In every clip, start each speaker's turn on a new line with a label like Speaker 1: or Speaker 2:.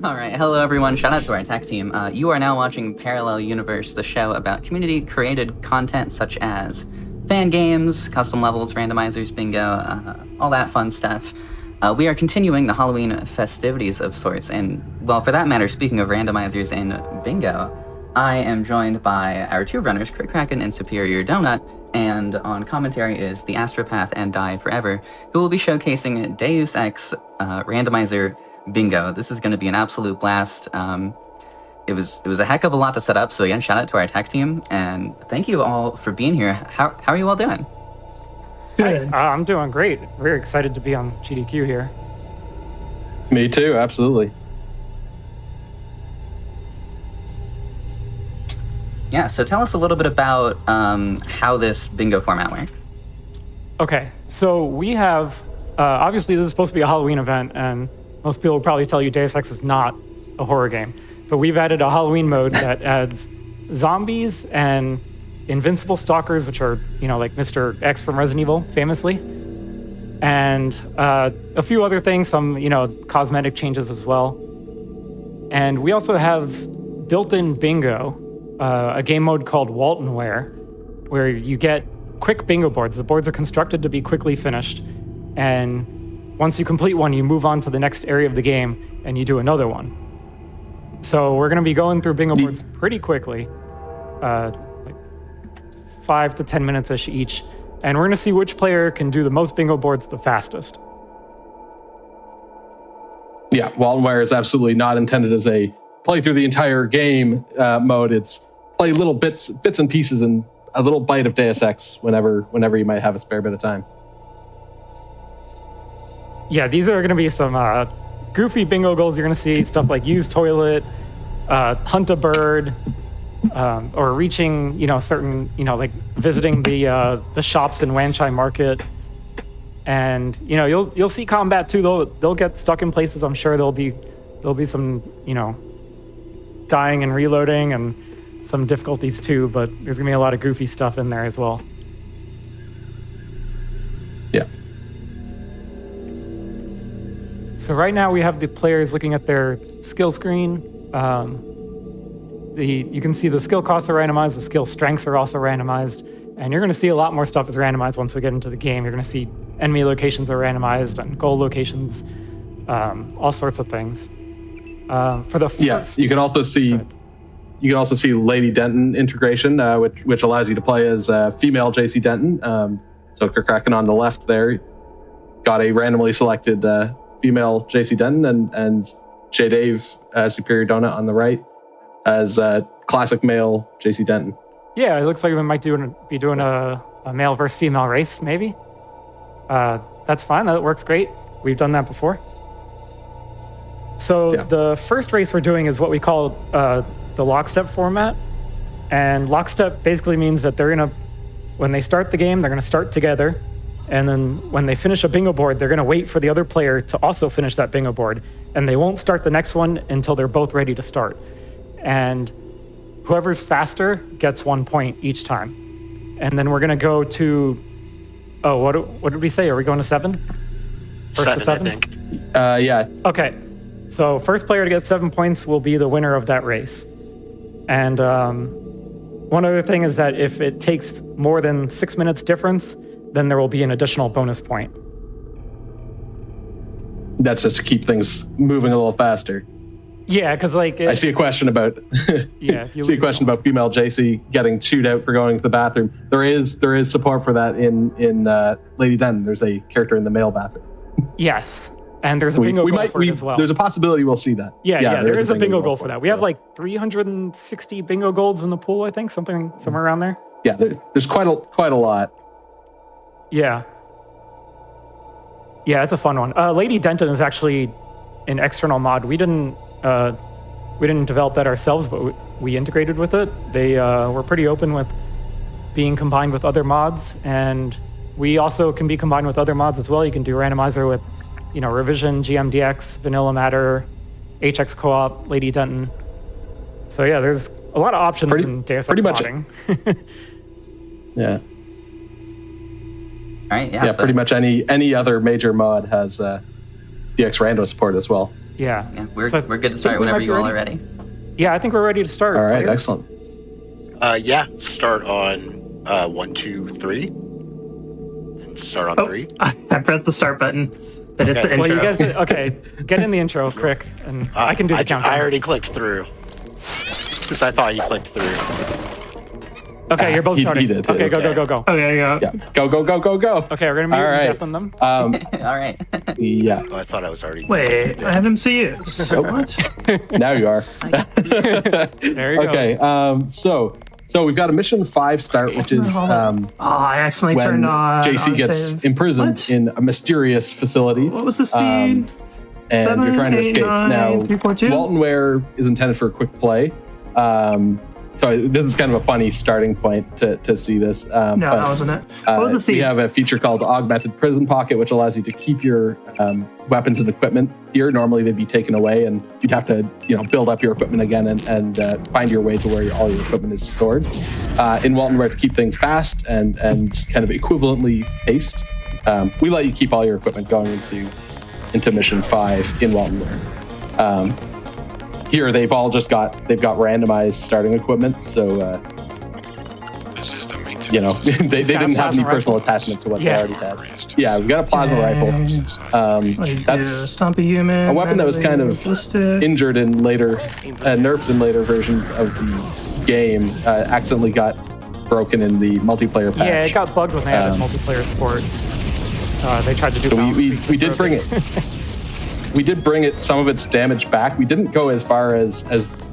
Speaker 1: All right, hello everyone. Shout out to our tech team. You are now watching Parallel Universe, the show about community-created content such as fan games, custom levels, randomizers, bingo, all that fun stuff. We are continuing the Halloween festivities of sorts, and, well, for that matter, speaking of randomizers and bingo, I am joined by our two runners, Crit Kraken and Superior Donut, and on commentary is the Astropath and Die Forever, who will be showcasing Deus Ex randomizer bingo. This is going to be an absolute blast. It was a heck of a lot to set up, so again, shout out to our tech team, and thank you all for being here. How are you all doing?
Speaker 2: Good.
Speaker 3: Hi, I'm doing great. Very excited to be on GDQ here.
Speaker 2: Me too, absolutely.
Speaker 1: Yeah, so tell us a little bit about how this bingo format works.
Speaker 3: Okay, so we have, obviously this is supposed to be a Halloween event, and most people will probably tell you Deus Ex is not a horror game, but we've added a Halloween mode that adds zombies and invincible stalkers, which are, like Mr. X from Resident Evil, famously, and a few other things, some, cosmetic changes as well. And we also have built-in bingo, a game mode called Waltonware, where you get quick bingo boards. The boards are constructed to be quickly finished, and once you complete one, you move on to the next area of the game, and you do another one. So we're going to be going through bingo boards pretty quickly, like 5 to 10 minutes-ish each, and we're going to see which player can do the most bingo boards the fastest.
Speaker 2: Yeah, Waltonware is absolutely not intended as a play through the entire game mode. It's play little bits and pieces and a little bite of Deus Ex whenever you might have a spare bit of time.
Speaker 3: Yeah, these are going to be some goofy bingo goals. You're going to see stuff like use toilet, hunt a bird, or reaching, certain, like visiting the shops in Wanchai Market. And, you'll see combat too. They'll get stuck in places. I'm sure there'll be some, dying and reloading and some difficulties too, but there's going to be a lot of goofy stuff in there as well.
Speaker 2: Yeah.
Speaker 3: So right now we have the players looking at their skill screen. You can see the skill costs are randomized, the skill strengths are also randomized, and you're going to see a lot more stuff is randomized once we get into the game. You're going to see enemy locations are randomized and goal locations, all sorts of things. For the first,
Speaker 2: you can also see Lady Denton integration, which allows you to play as female JC Denton. So Kraken on the left there got a randomly selected female JC Denton, and J Dave Superior Donut on the right as classic male JC Denton.
Speaker 3: Yeah, it looks like we might be doing a male versus female race, maybe. That's fine. That works great. We've done that before. So the first race we're doing is what we call the lockstep format. And lockstep basically means that when they start the game, they're going to start together. And then when they finish a bingo board, they're going to wait for the other player to also finish that bingo board. And they won't start the next one until they're both ready to start. And whoever's faster gets 1 point each time. And then we're going to go to, what did we say? Are we going to 7? First to 7?
Speaker 4: I think.
Speaker 2: Yeah.
Speaker 3: Okay. So first player to get 7 points will be the winner of that race. And one other thing is that if it takes more than 6 minutes difference, then there will be an additional bonus point.
Speaker 2: That's just to keep things moving a little faster.
Speaker 3: Yeah, because
Speaker 2: I see a question about about female JC getting chewed out for going to the bathroom. There is support for that in Lady Den. There's a character in the male bathroom.
Speaker 3: Yes. And there's a bingo goal for it as well.
Speaker 2: There's a possibility we'll see that.
Speaker 3: Yeah, there is a bingo goal for that. We have like 360 bingo golds in the pool, I think, somewhere around there.
Speaker 2: Yeah, there's quite a lot.
Speaker 3: Yeah. Yeah, it's a fun one. Lady Denton is actually an external mod. We didn't develop that ourselves, but we integrated with it. They were pretty open with being combined with other mods, and we also can be combined with other mods as well. You can do randomizer with Revision, GMDX, Vanilla Matter, HX Co-op, Lady Denton. So yeah, there's a lot of options in Deus Ex modding.
Speaker 2: Yeah.
Speaker 1: Right. Yeah.
Speaker 2: Yeah. Pretty much any other major mod has DX Rando support as well.
Speaker 3: Yeah.
Speaker 1: We're
Speaker 3: So
Speaker 1: good to start whenever you all are ready.
Speaker 3: Yeah, I think we're ready to start.
Speaker 2: All right,
Speaker 3: players.
Speaker 2: excellent.
Speaker 4: Yeah, start on 1, 2, 3. And start on 3.
Speaker 5: I pressed the start button, but it's the
Speaker 4: Okay.
Speaker 5: intro.
Speaker 3: Well, you guys, okay, get in the intro, Crick, and I can do the countdown.
Speaker 4: I already clicked through. Because I thought you clicked through.
Speaker 3: Okay, you're both
Speaker 2: He
Speaker 3: starting.
Speaker 2: did,
Speaker 3: Okay,
Speaker 2: yeah.
Speaker 3: go.
Speaker 5: Okay, yeah.
Speaker 2: Yeah, go.
Speaker 3: Okay, we're gonna mute
Speaker 2: All
Speaker 3: and
Speaker 2: right.
Speaker 3: deafen them.
Speaker 1: All right.
Speaker 2: Yeah,
Speaker 4: Oh, I thought I was already.
Speaker 5: Wait, I have MCUs. What?
Speaker 2: now you are.
Speaker 3: There you
Speaker 2: Okay, so we've got a mission 5 start, which is
Speaker 5: I accidentally
Speaker 2: when
Speaker 5: turned on.
Speaker 2: JC gets
Speaker 5: autosave.
Speaker 2: imprisoned
Speaker 5: What?
Speaker 2: in a mysterious facility.
Speaker 5: What was the seed?
Speaker 2: And you're trying to
Speaker 5: 7, 8,
Speaker 2: escape.
Speaker 5: 9,
Speaker 2: Now,
Speaker 5: 3, 4, 2?
Speaker 2: Waltonware is intended for a quick play. So this is kind of a funny starting point to see this.
Speaker 5: No, that wasn't it. What was the seed?
Speaker 2: We have a feature called Augmented Prison Pocket, which allows you to keep your weapons and equipment here. Normally they'd be taken away, and you'd have to build up your equipment again and find your way to where all your equipment is stored. In Waltonware, to keep things fast and kind of equivalently paced, we let you keep all your equipment going into Mission 5 in Waltonware. Here they've got randomized starting equipment, so they didn't have any personal attachment to what they already had. Yeah, we've got a plasma rifle. That's
Speaker 5: Stompy Human.
Speaker 2: a weapon that was kind of injured in later, nerfed in later versions of the game. Accidentally got broken in the multiplayer patch.
Speaker 3: Yeah, it got bugged when they added multiplayer support. They tried to do.
Speaker 2: So
Speaker 3: balance
Speaker 2: we
Speaker 3: beats
Speaker 2: did bring it. We did bring it some of its damage back. We didn't go as far as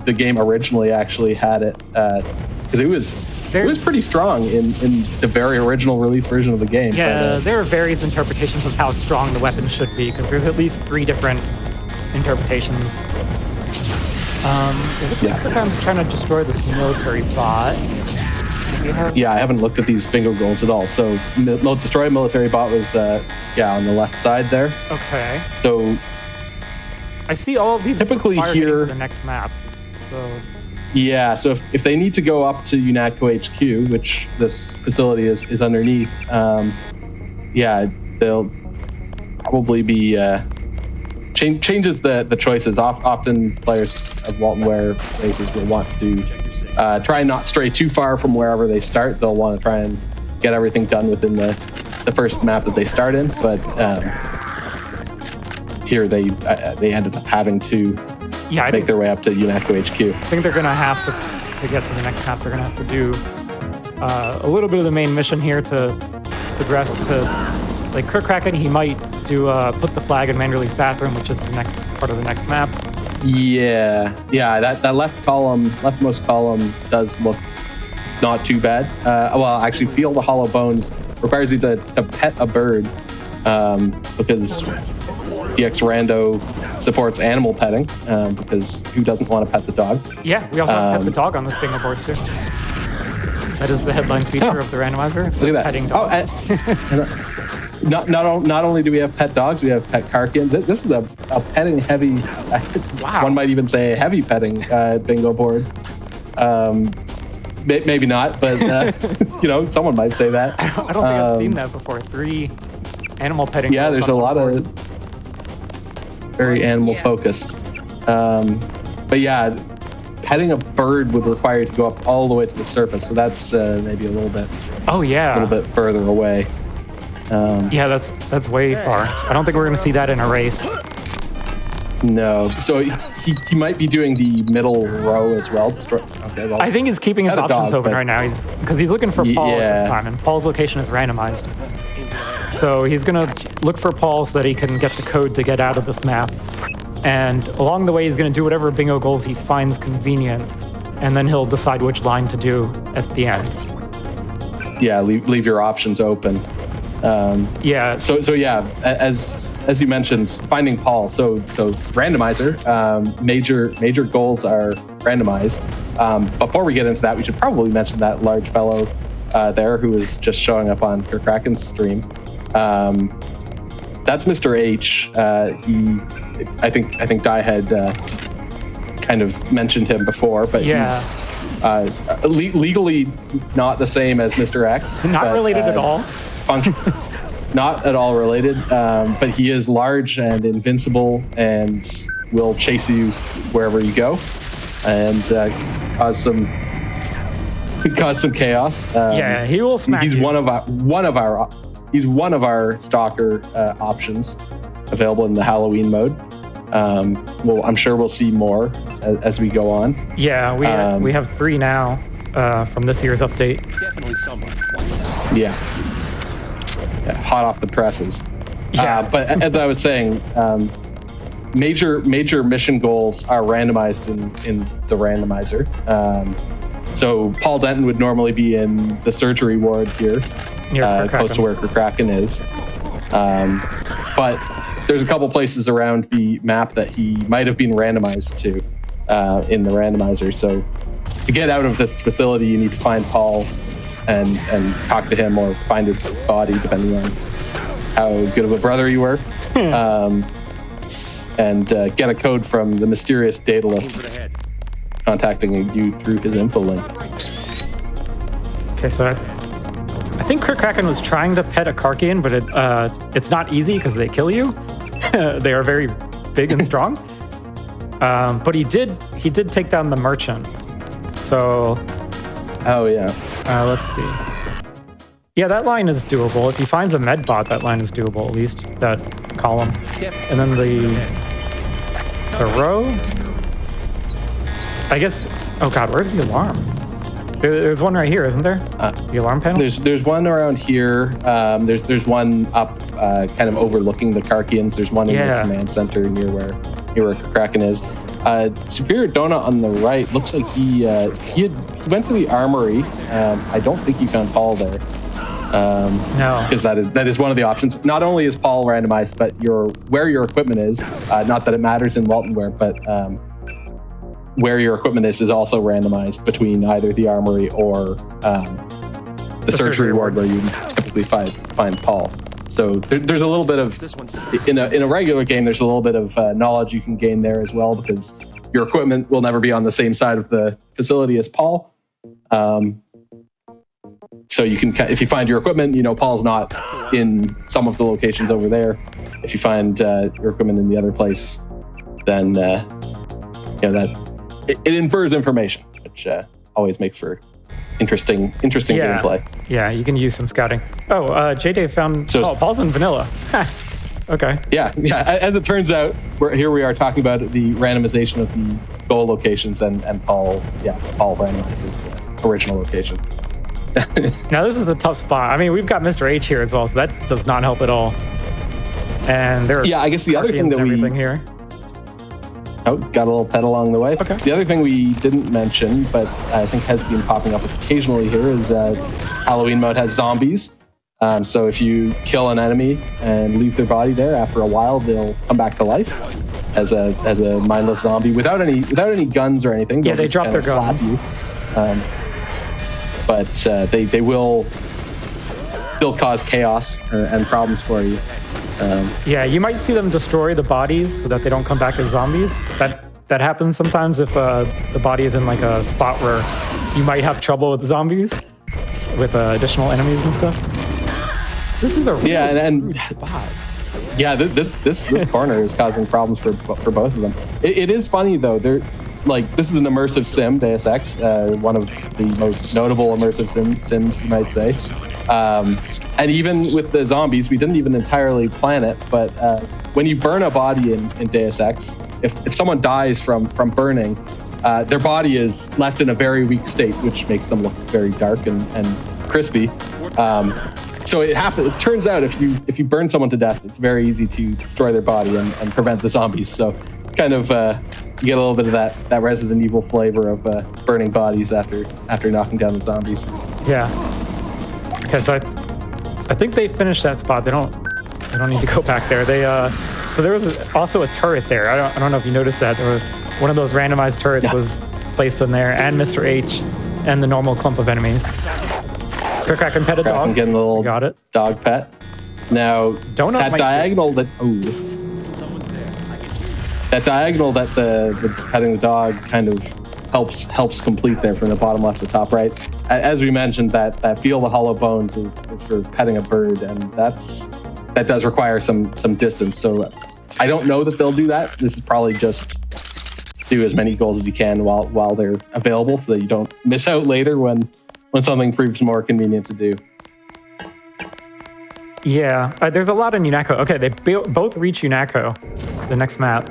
Speaker 2: the game originally actually had it, because it was pretty strong in the very original release version of the game.
Speaker 3: Yeah, there are various interpretations of how strong the weapon should be, because there's at least 3 different interpretations. I'm trying to destroy this military bot.
Speaker 2: Yeah, I haven't looked at these bingo goals at all. So destroy a military bot was on the left side there.
Speaker 3: Okay.
Speaker 2: So
Speaker 3: I see all of these
Speaker 2: typically
Speaker 3: required
Speaker 2: here
Speaker 3: to the next map. So
Speaker 2: yeah, so if they need to go up to UNATCO HQ, which this facility is underneath, they'll probably be changes the choices. Often players of Waltonware races will want to try and not stray too far from wherever they start. They'll want to try and get everything done within the first map that they start in, but here they ended up having to make their way up to UNATCO HQ.
Speaker 3: I think they're going to have to get to the next map. They're going to have to do a little bit of the main mission here to progress to, like, Kraken. He might do put the flag in Manderley's bathroom, which is the next part of the next map.
Speaker 2: Yeah. That leftmost column does look not too bad. Actually, Field of Hollow Bones requires you to pet a bird, because DX Rando supports animal petting, because who doesn't want to pet the dog?
Speaker 3: Yeah, we also have pet the dog on this bingo board too. That is the headline feature of the randomizer. It's
Speaker 2: Look at that.
Speaker 3: petting dog.
Speaker 2: Not only do we have pet dogs, we have pet Karkin. This is a petting heavy,
Speaker 3: Wow.
Speaker 2: one might even say a heavy petting bingo board. Maybe not, but someone might say that.
Speaker 3: I don't think I've seen that before. 3 animal petting.
Speaker 2: Yeah,
Speaker 3: dogs
Speaker 2: there's a
Speaker 3: on
Speaker 2: lot
Speaker 3: one
Speaker 2: of
Speaker 3: board.
Speaker 2: very animal focused. But yeah, petting a bird would require you to go up all the way to the surface, so that's maybe a little bit further away.
Speaker 3: Yeah, that's way far. I don't think we're going to see that in a race.
Speaker 2: No, so he might be doing the middle row as well. Okay, well,
Speaker 3: I think he's keeping his
Speaker 2: not a
Speaker 3: options
Speaker 2: dog,
Speaker 3: open
Speaker 2: but-
Speaker 3: right now. Because he's looking for Paul at this time, and Paul's location is randomized. So he's going to look for Paul so that he can get the code to get out of this map. And along the way, he's going to do whatever bingo goals he finds convenient, and then he'll decide which line to do at the end.
Speaker 2: Yeah, leave your options open.
Speaker 3: Yeah.
Speaker 2: So yeah, as you mentioned, finding Paul. So randomizer, major goals are randomized. Before we get into that, we should probably mention that large fellow there who was just showing up on Kraken's stream. That's Mr. H. I think Dai had kind of mentioned him before, but he's legally not the same as Mr. X.
Speaker 3: Not related at all.
Speaker 2: Not at all related, but he is large and invincible and will chase you wherever you go and cause some chaos.
Speaker 3: Yeah, he will smack
Speaker 2: he's
Speaker 3: you.
Speaker 2: one of our stalker options available in the Halloween mode. I'm sure we'll see more as we go on.
Speaker 3: Yeah, we have 3 now from this year's update.
Speaker 6: Definitely someone.
Speaker 2: Yeah, hot off the presses.
Speaker 3: Yeah.
Speaker 2: But as I was saying, major mission goals are randomized in the randomizer. So Paul Denton would normally be in the surgery ward here, close to where Kraken is. But there's a couple places around the map that he might have been randomized to in the randomizer. So to get out of this facility, you need to find Paul and talk to him or find his body, depending on how good of a brother you were. And get a code from the mysterious Daedalus contacting you through his info link.
Speaker 3: Okay, so I think Kraken was trying to pet a Karkian, but it's not easy because they kill you. They are very big and strong. But he did take down the merchant. So.
Speaker 2: Oh yeah.
Speaker 3: Let's see. Yeah, that line is doable. If he finds a med bot, that line is doable, at least that column. And then the row. I guess. Oh God, where's the alarm? There's one right here, isn't there? The alarm panel.
Speaker 2: There's one around here. There's one up, kind of overlooking the Karkians. There's one in the command center near where Kraken is. Superior Donut on the right looks like he went to the armory. I don't think he found Paul there.
Speaker 3: No,
Speaker 2: because that is one of the options. Not only is Paul randomized, but where your equipment is. Not that it matters in Waltonware, but where your equipment is also randomized between either the armory or the surgery ward where you typically find Paul. So there's a little bit of in a regular game. There's a little bit of knowledge you can gain there as well, because your equipment will never be on the same side of the facility as Paul. So you can, if you find your equipment, Paul's not in some of the locations over there. If you find your equipment in the other place, then that it infers information, which always makes for interesting gameplay.
Speaker 3: Yeah, you can use some scouting. Oh, J-Dave found Paul's in vanilla. Okay.
Speaker 2: Yeah. As it turns out, here we are talking about the randomization of the goal locations, and Paul randomizes the original location.
Speaker 3: Now this is a tough spot. I mean, we've got Mr. H here as well, so that does not help at all. And there are
Speaker 2: I guess the other thing that
Speaker 3: here.
Speaker 2: Oh, got a little pet along the way.
Speaker 3: Okay.
Speaker 2: The other thing we didn't mention, but I think has been popping up occasionally here, is Halloween mode has zombies. So if you kill an enemy and leave their body there, after a while they'll come back to life as a mindless zombie without any guns or anything.
Speaker 3: Yeah, they drop their
Speaker 2: slap
Speaker 3: gun.
Speaker 2: you. But they will still cause chaos and problems for you.
Speaker 3: Yeah, you might see them destroy the bodies so that they don't come back as zombies. That happens sometimes if the body is in like a spot where you might have trouble with the zombies, with additional enemies and stuff. This is a really rude spot.
Speaker 2: Yeah, this corner is causing problems for both of them. It is funny though. This is an immersive sim, Deus Ex, one of the most notable immersive sims, you might say. And even with the zombies, we didn't even entirely plan it, but when you burn a body in Deus Ex, if someone dies from burning, their body is left in a very weak state, which makes them look very dark and crispy. So it turns out if you burn someone to death, it's very easy to destroy their body and prevent the zombies. So kind of you get a little bit of that Resident Evil flavor of burning bodies after knocking down the zombies.
Speaker 3: Yeah. Okay, so I think they finished that spot. They don't need to go back there. So there was also a turret there. I don't know if you noticed that. One of those randomized turrets was placed in there, and Mr. H, and the normal clump of enemies. Kraken pet a dog.
Speaker 2: Getting a little
Speaker 3: got it.
Speaker 2: Dog pet. Now that diagonal that the petting the dog kind of helps complete there from the bottom left to top right. As we mentioned, that feel the hollow bones is for petting a bird, and that's that does require some distance. So I don't know that they'll do that. This is probably just do as many goals as you can while they're available, so that you don't miss out later when something proves more convenient to do.
Speaker 3: Yeah, there's a lot in UNACO. Okay, they both reach UNACO, the next map.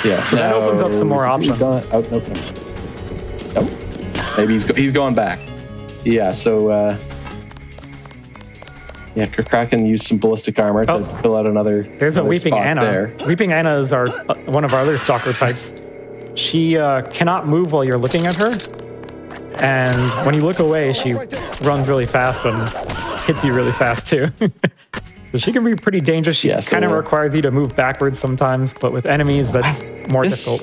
Speaker 2: Yeah,
Speaker 3: so that opens up some more options.
Speaker 2: Nope. Maybe he's going back. Yeah, so Kraken used some ballistic armor to fill out another.
Speaker 3: There's a Weeping Anna.
Speaker 2: There.
Speaker 3: Weeping Anna is one of our other stalker types. She cannot move while you're looking at her, and when you look away, she runs really fast and hits you really fast too. So she can be pretty dangerous. She kind of requires you to move backwards sometimes, but with enemies, that's more difficult.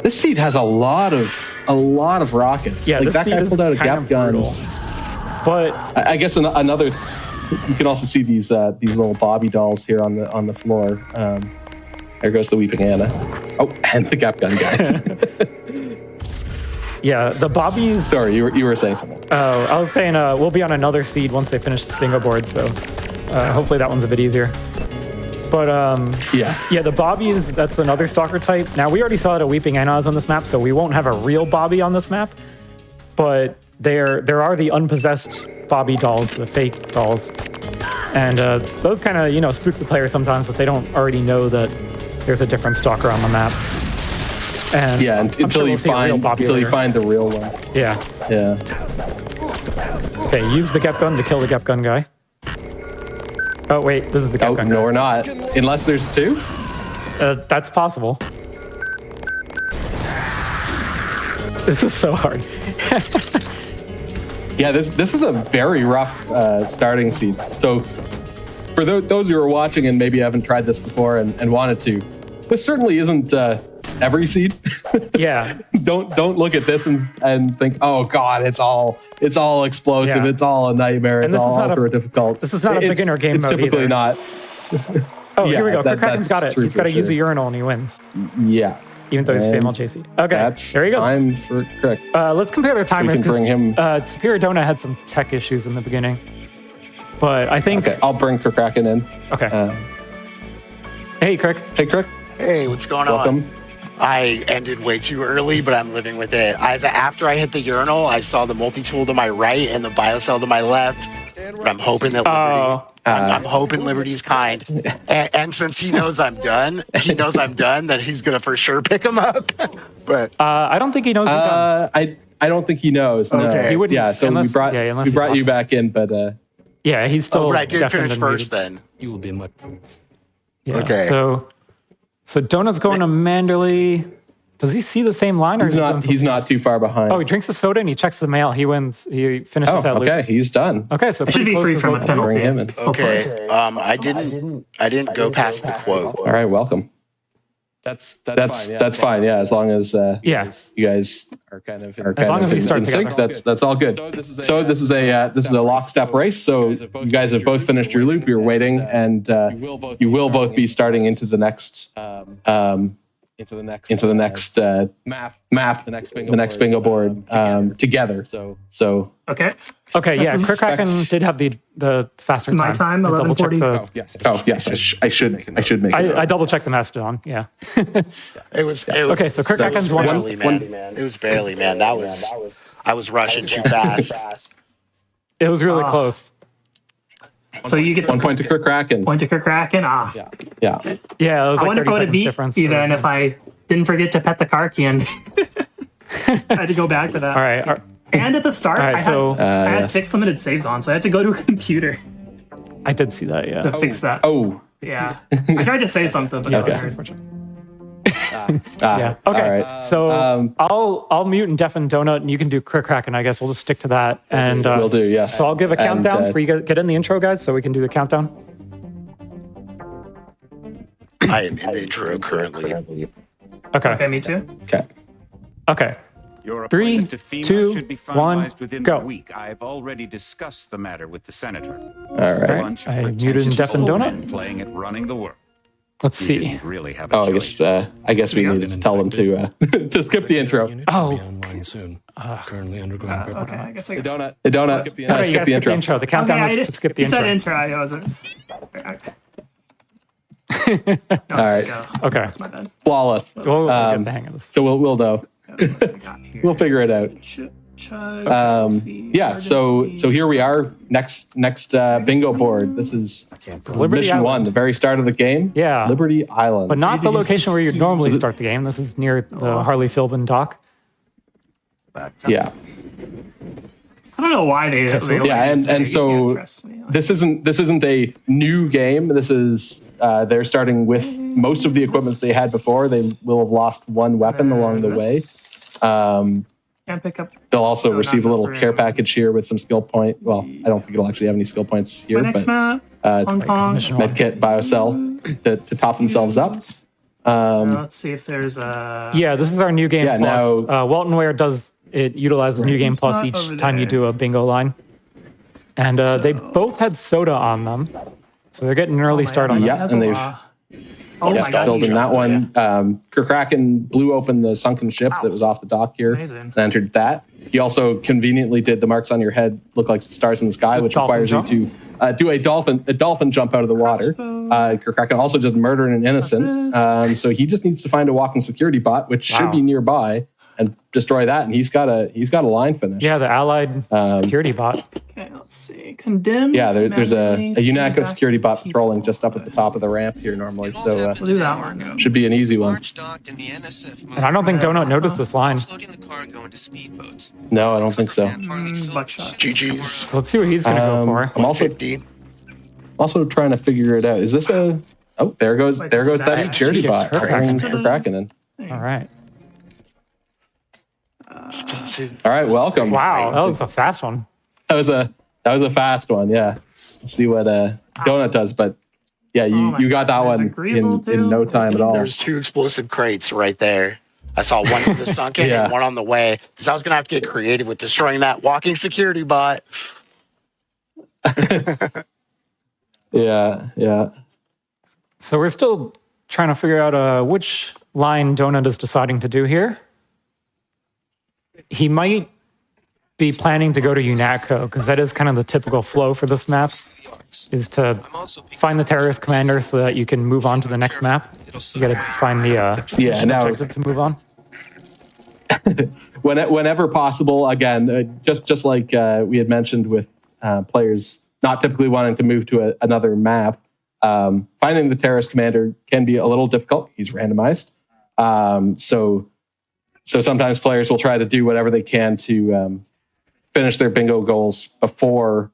Speaker 2: This seed has a lot of rockets.
Speaker 3: Yeah,
Speaker 2: like that guy pulled out a gap gun.
Speaker 3: Brutal. But
Speaker 2: I guess another. You can also see these little Bobby dolls here on the floor. There goes the Weeping Anna. Oh, and the gap gun guy.
Speaker 3: Yeah, the Bobbies.
Speaker 2: Sorry, you were saying something.
Speaker 3: Oh, I was saying we'll be on another seed once they finish the bingo board, so hopefully that one's a bit easier. But yeah, the Bobbies, that's another stalker type. Now we already saw that a Weeping Anna is on this map, so we won't have a real Bobby on this map. But there are the unpossessed Bobby dolls, the fake dolls, and those kind of spook the player sometimes if they don't already know that there's a different stalker on the map. And
Speaker 2: yeah, until you find the real one.
Speaker 3: Yeah. Okay, use the gap gun to kill the gap gun guy. Oh wait, this is the gap gun guy.
Speaker 2: No, we're not. Unless there's two.
Speaker 3: That's possible. This is so hard.
Speaker 2: Yeah, this is a very rough starting seed. So for those who are watching and maybe haven't tried this before and wanted to, this certainly isn't every seed.
Speaker 3: Yeah.
Speaker 2: Don't look at this and think, oh God, it's all explosive.
Speaker 3: Yeah.
Speaker 2: It's all a nightmare. It's all ultra difficult.
Speaker 3: This is not a beginner game mode.
Speaker 2: It's typically
Speaker 3: either.
Speaker 2: not.
Speaker 3: Oh, here we go. Kraken's got it. He's got to use a urinal and he wins.
Speaker 2: Yeah.
Speaker 3: Even though he's female JC. Okay, there you go.
Speaker 2: Time for Crick.
Speaker 3: Let's compare their timers.
Speaker 2: We can bring him.
Speaker 3: Superior Donut had some tech issues in the beginning, but I think.
Speaker 2: Okay, I'll bring Kraken in.
Speaker 3: Okay. Hey, Crick.
Speaker 2: Hey, Crick.
Speaker 4: Hey, what's going on? I ended way too early, but I'm living with it. After I hit the urinal, I saw the multi-tool to my right and the biocell to my left. But I'm hoping that I'm hoping Liberty's kind. And since he knows I'm done, that he's gonna for sure pick him up. But
Speaker 3: I don't think he knows.
Speaker 2: I don't think he knows. No.
Speaker 4: Okay.
Speaker 3: He wouldn't.
Speaker 2: Yeah. So we brought you back in, but
Speaker 3: yeah, he's still.
Speaker 4: but I did finish first. Then
Speaker 6: You will be much.
Speaker 3: Yeah,
Speaker 4: okay.
Speaker 3: So Donut's going to Manderley. Does he see the same line? Or
Speaker 2: he's not too far behind.
Speaker 3: Oh, he drinks the soda and he checks the mail. He wins. He finishes that loop.
Speaker 2: Okay, he's done.
Speaker 3: Okay, so
Speaker 5: it should be free from a penalty.
Speaker 2: Bring him in.
Speaker 4: Okay. I didn't go past the quote.
Speaker 2: All right, welcome. That's fine. Yeah, as long as you guys are kind of in sync. That's all good. So this is a lockstep race. So you guys have both finished your loop. You're waiting, and you will both be starting into the next map, the next bingo board together. So
Speaker 3: Okay, yeah, Kraken did have the faster
Speaker 5: my time, 11:40.
Speaker 2: Oh yes, I should make it.
Speaker 3: I double checked the Mastodon. Yeah.
Speaker 4: It was
Speaker 3: okay. So Kraken's
Speaker 4: barely, man. It was barely, man. I was rushing too fast.
Speaker 3: It was really close.
Speaker 5: So you get
Speaker 2: 1 point to Kraken.
Speaker 5: Point to Kraken.
Speaker 2: Yeah.
Speaker 3: It was
Speaker 5: I
Speaker 3: like
Speaker 5: wonder if I would have beat you then if I didn't forget to pet the Karkian. I had to go back for that.
Speaker 3: All right.
Speaker 5: And at the start, I had fixed limited saves on, so I had to go to a computer.
Speaker 3: I did see that, yeah.
Speaker 5: To fix that.
Speaker 2: Oh.
Speaker 5: Yeah. I tried to say something, but
Speaker 3: okay. Yeah. Okay.
Speaker 2: Right.
Speaker 3: So I'll mute and deafen Donut, and you can do Kraken. I guess we'll just stick to that. And
Speaker 2: we'll do. Yes.
Speaker 3: So I'll give a countdown for you to get in the intro, guys, so we can do the countdown.
Speaker 4: I am in the intro currently.
Speaker 3: Okay.
Speaker 5: Me too.
Speaker 3: Okay.
Speaker 6: Your
Speaker 3: 3,
Speaker 6: appointment to FEMA
Speaker 3: 2,
Speaker 6: should be
Speaker 3: 1,
Speaker 6: finalized within
Speaker 3: go.
Speaker 6: the week. I've already discussed the matter with the senator.
Speaker 2: All right.
Speaker 6: Bunch of
Speaker 3: I muted and
Speaker 6: pretentious
Speaker 3: deafened
Speaker 6: old
Speaker 3: Donut.
Speaker 6: men playing at running the world.
Speaker 3: Let's
Speaker 6: You
Speaker 3: see.
Speaker 6: didn't really have a
Speaker 2: Oh,
Speaker 6: choice.
Speaker 2: I guess we needed to tell them to to skip the intro.
Speaker 3: Oh.
Speaker 7: Currently undergoing
Speaker 5: Okay, I guess I
Speaker 2: Hey,
Speaker 5: got
Speaker 2: Donut,
Speaker 3: Okay, you guys
Speaker 2: skip the intro.
Speaker 3: The countdown
Speaker 5: okay,
Speaker 3: was to skip the
Speaker 5: you said
Speaker 3: intro.
Speaker 5: intro. I wasn't.
Speaker 2: All right.
Speaker 3: Okay.
Speaker 5: That's my bad.
Speaker 2: Flawless.
Speaker 3: We'll get the hang of this.
Speaker 2: So we'll know. We'll figure it out. Yeah. So here we are. Next bingo board. This is
Speaker 3: Liberty
Speaker 2: mission
Speaker 3: Island.
Speaker 2: 1, the very start of the game.
Speaker 3: Yeah.
Speaker 2: Liberty Island.
Speaker 3: But not the location where you normally start the game. This is near the Harley Philbin dock.
Speaker 2: Yeah.
Speaker 5: I don't know why they
Speaker 2: Yeah, and so this isn't a new game. This is they're starting with most of the equipment they had before. They will have lost one weapon along the way.
Speaker 5: Can't pick up.
Speaker 2: They'll also receive a
Speaker 5: not
Speaker 2: little
Speaker 5: for
Speaker 2: care
Speaker 5: him.
Speaker 2: package here with some skill point. Well, I don't think it'll actually have any skill points here,
Speaker 5: My next
Speaker 2: but
Speaker 5: map, Hong Kong.
Speaker 3: mission one.
Speaker 2: medkit, biocell to top themselves up.
Speaker 5: Let's see if there's a.
Speaker 3: Yeah, this is our new game
Speaker 2: Yeah,
Speaker 3: plus.
Speaker 2: now-
Speaker 3: Walton Ware utilizes new game
Speaker 5: It's
Speaker 3: plus
Speaker 5: not
Speaker 3: each
Speaker 5: over
Speaker 3: time you
Speaker 5: there.
Speaker 3: do a bingo line. And they both had soda on them. So they're getting an early start on
Speaker 2: Yeah,
Speaker 3: this.
Speaker 2: and they've
Speaker 5: Oh
Speaker 2: yeah,
Speaker 5: my god!
Speaker 2: filled in that one. Kraken blew open the sunken ship that was off the dock here
Speaker 5: Amazing.
Speaker 2: and entered that. He also conveniently did the marks on your head look like stars in the sky, which
Speaker 3: dolphin
Speaker 2: requires you to do a dolphin jump out of the water. Kraken also just murdered an innocent, so he just needs to find a walking security bot, which should be nearby, and destroy that. And he's got a line finish.
Speaker 3: Yeah, the allied security bot.
Speaker 5: Okay, let's see. Condemn.
Speaker 2: Yeah, there's a UNACO
Speaker 5: back
Speaker 2: security bot
Speaker 5: people.
Speaker 2: patrolling just up at the top of the ramp here normally, so
Speaker 5: We'll do that one.
Speaker 2: should be an easy one.
Speaker 3: And I don't think Donut noticed this line.
Speaker 8: Offloading the cargo into speedboats.
Speaker 2: No, I don't think so.
Speaker 5: Buckshot.
Speaker 4: GG's.
Speaker 3: So let's see what he's going to go for.
Speaker 2: I'm also trying to figure it out. Is this a? Oh, there goes
Speaker 5: Wait,
Speaker 2: that
Speaker 5: that's bad.
Speaker 2: security bot.
Speaker 3: Perfect.
Speaker 2: Kraken in.
Speaker 3: All right.
Speaker 2: All right, welcome.
Speaker 3: Wow, that was a fast one.
Speaker 2: That was a fast one. Yeah. Let's see what Donut does, but yeah, you got that
Speaker 5: There's a
Speaker 2: one
Speaker 5: Greasel too.
Speaker 2: in no time at all.
Speaker 4: There's 2 explosive crates right there. I saw one in the sunken
Speaker 2: Yeah.
Speaker 4: and one on the way. Because I was going to have to get creative with destroying that walking security bot.
Speaker 2: Yeah.
Speaker 3: So we're still trying to figure out which line Donut is deciding to do here. He might be planning to go to UNATCO, because that is kind of the typical flow for this map, is to find the terrorist commander so that you can move on to the next map. You gotta find the
Speaker 2: now-
Speaker 3: objective to move on.
Speaker 2: Whenever possible, again, just like we had mentioned with players not typically wanting to move to another map, finding the terrorist commander can be a little difficult. He's randomized. So sometimes players will try to do whatever they can to finish their bingo goals before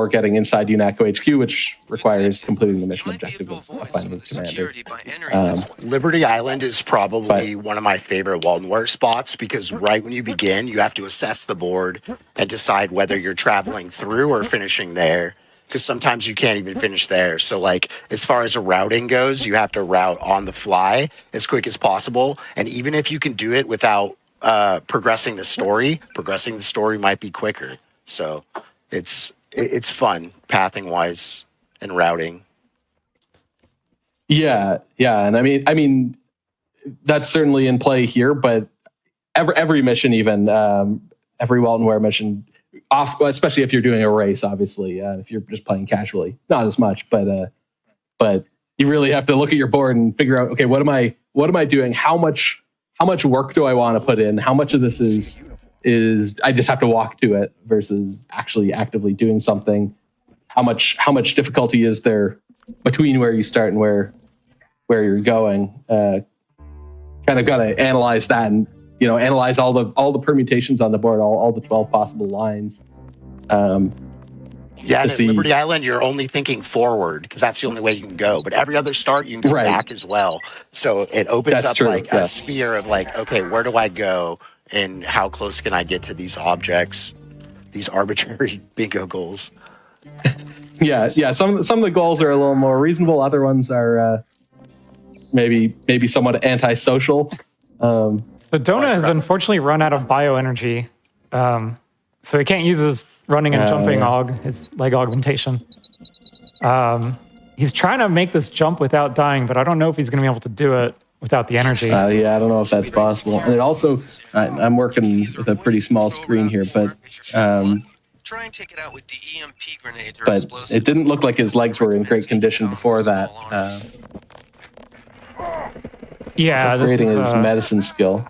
Speaker 2: getting inside UNATCO HQ, which requires completing the mission objective of finding the commander.
Speaker 4: Liberty Island is probably one of my favorite Walton Ware spots because right when you begin, you have to assess the board and decide whether you're traveling through or finishing there. Because sometimes you can't even finish there. So, like, as far as routing goes, you have to route on the fly as quick as possible. And even if you can do it without progressing the story might be quicker. So, it's fun pathing wise and routing.
Speaker 2: Yeah, and I mean that's certainly in play here, but every mission, even every Walton Ware mission, especially if you're doing a race, obviously, if you're just playing casually, not as much, but you really have to look at your board and figure out, okay, what am I doing? How much work do I want to put in? How much of this is I just have to walk to it versus actually actively doing something? How much difficulty is there between where you start and where you're going? Kind of got to analyze that and analyze all the permutations on the board, all the 12 possible lines.
Speaker 4: Yeah, and at Liberty Island, you're only thinking forward because that's the only way you can go. But every other start, you can go back as well. So it opens up a sphere of like, okay, where do I go? And how close can I get to these objects, these arbitrary bingo goals?
Speaker 2: Yeah. Some of the goals are a little more reasonable. Other ones are maybe somewhat antisocial.
Speaker 3: The Donut has unfortunately run out of bioenergy, so he can't use his running and jumping his leg augmentation. He's trying to make this jump without dying, but I don't know if he's going to be able to do it without the energy.
Speaker 2: Yeah, I don't know if that's possible. And it also, I'm working with a pretty small screen here, but
Speaker 8: Try and take it out with the EMP grenades or
Speaker 2: but
Speaker 8: explosives.
Speaker 2: it didn't look like his legs were in great condition before that.
Speaker 3: Yeah, this
Speaker 2: Creating
Speaker 3: is,
Speaker 2: his medicine skill.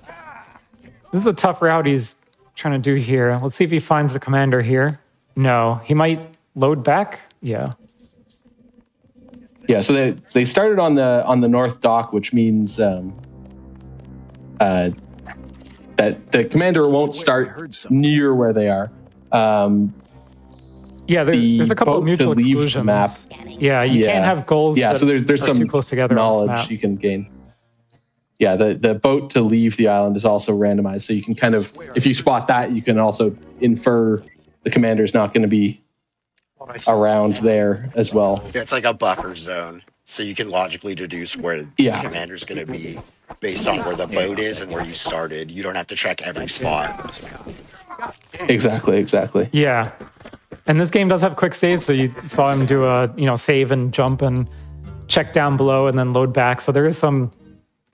Speaker 3: this is a tough route he's trying to do here. Let's see if he finds the commander here. No, he might load back. Yeah.
Speaker 2: Yeah, so they started on the north dock, which means that the commander won't start near where they are.
Speaker 3: Yeah, there's a couple of mutual exclusions.
Speaker 2: Map.
Speaker 3: Yeah, you can't have goals.
Speaker 2: Yeah, so there's
Speaker 3: are
Speaker 2: some
Speaker 3: too close together
Speaker 2: knowledge you can gain. Yeah, the boat to leave the island is also randomized, so you can kind of, if you spot that, you can also infer the commander's not going to be around there as well.
Speaker 4: It's like a buffer zone, so you can logically deduce where the commander's going to be based on where the boat is and where you started. You don't have to check every spot.
Speaker 2: Exactly.
Speaker 3: Yeah, and this game does have quick saves, so you saw him do a save and jump and check down below and then load back. So there is some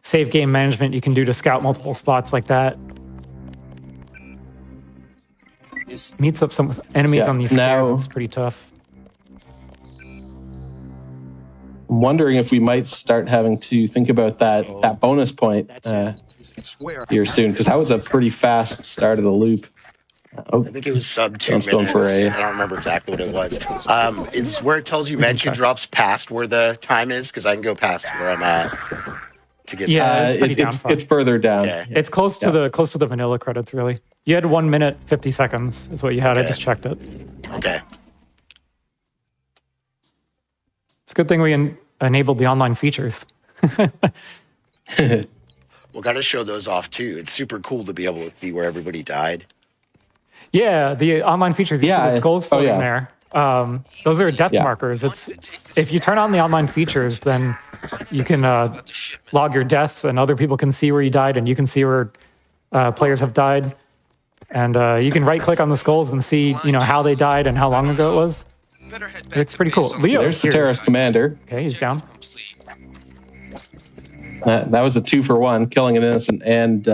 Speaker 3: save game management you can do to scout multiple spots like that. Meets up some enemies on these stairs. It's pretty tough.
Speaker 2: I'm wondering if we might start having to think about that bonus point here soon, because that was a pretty fast start of the loop.
Speaker 4: I think it was sub 2 minutes. I don't remember exactly what it was. It's where it tells you medkit drops past where the time is, because I can go past where I'm at to get.
Speaker 3: Yeah,
Speaker 2: it's further down.
Speaker 4: Okay.
Speaker 3: It's close to the vanilla credits, really. You had 1 minute 50 seconds is what you had. I just checked it.
Speaker 4: Okay.
Speaker 3: It's a good thing we enabled the online features.
Speaker 4: We'll got to show those off too. It's super cool to be able to see where everybody died.
Speaker 3: Yeah, the online features. You see the skulls floating there. Those are death markers. If you turn on the online features, then you can log your deaths, and other people can see where you died, and you can see where players have died, and you can right-click on the skulls and see how they died and how long ago it was. It's pretty cool. Leo,
Speaker 2: there's the terrorist commander.
Speaker 3: Okay, he's down.
Speaker 2: That was a 2-for-1, killing an innocent and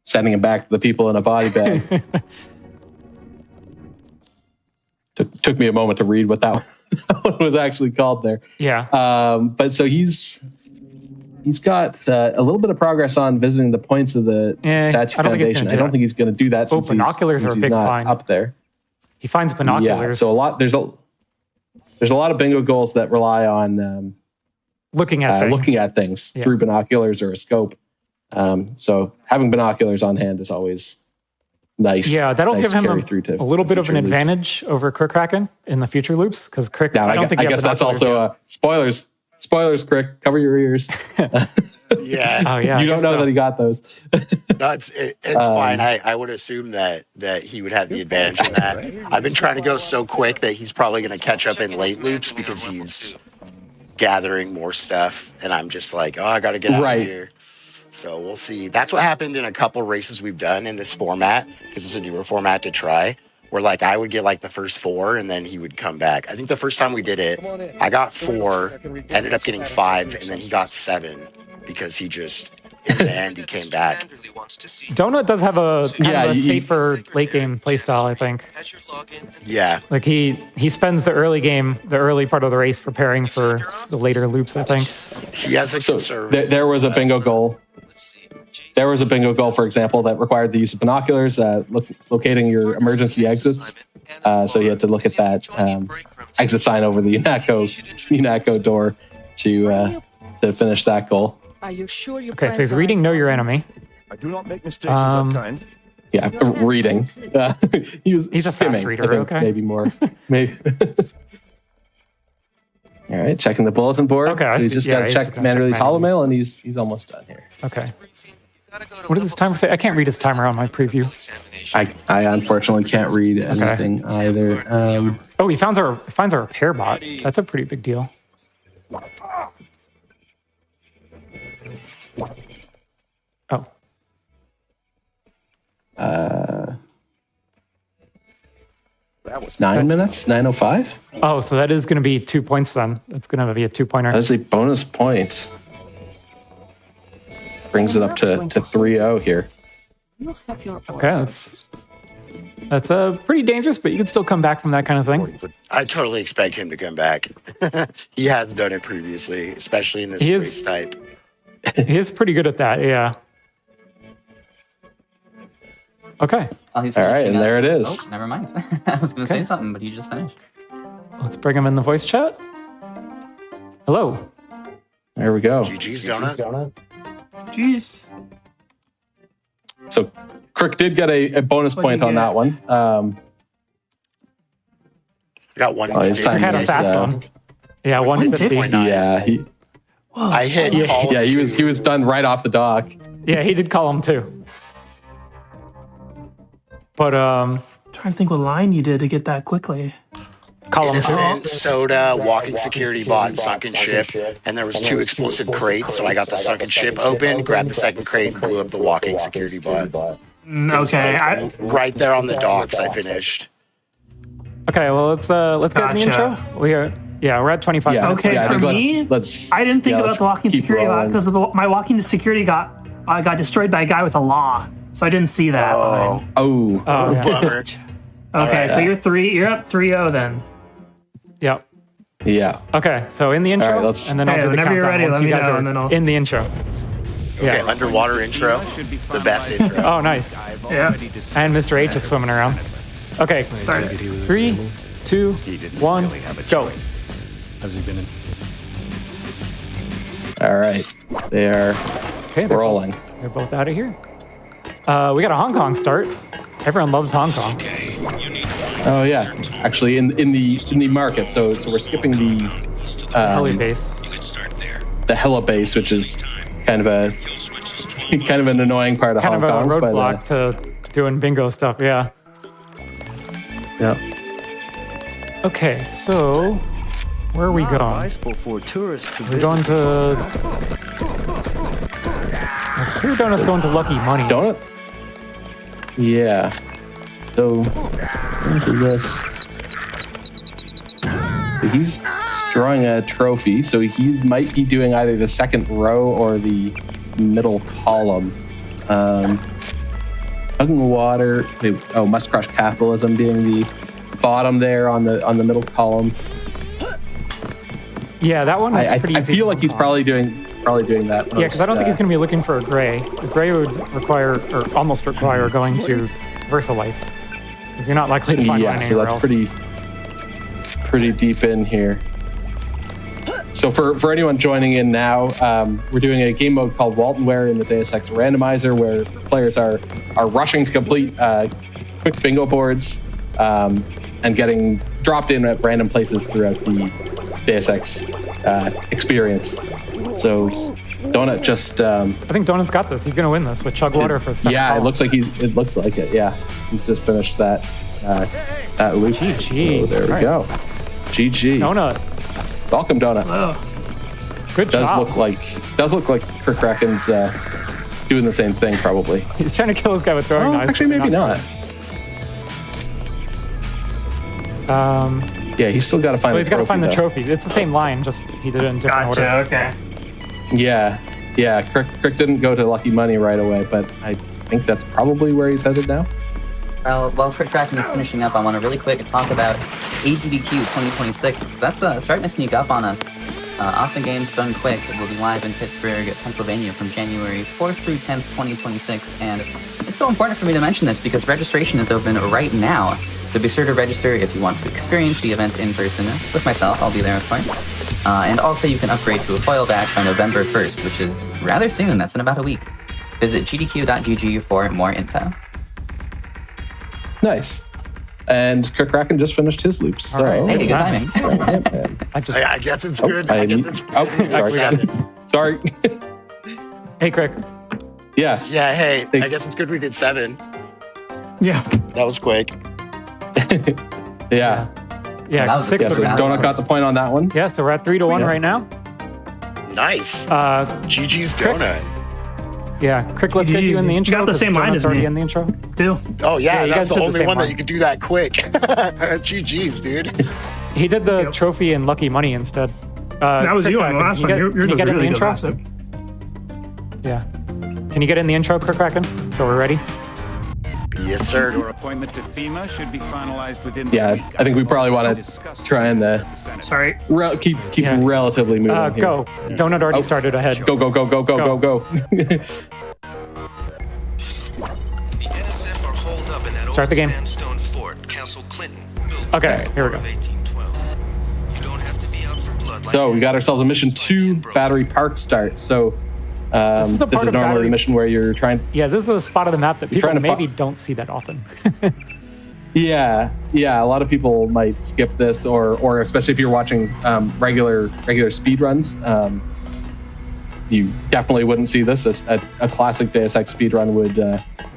Speaker 2: sending him back to the people in a body bag. Took me a moment to read what that one was actually called there.
Speaker 3: Yeah.
Speaker 2: But so he's got a little bit of progress on visiting the points of the Statue Foundation. I don't think he's going to do that since
Speaker 3: binoculars
Speaker 2: he's
Speaker 3: are a big
Speaker 2: not
Speaker 3: find.
Speaker 2: up there.
Speaker 3: He finds binoculars.
Speaker 2: Yeah, so there's a lot of bingo goals that rely on
Speaker 3: looking at
Speaker 2: things through binoculars or a scope. So having binoculars on hand is always nice.
Speaker 3: Yeah, that'll give him a little bit of an
Speaker 2: loops.
Speaker 3: advantage over Crick in the future loops, because Crick.
Speaker 2: Now, I guess that's also spoilers. Spoilers, Crick. Cover your ears.
Speaker 4: Yeah.
Speaker 3: Oh yeah.
Speaker 2: You don't know that he got those.
Speaker 4: No, it's fine. I would assume that he would have the advantage in that. I've been trying to go so quick that he's probably going to catch up in late loops because he's gathering more stuff, and I'm just like, I got to get out of here. So we'll see. That's what happened in a couple races we've done in this format, because it's a newer format to try, where like I would get like the first 4 and then he would come back. I think the first time we did it, I got 4, ended up getting 5, and then he got 7 because he just, in the end, he came back.
Speaker 3: Donut does have a kind of a safer late game playstyle, I think.
Speaker 4: Yeah.
Speaker 3: Like he spends the early part of the race preparing for the later loops, I think.
Speaker 4: He has a conservative.
Speaker 2: There was a bingo goal. There was a bingo goal, for example, that required the use of binoculars, locating your emergency exits. So you had to look at that exit sign over the UNACO door to finish that goal.
Speaker 9: Are you sure you
Speaker 3: Okay, so he's reading Know Your Enemy.
Speaker 10: I do not make mistakes of that kind.
Speaker 2: Yeah, reading. He's
Speaker 3: a
Speaker 2: skimming,
Speaker 3: fast reader, okay.
Speaker 2: Maybe more. Maybe. All right, checking the bulletin board.
Speaker 3: Okay,
Speaker 2: so he's just got to check Manderley's holomail, and he's almost done here.
Speaker 3: Okay. What does his timer say? I can't read his timer on my preview.
Speaker 2: I unfortunately can't read anything either.
Speaker 3: Oh, he finds our repair bot. That's a pretty big deal. Oh.
Speaker 2: 9 minutes, 9:05.
Speaker 3: Oh, so that is going to be 2 points then. It's going to be a 2-pointer.
Speaker 2: That is a bonus point. Brings it up to 3-0 here.
Speaker 3: Okay, that's pretty dangerous, but you can still come back from that kind of thing.
Speaker 4: I totally expect him to come back. He has done it previously, especially in this race type.
Speaker 3: He is pretty good at that, yeah.
Speaker 1: Oh,
Speaker 3: Okay.
Speaker 1: he's
Speaker 2: All right,
Speaker 1: finishing
Speaker 2: and
Speaker 1: up.
Speaker 2: there it is.
Speaker 1: Oh, never mind. I was going to say something, but he just finished.
Speaker 3: Let's bring him in the voice chat. Hello.
Speaker 2: There we go.
Speaker 4: GG's Donut.
Speaker 5: Jeez.
Speaker 2: So Crick did get a bonus point on that one.
Speaker 4: I got one.
Speaker 2: His time
Speaker 3: Had a
Speaker 2: was,
Speaker 3: fast one. Yeah, 150.
Speaker 2: yeah,
Speaker 4: I hit.
Speaker 2: he was done right off the dock.
Speaker 3: Yeah, he did call him too. But
Speaker 5: Trying to think what line you did to get that quickly.
Speaker 3: column two.
Speaker 4: Innocent Soda, Walking Security Bot, Sunken Ship, and there was 2 explosive crates, so I got the Sunken Ship open, grabbed the second crate, and blew up the Walking Security Bot.
Speaker 5: Okay.
Speaker 4: Right there on the docks, I finished.
Speaker 3: Okay, well let's get in the intro. We're at 25.
Speaker 2: Yeah,
Speaker 5: Okay,
Speaker 2: I
Speaker 5: for
Speaker 2: think
Speaker 5: me,
Speaker 2: let's
Speaker 5: I didn't think about
Speaker 2: let's
Speaker 5: the walking
Speaker 2: keep
Speaker 5: security bot
Speaker 2: rolling.
Speaker 5: because my walking security got destroyed by a guy with a law, so I didn't see that line.
Speaker 2: Oh,
Speaker 3: yeah.
Speaker 4: Bummer.
Speaker 5: Okay, so you're up 3-0 then.
Speaker 3: Yep.
Speaker 2: yeah.
Speaker 3: Okay, so in the intro,
Speaker 2: All right, let's-
Speaker 3: and then I'll
Speaker 5: Hey,
Speaker 3: do the
Speaker 5: whenever you're
Speaker 3: countdown
Speaker 5: ready,
Speaker 3: once
Speaker 5: let
Speaker 3: you
Speaker 5: me
Speaker 3: guys
Speaker 5: know,
Speaker 3: are
Speaker 5: and then I'll-
Speaker 3: in the intro.
Speaker 4: Okay,
Speaker 3: Yeah.
Speaker 4: underwater intro, the best intro.
Speaker 3: Oh, nice.
Speaker 5: Yeah.
Speaker 3: And Mr. H is swimming around. Okay,
Speaker 5: Start it.
Speaker 3: 3, 2, 1, go.
Speaker 7: Has he been in?
Speaker 2: All right, they are
Speaker 3: Okay,
Speaker 2: rolling.
Speaker 3: They're both out of here. We got a Hong Kong start. Everyone loves Hong Kong.
Speaker 2: Oh yeah, actually in the market. So we're skipping the
Speaker 3: Heli base.
Speaker 2: the Hella base, which is kind of an annoying part of
Speaker 3: Kind
Speaker 2: Hong
Speaker 3: of a
Speaker 2: Kong.
Speaker 3: roadblock to doing bingo stuff, yeah.
Speaker 2: Yeah.
Speaker 3: Okay, so where are we going?
Speaker 10: For tourists to
Speaker 3: We're going to... Spear Donut's going to Lucky Money.
Speaker 2: Donut? Yeah. So, into this. He's drawing a trophy, so he might be doing either the second row or the middle column. Hugging Water. Must Crush Capitalism being the bottom there on the middle column.
Speaker 3: Yeah, that one is pretty
Speaker 2: I
Speaker 3: easy.
Speaker 2: feel like he's probably doing that.
Speaker 3: Yeah, because I don't think he's going to be looking for a gray. A gray would require, or almost require, going to VersaLife. Because you're not likely to find one
Speaker 2: so
Speaker 3: anywhere
Speaker 2: that's
Speaker 3: else.
Speaker 2: pretty deep in here. So for anyone joining in now, we're doing a game mode called Waltonware in the Deus Ex Randomizer, where players are rushing to complete quick bingo boards and getting dropped in at random places throughout the Deus Ex experience. So Donut just
Speaker 3: I think Donut's got this. He's going to win this with Chug Water for the second
Speaker 2: yeah,
Speaker 3: column.
Speaker 2: it looks like it. Yeah, he's just finished that loop.
Speaker 3: GG.
Speaker 2: So there we
Speaker 3: All
Speaker 2: go. GG.
Speaker 3: Donut,
Speaker 2: Welcome, Donut.
Speaker 3: good
Speaker 2: Does
Speaker 3: job.
Speaker 2: look like Kirk Racken's doing the same thing probably.
Speaker 3: He's trying to kill this guy with throwing knives.
Speaker 2: Actually, maybe not. Yeah, he's still got to find.
Speaker 3: Well, he's got to find the
Speaker 2: though.
Speaker 3: trophy. It's the same line, just he did it in different order.
Speaker 5: Okay.
Speaker 2: Yeah. Kirk didn't go to Lucky Money right away, but I think that's probably where he's headed now.
Speaker 1: Well, while Trick Tracking is finishing up, I want to really quick talk about GDQ 2026. That's starting to sneak up on us. Awesome Games Done Quick will be live in Pittsburgh, Pennsylvania from January 4th through 10th, 2026. And it's so important for me to mention this because registration is open right now. So be sure to register if you want to experience the event in person with myself. I'll be there, of course. And also you can upgrade to a foil badge by November 1st, which is rather soon. That's in about a week. Visit gdq.gg for more info.
Speaker 2: Nice. And Kirk Racken just finished his loops. So.
Speaker 3: All right.
Speaker 1: Hey, good timing.
Speaker 4: I guess it's good. I guess it's
Speaker 2: sorry.
Speaker 4: seven.
Speaker 2: Sorry.
Speaker 3: Hey, Crick.
Speaker 2: Yes.
Speaker 4: Yeah, hey, I guess it's good we did 7.
Speaker 5: Yeah.
Speaker 4: That was quick.
Speaker 2: Yeah.
Speaker 3: Yeah,
Speaker 1: that was
Speaker 3: 6
Speaker 2: Yeah. So Donut got the point on that one.
Speaker 3: Yeah, so we're at 3-1 right now.
Speaker 4: Nice.
Speaker 3: Uh,
Speaker 4: GG's Donut.
Speaker 3: Yeah, Crick, let's get you in the intro.
Speaker 5: You got the same line as
Speaker 3: already
Speaker 5: me.
Speaker 3: in the intro.
Speaker 5: Too.
Speaker 4: Oh yeah,
Speaker 3: you
Speaker 4: that's
Speaker 3: guys
Speaker 4: the
Speaker 3: did the
Speaker 4: only
Speaker 3: same
Speaker 4: one
Speaker 3: one.
Speaker 4: that you could do that quick. GG's, dude.
Speaker 3: He did the
Speaker 5: Yep.
Speaker 3: trophy and lucky money instead.
Speaker 5: That was
Speaker 3: Crick
Speaker 5: you on the
Speaker 3: Kraken,
Speaker 5: last
Speaker 3: can
Speaker 5: one.
Speaker 3: you
Speaker 5: Yours
Speaker 3: get
Speaker 5: was
Speaker 3: in the
Speaker 5: really good
Speaker 3: intro?
Speaker 5: last time.
Speaker 3: Yeah. Can you get in the intro, Crick Kraken? So we're ready.
Speaker 4: Yes, sir.
Speaker 6: Your appointment to FEMA should be finalized within
Speaker 2: Yeah,
Speaker 6: the week.
Speaker 2: I think we probably want to try and
Speaker 5: Sorry.
Speaker 2: keep
Speaker 3: Yeah.
Speaker 2: relatively moving here.
Speaker 3: Go. Donut already started ahead.
Speaker 2: Go.
Speaker 8: The NSF are holed up in that
Speaker 3: Start
Speaker 8: old
Speaker 3: the game.
Speaker 8: sandstone fort, Castle Clinton. built
Speaker 3: Okay,
Speaker 8: in the
Speaker 3: here we
Speaker 8: War
Speaker 3: go.
Speaker 8: of 1812. You don't have to be out for blood like
Speaker 2: So we
Speaker 8: that.
Speaker 2: got ourselves a mission 2 Battery Park start. So
Speaker 3: This is the
Speaker 2: this
Speaker 3: part
Speaker 2: is
Speaker 3: of
Speaker 2: normally
Speaker 3: Battery-
Speaker 2: the mission where you're trying.
Speaker 3: Yeah, this is a spot of the map that people
Speaker 2: trying to
Speaker 3: maybe don't see that often.
Speaker 2: Yeah. A lot of people might skip this, or especially if you're watching regular speed runs, you definitely wouldn't see this. A classic Deus Ex speed run would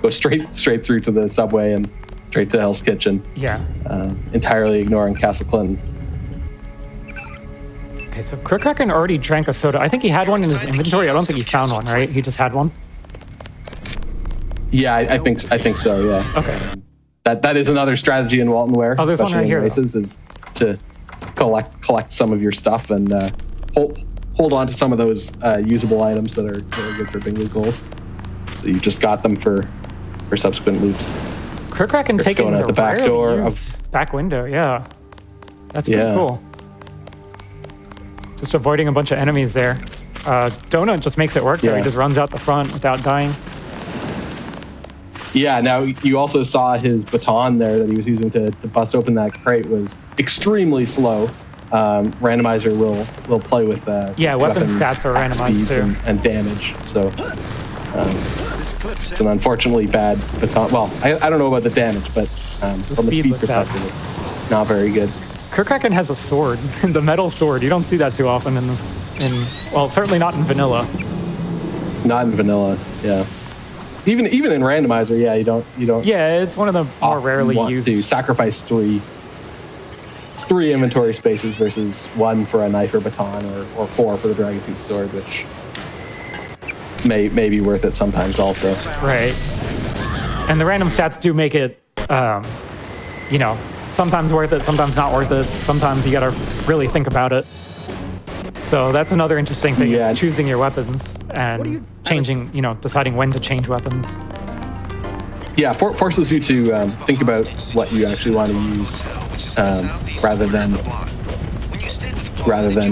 Speaker 2: go straight through to the subway and straight to Hell's Kitchen,
Speaker 3: Yeah.
Speaker 2: entirely ignoring Castle Clinton.
Speaker 3: Okay, so Crick Kraken already drank a soda. I think he had one in his inventory. I don't think he found one, right? He just had one.
Speaker 2: Yeah, I think so. Yeah.
Speaker 3: Okay.
Speaker 2: That is another strategy in Walton Ware,
Speaker 3: Oh, there's one
Speaker 2: especially
Speaker 3: right
Speaker 2: in
Speaker 3: here,
Speaker 2: races, is to collect some of your stuff and hold on to some of those usable items that are good for bingo goals. So you just got them for subsequent loops.
Speaker 3: Crick Kraken
Speaker 2: Crick's
Speaker 3: taking
Speaker 2: going out the back
Speaker 3: rarely
Speaker 2: door
Speaker 3: used back window. Yeah. That's pretty
Speaker 2: Yeah.
Speaker 3: cool. Just avoiding a bunch of enemies there. Donut just makes it work there. He
Speaker 2: Yeah.
Speaker 3: just runs out the front without dying.
Speaker 2: Yeah, now you also saw his baton there that he was using to bust open that crate was extremely slow. Randomizer will play with
Speaker 3: weapon stats are randomized
Speaker 2: speeds
Speaker 3: too.
Speaker 2: and damage. So it's an unfortunately bad baton. Well, I don't know about the damage, but from a
Speaker 3: speed
Speaker 2: speed
Speaker 3: was bad.
Speaker 2: perspective, it's not very good.
Speaker 3: Crick Kraken has a sword, the metal sword. You don't see that too often well, certainly not in vanilla.
Speaker 2: Not in vanilla, yeah. Even in randomizer, yeah, you don't.
Speaker 3: Yeah, it's one of the more rarely
Speaker 2: want
Speaker 3: used.
Speaker 2: to sacrifice three inventory spaces versus one for a knife or baton, or 4 for the dragon tooth sword, which may be worth it sometimes also.
Speaker 3: Right. And the random stats do make it, sometimes worth it, sometimes not worth it. Sometimes you gotta really think about it. So that's another interesting thing,
Speaker 2: Yeah.
Speaker 3: is choosing your weapons and changing, deciding when to change weapons.
Speaker 2: Yeah, forces you to think about what you actually want to use, rather than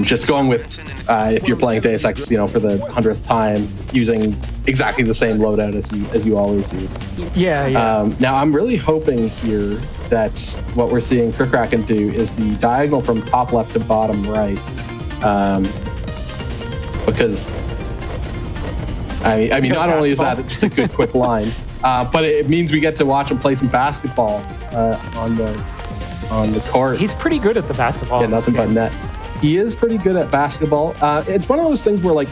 Speaker 2: just going with, if you're playing Deus Ex, for the 100th time, using exactly the same loadout as you always use.
Speaker 3: Yeah.
Speaker 2: Now, I'm really hoping here that what we're seeing Crick Kraken do is the diagonal from top left to bottom right, because I mean, not only is that just a good quick line, but it means we get to watch him play some basketball on the court.
Speaker 3: He's pretty good at the basketball.
Speaker 2: Yeah, nothing but net. He is pretty good at basketball. It's one of those things where, like,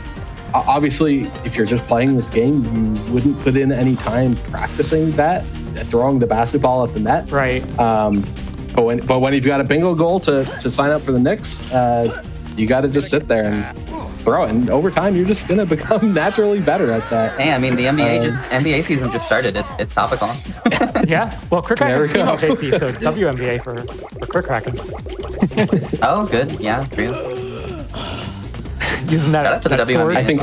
Speaker 2: obviously, if you're just playing this game, you wouldn't put in any time practicing that, throwing the basketball at the net.
Speaker 3: Right.
Speaker 2: But when you've got a bingo goal to sign up for the Knicks, you got to just sit there and throw it. And over time, you're just going to become naturally better at that.
Speaker 1: Hey, I mean, the NBA season just started. It's topical.
Speaker 3: Yeah. Well, Crick
Speaker 2: There we
Speaker 3: Kraken's
Speaker 2: go.
Speaker 3: JC, so WNBA for Crick Kraken.
Speaker 1: Oh, good. Yeah, true.
Speaker 3: Using
Speaker 1: Shout out
Speaker 3: that,
Speaker 1: to the
Speaker 3: that sword.
Speaker 1: WNBA.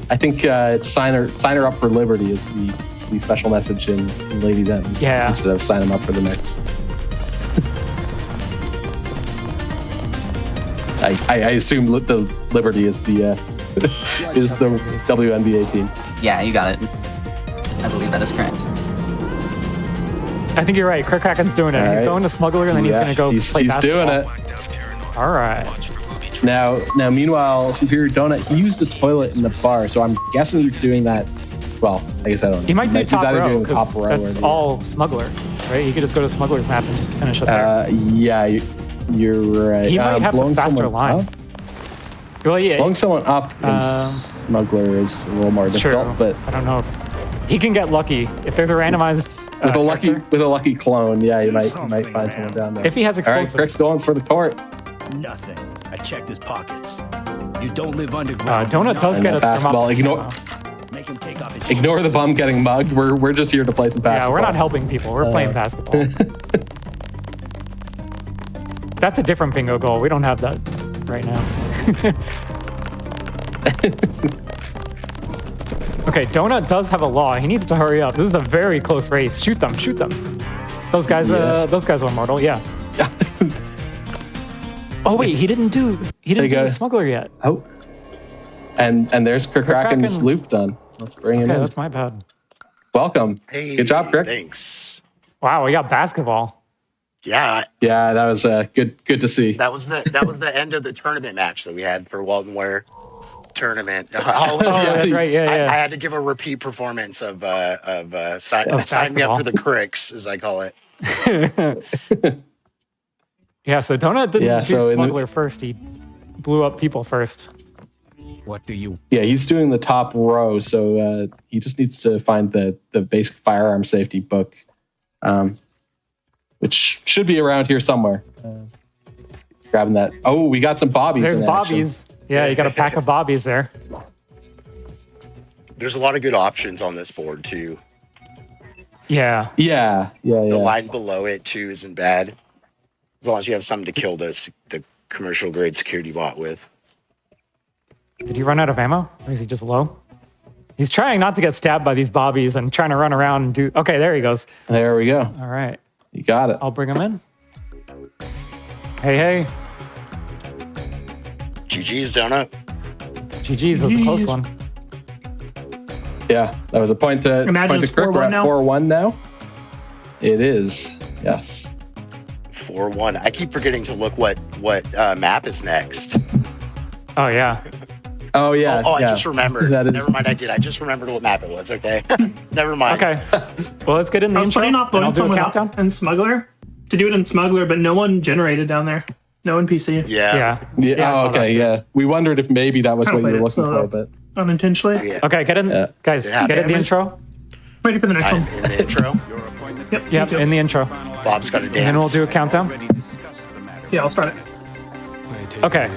Speaker 2: I think sign her up for Liberty is the special message in Lady Denton.
Speaker 3: Yeah.
Speaker 2: Instead of sign them up for the Knicks. I assume the Liberty is the WNBA team.
Speaker 1: Yeah, you got it. I believe that is correct.
Speaker 3: I think you're right. Crick Kraken's doing it.
Speaker 2: All
Speaker 3: He's
Speaker 2: right.
Speaker 3: going to Smuggler, and then he's going to go play
Speaker 2: he's doing
Speaker 3: basketball.
Speaker 2: it.
Speaker 3: All right.
Speaker 2: Now, meanwhile, Superior Donut, he used a toilet in the bar, so I'm guessing he's doing that. Well, I guess I don't know.
Speaker 3: He might do
Speaker 2: He's
Speaker 3: top
Speaker 2: either
Speaker 3: row,
Speaker 2: doing
Speaker 3: 'cause
Speaker 2: top row or
Speaker 3: that's
Speaker 2: the-
Speaker 3: all Smuggler, right? You could just go to Smuggler's map and just finish it there.
Speaker 2: Yeah, you're right.
Speaker 3: He might have the
Speaker 2: blowing
Speaker 3: faster
Speaker 2: someone
Speaker 3: line.
Speaker 2: up?
Speaker 3: Well, yeah,
Speaker 2: Blowing someone up in Smuggler is a little more
Speaker 3: it's
Speaker 2: difficult,
Speaker 3: true.
Speaker 2: but
Speaker 3: I don't know if he can get lucky. If there's a randomized
Speaker 2: with a
Speaker 3: character,
Speaker 2: lucky clone, yeah, you might find someone down there.
Speaker 3: if he has
Speaker 2: All right,
Speaker 3: explosives.
Speaker 2: Crick's going for the court.
Speaker 9: Nothing. I checked his pockets. You don't live underground.
Speaker 3: Donut does
Speaker 2: And
Speaker 3: get
Speaker 2: that
Speaker 3: a
Speaker 2: basketball.
Speaker 3: thermoplastic ammo.
Speaker 2: Ignore the bum getting mugged. We're just here to play some basketball.
Speaker 3: Yeah, we're not helping people. We're playing basketball. That's a different bingo goal. We don't have that right now. Okay, Donut does have a law. He needs to hurry up. This is a very close race. Shoot them, shoot them. Those guys are immortal. Yeah. Oh wait, he didn't do the smuggler yet.
Speaker 2: Oh. And there's Kraken's loop done. Let's bring him in.
Speaker 3: That's my bad.
Speaker 2: Welcome.
Speaker 4: Hey,
Speaker 2: good job, Crick.
Speaker 4: Thanks.
Speaker 3: Wow, we got basketball.
Speaker 4: Yeah.
Speaker 2: Yeah, that was good to see.
Speaker 4: That was the end of the tournament match that we had for Waldenware tournament.
Speaker 3: That's right. Yeah,
Speaker 4: I had to give a repeat performance of sign me up for the Cricks, as I call it.
Speaker 3: Yeah, so Donut didn't do smuggler first. He blew up people first.
Speaker 6: What do you?
Speaker 2: Yeah, he's doing the top row, so he just needs to find the basic firearm safety book, which should be around here somewhere. Grabbing that. Oh, we got some bobbies.
Speaker 3: There's
Speaker 2: in
Speaker 3: bobbies.
Speaker 2: Action.
Speaker 3: Yeah, you got a pack of bobbies there.
Speaker 4: There's a lot of good options on this board too.
Speaker 3: Yeah.
Speaker 2: The
Speaker 4: line below it too isn't bad, as long as you have something to kill the commercial grade security bot with.
Speaker 3: Did he run out of ammo? Or is he just low? He's trying not to get stabbed by these bobbies and trying to run around and do... Okay, there he goes.
Speaker 2: There we go.
Speaker 3: All right.
Speaker 2: You got it.
Speaker 3: I'll bring him in. Hey.
Speaker 4: GG's, Donut.
Speaker 3: GG's was a close one.
Speaker 2: Yeah, that was a point to Crick. We're at 4-1 now. It is. Yes.
Speaker 4: 4-1. I keep forgetting to look what map is next.
Speaker 3: Oh, yeah.
Speaker 2: Oh, yeah.
Speaker 4: I just remembered. Never mind, I did. I just remembered what map it was. Okay. Never mind.
Speaker 3: Okay. Well, let's get in the intro.
Speaker 5: I was planning on blowing someone up in Smuggler to do it in Smuggler, but no one generated down there. No NPC.
Speaker 4: Yeah.
Speaker 2: Oh, okay. Yeah. We wondered if maybe that was what you were looking for, but
Speaker 5: unintentionally.
Speaker 4: Yeah.
Speaker 3: Okay, get in, guys. Get in the intro.
Speaker 5: Ready for the next one.
Speaker 4: In the intro.
Speaker 3: Yep. In the intro.
Speaker 4: Bob's got to dance.
Speaker 3: And then we'll do a countdown.
Speaker 5: Yeah, I'll start it.
Speaker 3: Okay.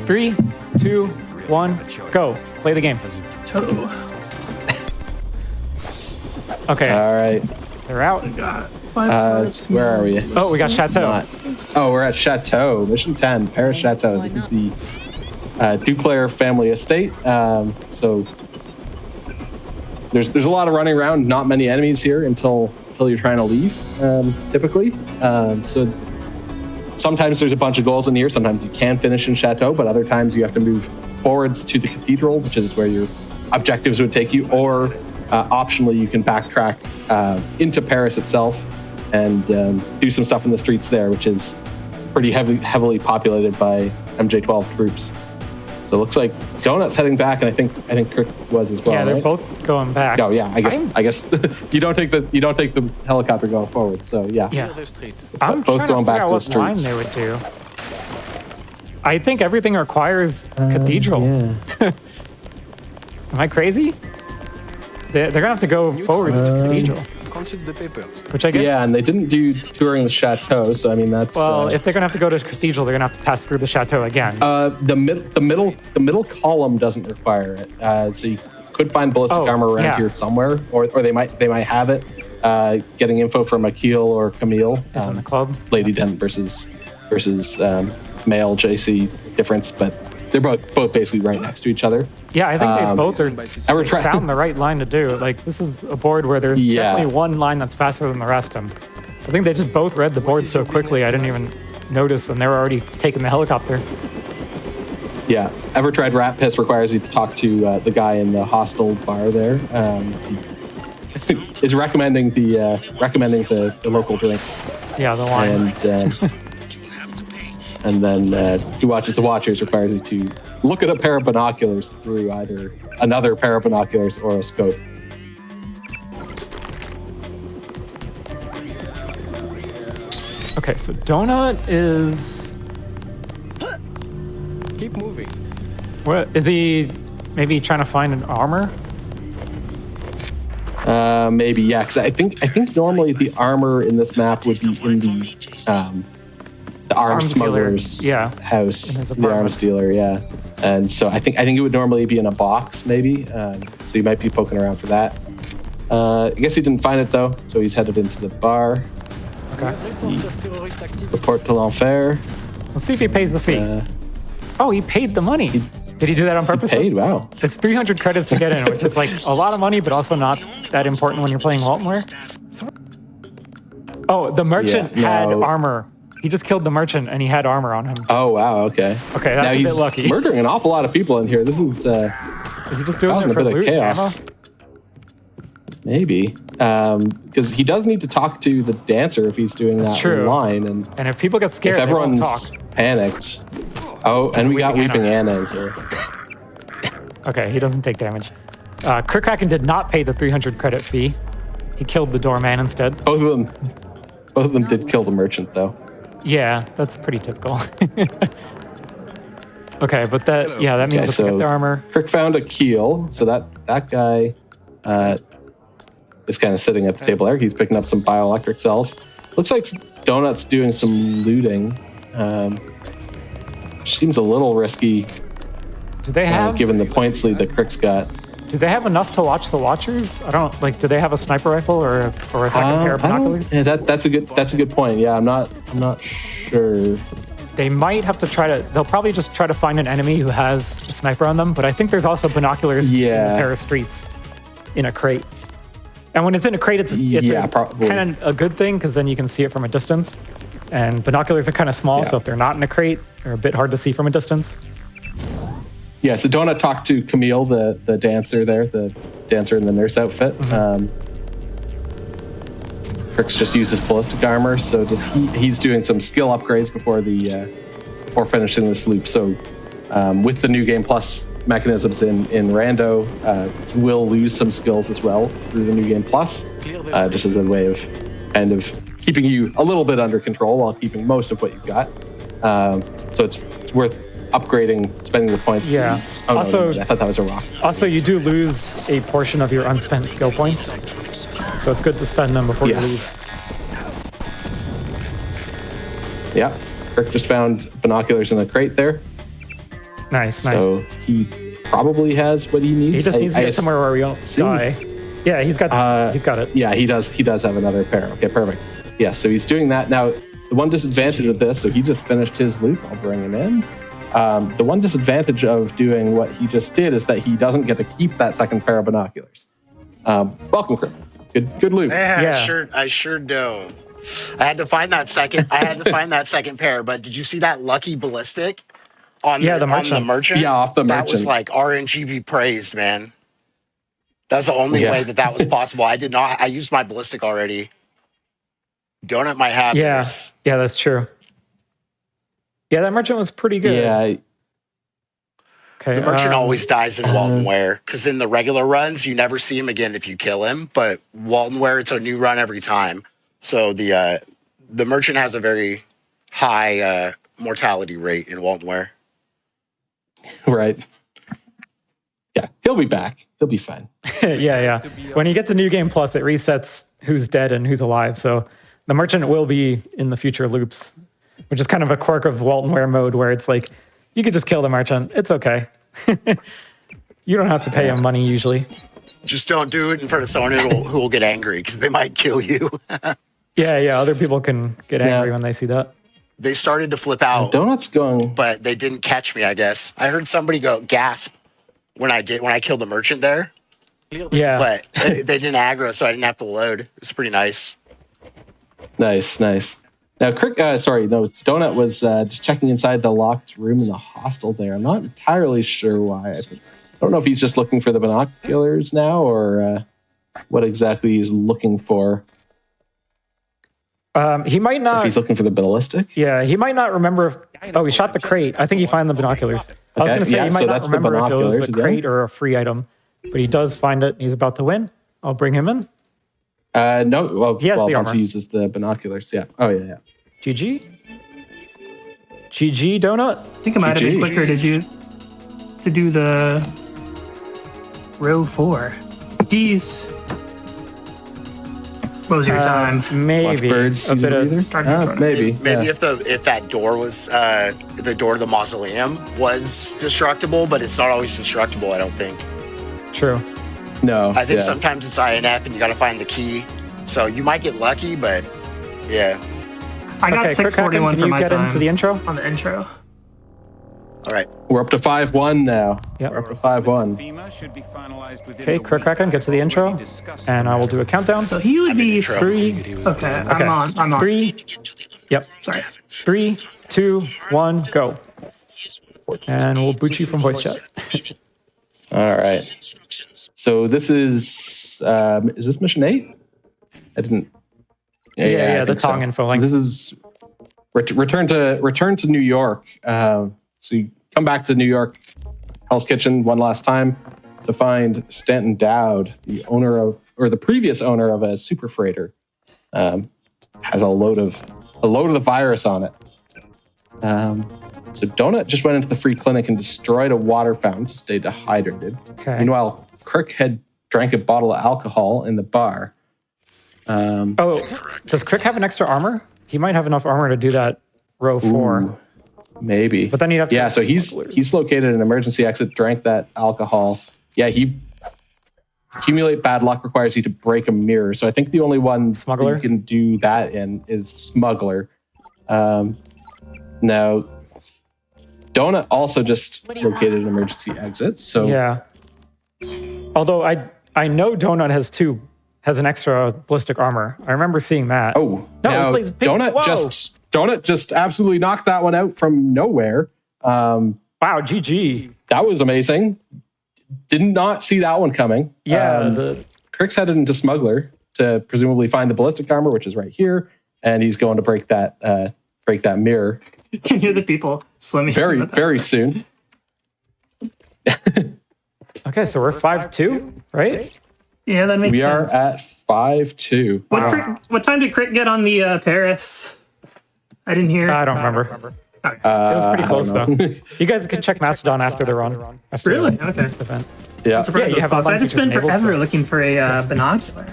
Speaker 3: 3, 2, 1, go. Play the game. Okay.
Speaker 2: All right.
Speaker 3: They're out.
Speaker 2: Where are we?
Speaker 3: Oh, we got Chateau.
Speaker 2: We're at Chateau. Mission 10, Paris Chateau. This is the Duclair family estate. So there's a lot of running around. Not many enemies here until you're trying to leave. Typically, so sometimes there's a bunch of goals in here. Sometimes you can finish in Chateau, but other times you have to move forwards to the cathedral, which is where your objectives would take you, or optionally you can backtrack into Paris itself and do some stuff in the streets there, which is pretty heavily populated by MJ12 groups. So it looks like Donut's heading back, and I think Crick was as well.
Speaker 3: Yeah, they're
Speaker 2: right?
Speaker 3: both going back.
Speaker 2: Oh yeah, I guess you don't take the helicopter going forward. So yeah.
Speaker 3: I'm
Speaker 2: both going back to the streets.
Speaker 3: What line they would do. I think everything requires cathedral.
Speaker 2: Yeah.
Speaker 3: Am I crazy? They're gonna have to go forwards to cathedral. Which I guess.
Speaker 2: Yeah, and they didn't do touring the chateau, so I mean that's.
Speaker 3: Well, if they're gonna have to go to cathedral, they're gonna have to pass through the chateau again.
Speaker 2: The middle column doesn't require it, so you could find ballistic armor around here somewhere, or they might have it. Getting info from Akil or Camille.
Speaker 3: Is in the club.
Speaker 2: Lady Dent versus male JC difference, but they're both basically right next to each other.
Speaker 3: Yeah, I think they both are found the right line to do. Like, this is a board where there's definitely one line that's faster than the rest of them. I think they just both read the board so quickly I didn't even notice, and they were already taking the helicopter.
Speaker 2: Yeah, Ever Tried Rat Piss requires you to talk to the guy in the hostel bar there. Is recommending the local drinks.
Speaker 3: Yeah, the wine.
Speaker 2: And then Who Watches the Watchers requires you to look at a pair of binoculars through either another pair of binoculars or a scope.
Speaker 3: Okay, so Donut is...
Speaker 7: Keep moving.
Speaker 3: What is he? Maybe trying to find an armor?
Speaker 2: Maybe, yeah. Because I think normally the armor in this map would be in the arms smuggler's house, the arms dealer, yeah. And so I think it would normally be in a box, maybe. So you might be poking around for that. I guess he didn't find it though, so he's headed into the bar.
Speaker 3: Okay.
Speaker 2: The Porte de l'Enfer.
Speaker 3: Let's see if he pays the fee. Oh, he paid the money. Did he do that on purpose?
Speaker 2: He paid, wow.
Speaker 3: It's 300 credits to get in, which is like a lot of money, but also not that important when you're playing Waltonware. Oh, the merchant had armor. He just killed the merchant and he had armor on him.
Speaker 2: Oh, wow, okay.
Speaker 3: Okay, that's
Speaker 2: now
Speaker 3: a
Speaker 2: he's
Speaker 3: bit lucky.
Speaker 2: murdering an awful lot of people in here. This is
Speaker 3: he just doing it
Speaker 2: causing a
Speaker 3: for
Speaker 2: bit of
Speaker 3: loot,
Speaker 2: chaos.
Speaker 3: ammo?
Speaker 2: Maybe. Because he does need to talk to the dancer if he's doing that
Speaker 3: true.
Speaker 2: line. And
Speaker 3: if people get scared,
Speaker 2: if everyone's
Speaker 3: they won't talk.
Speaker 2: panicked. Oh, and we got Weeping Anna in here.
Speaker 3: Okay, he doesn't take damage. Kirkraken did not pay the 300 credit fee. He killed the doorman instead.
Speaker 2: Both of them did kill the merchant, though.
Speaker 3: Yeah, that's pretty typical. Okay, but that means let's get the armor.
Speaker 2: Kirk found a keel, so that guy is kind of sitting at the table there. He's picking up some bioelectric cells. Looks like Donut's doing some looting. Seems a little risky.
Speaker 3: Do they have
Speaker 2: given the points lead that Kirk's got?
Speaker 3: Do they have enough to watch the Watchers? I don't like. Do they have a sniper rifle or a second pair of binoculars?
Speaker 2: Yeah, that's a good point. Yeah, I'm not sure.
Speaker 3: They might have to they'll probably just try to find an enemy who has a sniper on them, but I think there's also binoculars in the pair of streets in a crate. And when it's in a crate, it's kind of a good thing because then you can see it from a distance. And binoculars are kind of small, so if they're not in a crate, they're a bit hard to see from a distance.
Speaker 2: Yeah, so Donut talked to Camille, the dancer there, the dancer in the nurse outfit. Kirk's just uses ballistic armor, so he's doing some skill upgrades before finishing this loop. So with the new Game Plus mechanisms in Rando, you will lose some skills as well through the new Game Plus, just as a way of kind of keeping you a little bit under control while keeping most of what you've got. So it's worth upgrading, spending the points.
Speaker 3: Yeah.
Speaker 2: Oh,
Speaker 3: also,
Speaker 2: no, I thought that was a rock.
Speaker 3: Also, you do lose a portion of your unspent skill points, so it's good to spend them before you leave.
Speaker 2: Yeah. Kirk just found binoculars in the crate there.
Speaker 3: Nice.
Speaker 2: So he probably has what he needs.
Speaker 3: He just needs to get somewhere where we don't die. Yeah, he's got it.
Speaker 2: Yeah, he does have another pair. Okay, perfect. Yeah, so he's doing that. Now, the one disadvantage of this, so he just finished his loop. I'll bring him in. The one disadvantage of doing what he just did is that he doesn't get to keep that second pair of binoculars. Welcome, Kirk. Good loop.
Speaker 4: Yeah, I sure don't. I had to find that second pair, but did you see that lucky ballistic on the merchant?
Speaker 2: Yeah, off the merchant.
Speaker 4: That was like RNG praised, man. That's the only way that was possible. I did not. I used my ballistic already. Donut might have theirs.
Speaker 3: Yeah, that's true. Yeah, that merchant was pretty good.
Speaker 2: Yeah.
Speaker 3: Okay.
Speaker 4: The merchant always dies in Waltonware because in the regular runs you never see him again if you kill him. But Waltonware, it's a new run every time. So the merchant has a very high mortality rate in Waltonware.
Speaker 2: Right. Yeah, he'll be back. He'll be fine.
Speaker 3: Yeah. When you get to New Game Plus, it resets who's dead and who's alive. So the merchant will be in the future loops, which is kind of a quirk of Waltonware mode where it's like, you could just kill the merchant. It's okay. You don't have to pay him money usually.
Speaker 4: Just don't do it in front of someone who will get angry because they might kill you.
Speaker 3: Yeah. Other people can get angry when they see that.
Speaker 4: They started to flip out.
Speaker 2: Donut's going,
Speaker 4: but they didn't catch me, I guess. I heard somebody go gasp when I killed the merchant there.
Speaker 3: Yeah.
Speaker 4: But they didn't aggro, so I didn't have to load. It was pretty nice.
Speaker 2: Nice. Now, Donut was just checking inside the locked room in the hostel there. I'm not entirely sure why. I don't know if he's just looking for the binoculars now or what exactly he's looking for.
Speaker 3: He might not.
Speaker 2: If he's looking for the ballistic?
Speaker 3: Yeah, he might not remember. He shot the crate. I think he found the binoculars. I was going to say he might not remember if it was a crate or a free item, but he does find it. He's about to win. I'll bring him in.
Speaker 2: No. Well,
Speaker 3: he has the
Speaker 2: once
Speaker 3: armor.
Speaker 2: he uses the binoculars, yeah. Oh, yeah.
Speaker 3: GG, Donut.
Speaker 5: I think it might have been quicker to do the row 4. He's What was your time?
Speaker 3: Maybe
Speaker 2: birds,
Speaker 3: a bit of.
Speaker 2: maybe.
Speaker 4: Maybe
Speaker 2: yeah.
Speaker 4: if that door was the door to the mausoleum was destructible, but it's not always destructible. I don't think.
Speaker 3: True.
Speaker 2: No,
Speaker 4: I think
Speaker 2: yeah.
Speaker 4: sometimes it's INF and you got to find the key. So you might get lucky, but yeah.
Speaker 5: I got 641 for my
Speaker 3: get
Speaker 5: time
Speaker 3: into the intro?
Speaker 5: on the intro.
Speaker 4: All right.
Speaker 2: We're up to 5-1 now.
Speaker 3: Yep.
Speaker 2: We're up to 5-1.
Speaker 3: Okay, Kirkraken, get to the intro, and I will do a countdown.
Speaker 5: So he would be
Speaker 4: intro.
Speaker 3: 3.
Speaker 5: Okay, I'm on.
Speaker 3: 3. Yep.
Speaker 5: Sorry.
Speaker 3: 3, 2, 1, go. And we'll boot you from voice chat.
Speaker 2: All right. So this is this mission 8? I didn't.
Speaker 3: Yeah,
Speaker 2: I
Speaker 3: the
Speaker 2: think so.
Speaker 3: Tong info
Speaker 2: So
Speaker 3: link.
Speaker 2: this is return to New York. So you come back to New York Hell's Kitchen one last time to find Stanton Dowd, the owner of, or the previous owner of a super freighter, has a load of the virus on it. So Donut just went into the free clinic and destroyed a water fountain to stay dehydrated.
Speaker 3: Okay.
Speaker 2: Meanwhile, Kirk had drank a bottle of alcohol in the bar.
Speaker 3: Does Crick have an extra armor? He might have enough armor to do that row 4.
Speaker 2: Ooh, maybe.
Speaker 3: But then he'd have to.
Speaker 2: Yeah, so he's located an emergency exit, drank that alcohol. Yeah, accumulate bad luck requires you to break a mirror. So I think the only one
Speaker 3: Smuggler?
Speaker 2: you can do that in is Smuggler. Now, Donut also just located an emergency exit. So
Speaker 3: Yeah. Although I know Donut has an extra ballistic armor. I remember seeing that.
Speaker 2: Oh,
Speaker 3: No,
Speaker 2: now
Speaker 3: he plays big. Whoa.
Speaker 2: Donut just absolutely knocked that one out from nowhere.
Speaker 3: Wow, GG.
Speaker 2: That was amazing. Did not see that one coming.
Speaker 3: Yeah,
Speaker 2: Crick's headed into Smuggler to presumably find the ballistic armor, which is right here, and he's going to break that mirror.
Speaker 5: You can hear the people slimming.
Speaker 2: Very soon.
Speaker 3: Okay, so we're 5-2, right?
Speaker 5: Yeah, that makes
Speaker 2: We
Speaker 5: sense.
Speaker 2: are at 5-2.
Speaker 5: What time did Crick get on the Paris? I didn't hear.
Speaker 3: I don't remember.
Speaker 5: Okay.
Speaker 3: It was pretty
Speaker 2: I
Speaker 3: close
Speaker 2: don't
Speaker 3: though.
Speaker 2: know.
Speaker 3: You guys can check Mastodon after the run. After
Speaker 5: Really?
Speaker 3: the
Speaker 5: Okay.
Speaker 3: event.
Speaker 2: Yeah.
Speaker 5: I'm surprised
Speaker 3: you
Speaker 5: those
Speaker 3: have
Speaker 5: spots.
Speaker 3: online
Speaker 5: I've just been
Speaker 3: features enabled,
Speaker 5: forever
Speaker 3: so-
Speaker 5: looking for a binocular.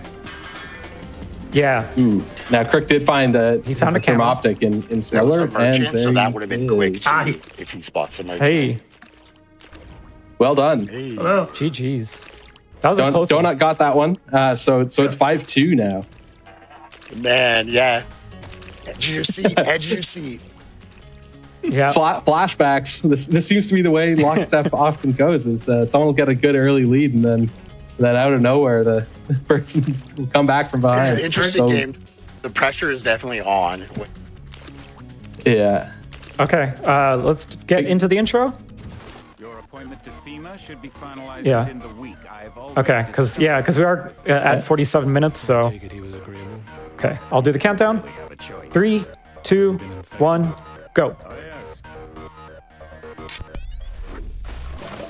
Speaker 3: Yeah.
Speaker 2: Ooh. Now Crick did find
Speaker 3: He found a
Speaker 2: therm
Speaker 3: camo.
Speaker 2: optic in
Speaker 4: There was
Speaker 2: Smuggler,
Speaker 4: a
Speaker 2: and
Speaker 4: merchant, so
Speaker 2: there
Speaker 4: that would have been quick
Speaker 2: is.
Speaker 4: too, if he spots the merchant.
Speaker 3: Hey,
Speaker 2: Well done.
Speaker 4: Hey.
Speaker 5: Hello.
Speaker 3: GG's. That was a close
Speaker 2: Donut
Speaker 3: one.
Speaker 2: got that one. So it's 5-2 now.
Speaker 4: Man, yeah. Edge of your seat. Edge of your seat.
Speaker 3: Yeah.
Speaker 2: Flashbacks. This seems to be the way lockstep often goes. Is someone will get a good early lead, and then out of nowhere the person will come back from behind.
Speaker 4: It's an interesting
Speaker 2: So,
Speaker 4: game. The pressure is definitely on.
Speaker 2: Yeah.
Speaker 3: Okay, let's get into the intro.
Speaker 6: Your appointment to FEMA should be finalized
Speaker 3: Yeah.
Speaker 6: within the week. I've already
Speaker 3: Okay, because we are at 47 minutes, so
Speaker 7: Take it he was agreeable.
Speaker 3: okay, I'll do the countdown.
Speaker 6: have a choice.
Speaker 3: 3, 2, 1, go.
Speaker 6: Oh, yes.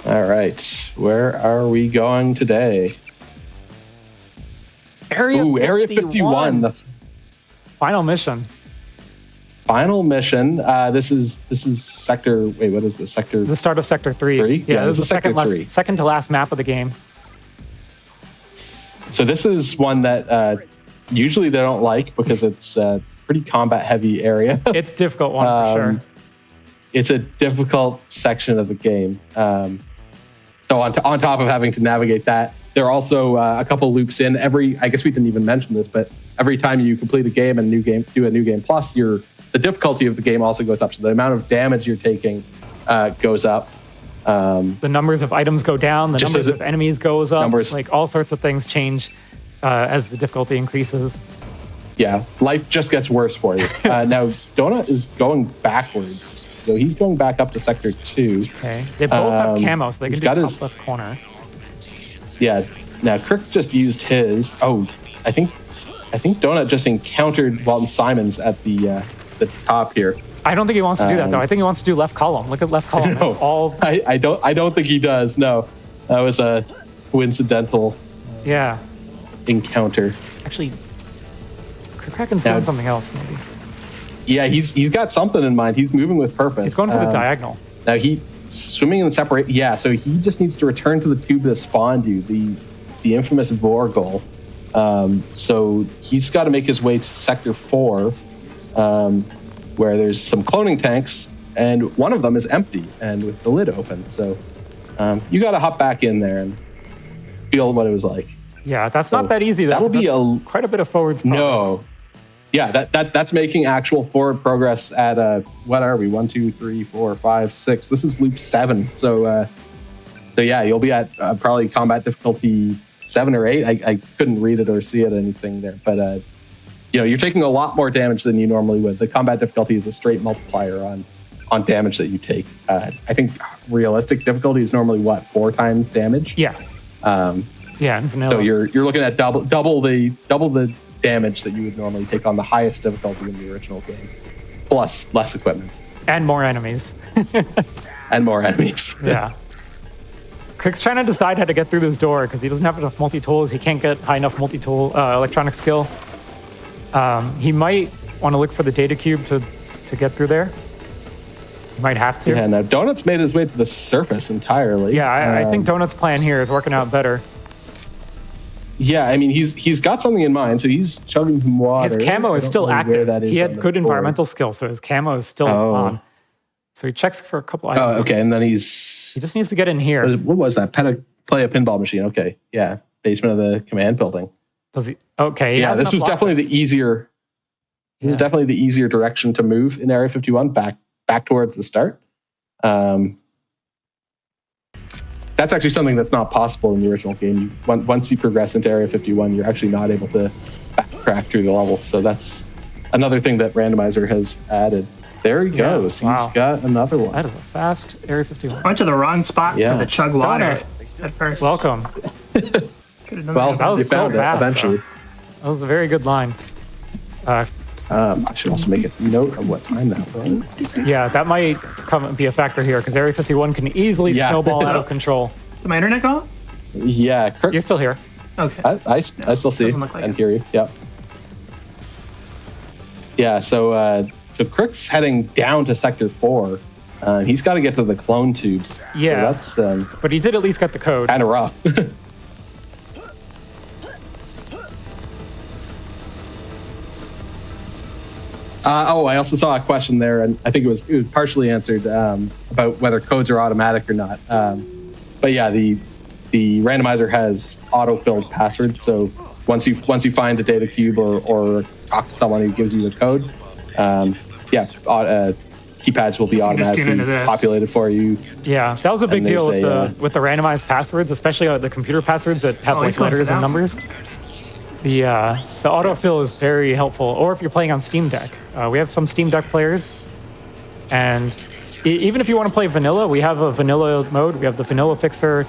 Speaker 2: All right. Where are we going today?
Speaker 3: Area
Speaker 2: Area 51. The
Speaker 3: Final mission.
Speaker 2: final mission. This is sector. Wait, what is this? Sector.
Speaker 3: The start of Sector 3.
Speaker 2: Three? Yeah,
Speaker 3: this
Speaker 2: this
Speaker 3: is the
Speaker 2: is Sector 3.
Speaker 3: second to last map of the game.
Speaker 2: So this is one that usually they don't like because it's a pretty combat heavy area.
Speaker 3: It's a difficult one for sure.
Speaker 2: It's a difficult section of the game. So on top of having to navigate that, there are also a couple loops in every. I guess we didn't even mention this, but every time you complete a game and do a new game plus, the difficulty of the game also goes up. So the amount of damage you're taking goes up.
Speaker 3: The numbers of items go down. The
Speaker 2: Just
Speaker 3: numbers
Speaker 2: as
Speaker 3: of enemies goes up.
Speaker 2: numbers-
Speaker 3: Like all sorts of things change as the difficulty increases.
Speaker 2: Yeah, life just gets worse for you. Now Donut is going backwards, so he's going back up to Sector 2.
Speaker 3: Okay. They both have camo, so they
Speaker 2: he's
Speaker 3: can
Speaker 2: got
Speaker 3: do top
Speaker 2: his-
Speaker 3: left corner.
Speaker 2: Yeah. Now Kirk just used his. Oh, I think Donut just encountered Walton Simons at the top here.
Speaker 3: I don't think he wants to do that though. I think he wants to do left column. Look at left column.
Speaker 2: No,
Speaker 3: It's all
Speaker 2: I don't think he does. No, that was a coincidental
Speaker 3: yeah.
Speaker 2: encounter.
Speaker 3: Actually, Kraken's
Speaker 2: Now-
Speaker 3: doing something else maybe.
Speaker 2: Yeah, he's got something in mind. He's moving with purpose.
Speaker 3: He's going for the diagonal.
Speaker 2: Now he's swimming in the separate. Yeah, so he just needs to return to the tube that spawned you, the infamous Vorgol. So he's got to make his way to Sector 4, where there's some cloning tanks, and one of them is empty and with the lid open. So you got to hop back in there and feel what it was like.
Speaker 3: Yeah, that's not that easy.
Speaker 2: That'll be
Speaker 3: quite a bit of forwards progress.
Speaker 2: No. Yeah, that's making actual forward progress at what are we? 1, 2, 3, 4, 5, 6. This is loop 7. So yeah, you'll be at probably combat difficulty 7 or 8. I couldn't read it or see it anything there, but you're taking a lot more damage than you normally would. The combat difficulty is a straight multiplier on damage that you take. I think realistic difficulty is normally 4 times damage.
Speaker 3: Yeah. Yeah, in vanilla.
Speaker 2: So you're looking at double the damage that you would normally take on the highest difficulty in the original game, plus less equipment
Speaker 3: and more enemies.
Speaker 2: And more enemies.
Speaker 3: Yeah. Crick's trying to decide how to get through this door because he doesn't have enough multi-tools. He can't get high enough multi-tool electronic skill. He might want to look for the data cube to get through there. He might have to.
Speaker 2: Yeah, now Donut's made his way to the surface entirely.
Speaker 3: Yeah, I think Donut's plan here is working out better.
Speaker 2: Yeah, I mean, he's got something in mind, so he's chugging some water.
Speaker 3: His camo is still active. He had good environmental skills, so his camo is still on. So he checks for a couple items.
Speaker 2: Oh, okay, and then he
Speaker 3: just needs to get in here.
Speaker 2: What was that? Play a pinball machine. Okay, yeah, basement of the command building.
Speaker 3: Does he? Okay.
Speaker 2: Yeah, this was definitely the easier. This is definitely the easier direction to move in Area 51 back towards the start. That's actually something that's not possible in the original game. Once you progress into Area 51, you're actually not able to backtrack through the level. So that's another thing that Randomizer has added. There he goes.
Speaker 3: Wow.
Speaker 2: He's got another one.
Speaker 3: That is a fast Area 51.
Speaker 5: Went to the wrong spot for the chug water at first.
Speaker 3: Welcome.
Speaker 2: Well,
Speaker 3: that was
Speaker 2: you found
Speaker 3: so fast,
Speaker 2: it eventually.
Speaker 3: That was a very good line.
Speaker 2: I should also make a note of what time that was.
Speaker 3: Yeah, that might be a factor here because Area 51 can easily snowball out of control.
Speaker 5: Did my internet go?
Speaker 2: Yeah,
Speaker 3: you're still here.
Speaker 5: Okay.
Speaker 2: I still see and hear you. Yep. Yeah. So Crick's heading down to Sector 4. He's got to get to the clone tubes.
Speaker 3: Yeah.
Speaker 2: So that's.
Speaker 3: But he did at least get the code.
Speaker 2: Kind of rough. I also saw a question there, and I think it was partially answered about whether codes are automatic or not. But yeah, the randomizer has auto-filled passwords. So once you find a data cube or talk to someone who gives you the code, keypads will be automatically populated for you.
Speaker 3: Yeah, that was a big deal with the randomized passwords, especially the computer passwords that have like letters and numbers. The autofill is very helpful, or if you're playing on Steam Deck. We have some Steam Deck players, and even if you want to play vanilla, we have a vanilla mode. We have the vanilla fixer,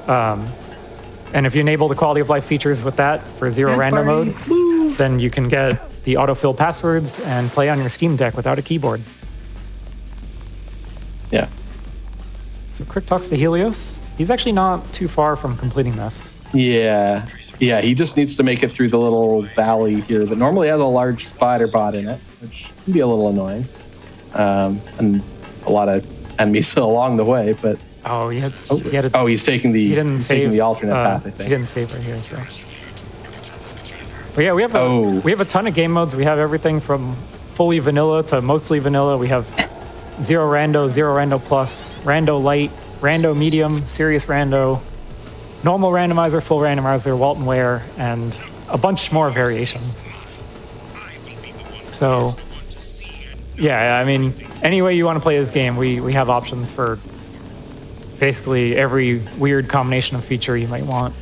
Speaker 3: and if you enable the quality of life features with that for zero random mode, then you can get the autofill passwords and play on your Steam Deck without a keyboard.
Speaker 2: Yeah.
Speaker 3: So Crick talks to Helios. He's actually not too far from completing this.
Speaker 2: Yeah, he just needs to make it through the little valley here that normally has a large spider bot in it, which can be a little annoying, and a lot of enemies along the way. But he's taking the alternate path. I think
Speaker 3: he didn't save right here. So, but yeah, we have a ton of game modes. We have everything from fully vanilla to mostly vanilla. We have zero rando plus, rando light, rando medium, serious rando, normal randomizer, full randomizer, Walton Ware, and a bunch more variations. So, yeah, I mean, any way you want to play this game, we have options for basically every weird combination of feature you might want.